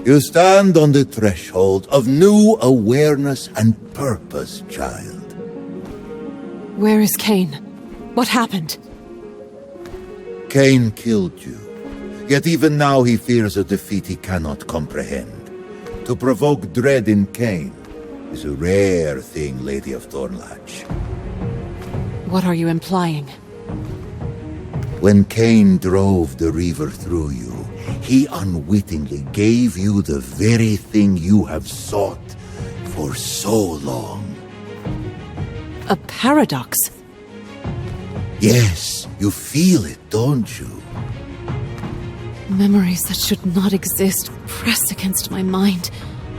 You stand on the threshold of new awareness and purpose, child. Where is Kain? What happened? Kain killed you. Yet even now he fears a defeat he cannot comprehend. To provoke dread in Kain is a rare thing, Lady of Thornlatch. What are you implying? When Kain drove the Reaver through you, he unwittingly gave you the very thing you have sought for so long. A paradox? Yes, you feel it, don't you? Memories that should not exist press against my mind,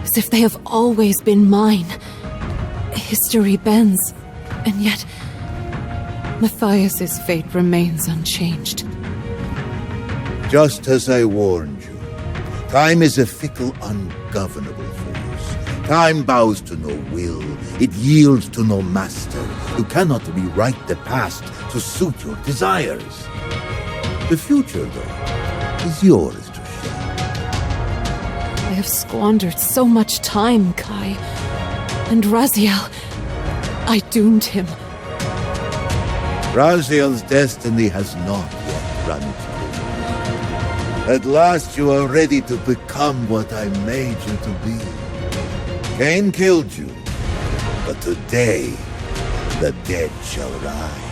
as if they have always been mine. History bends, and yet Matthias's fate remains unchanged. Just as I warned you, time is a fickle, ungovernable force. Time bows to no will, it yields to no master. You cannot rewrite the past to suit your desires. The future, though, is yours to shape. I have squandered so much time, Kai. And Raziel, I doomed him. Raziel's destiny has not yet run its course. At last you are ready to become what I made you to be. Kain killed you, but today the dead shall rise.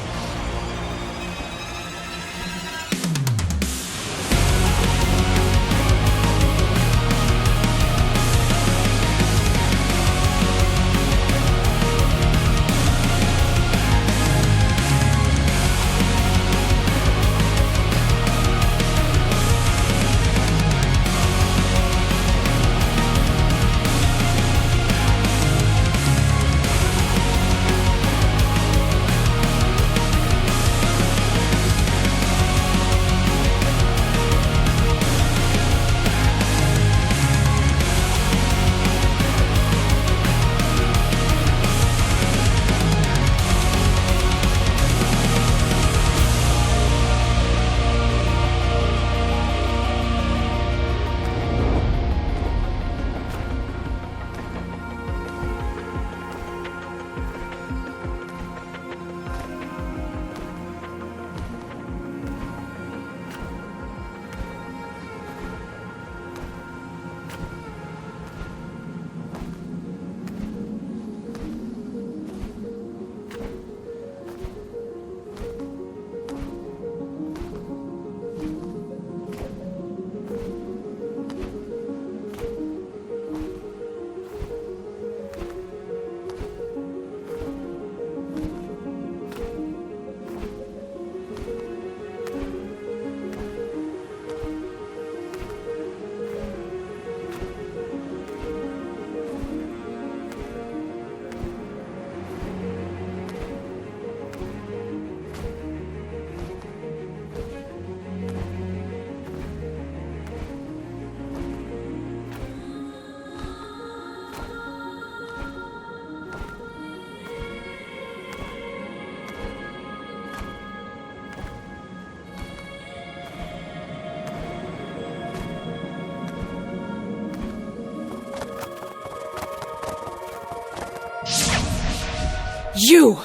You!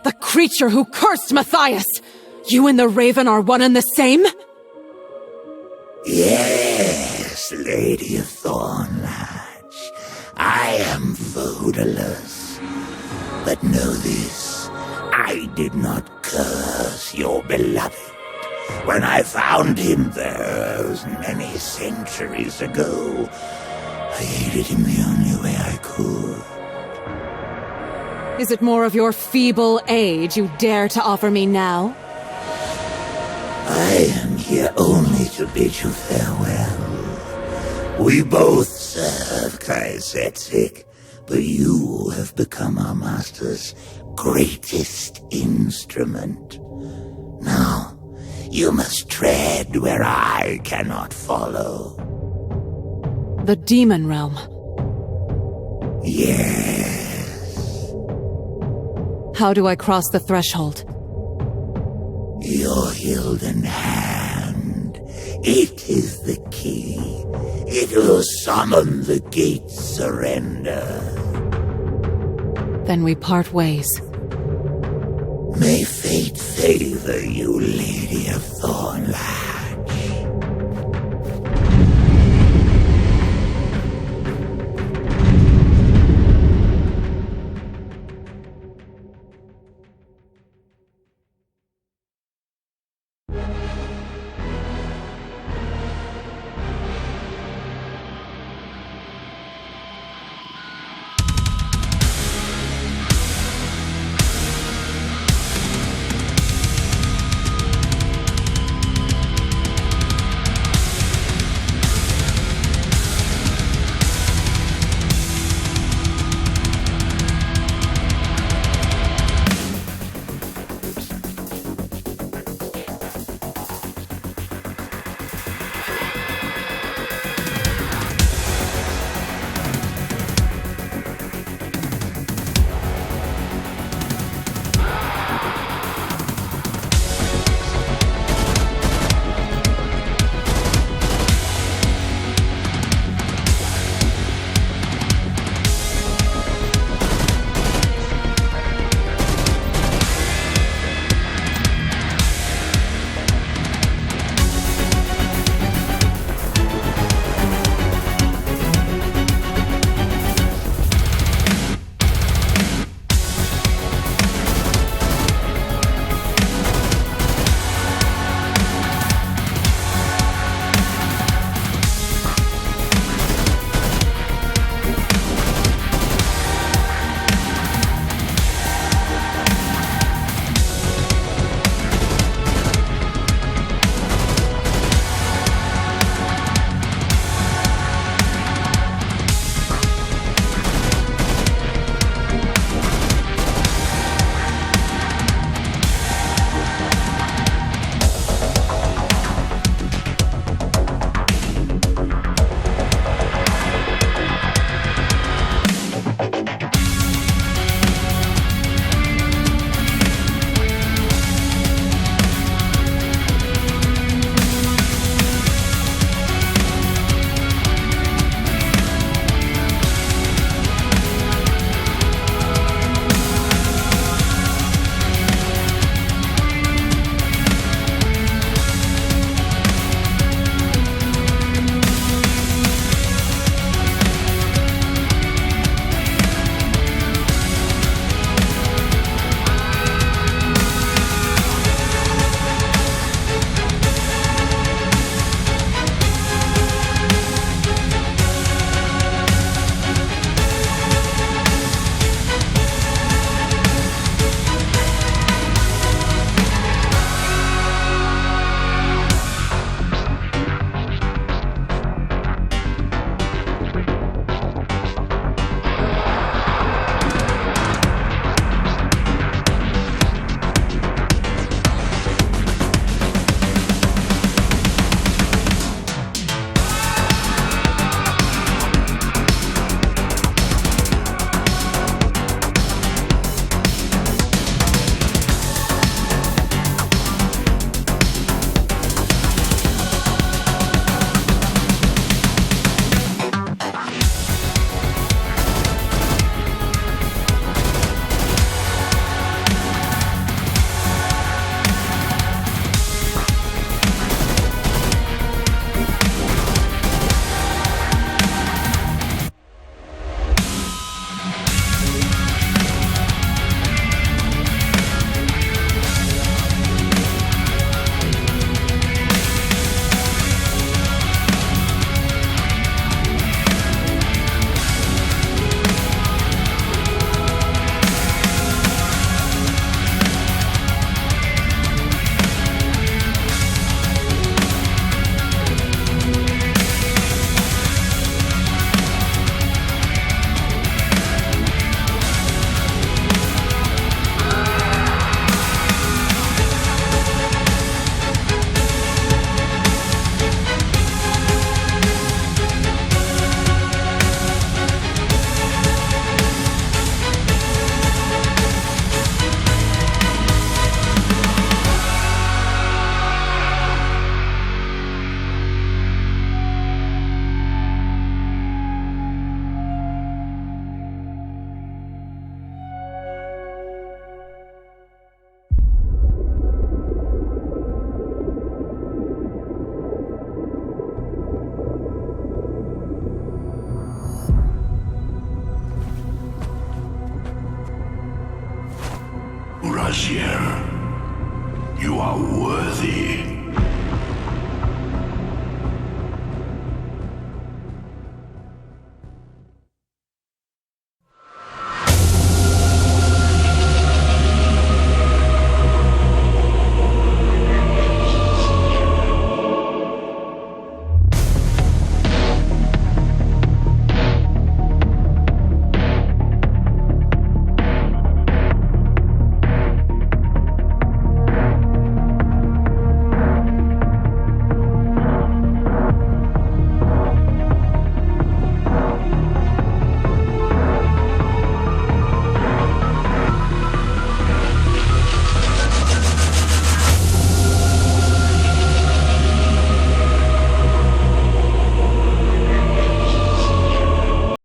The creature who cursed Matthias! You and the Raven are one and the same? Yes, Lady of Thornlatch. I am foodless. But know this, I did not curse your beloved. When I found him those many centuries ago, I aided him the only way I could. Is it more of your feeble aid you dare to offer me now? I am here only to bid you farewell. We both serve Kai Setzik, but you have become our master's greatest instrument. Now, you must tread where I cannot follow. The demon realm. Yes. How do I cross the threshold? Your Hilden hand. It is the key. It will summon the gate's surrender. Then we part ways. May fate favor you, Lady of Thornlatch. Vizier. You are worthy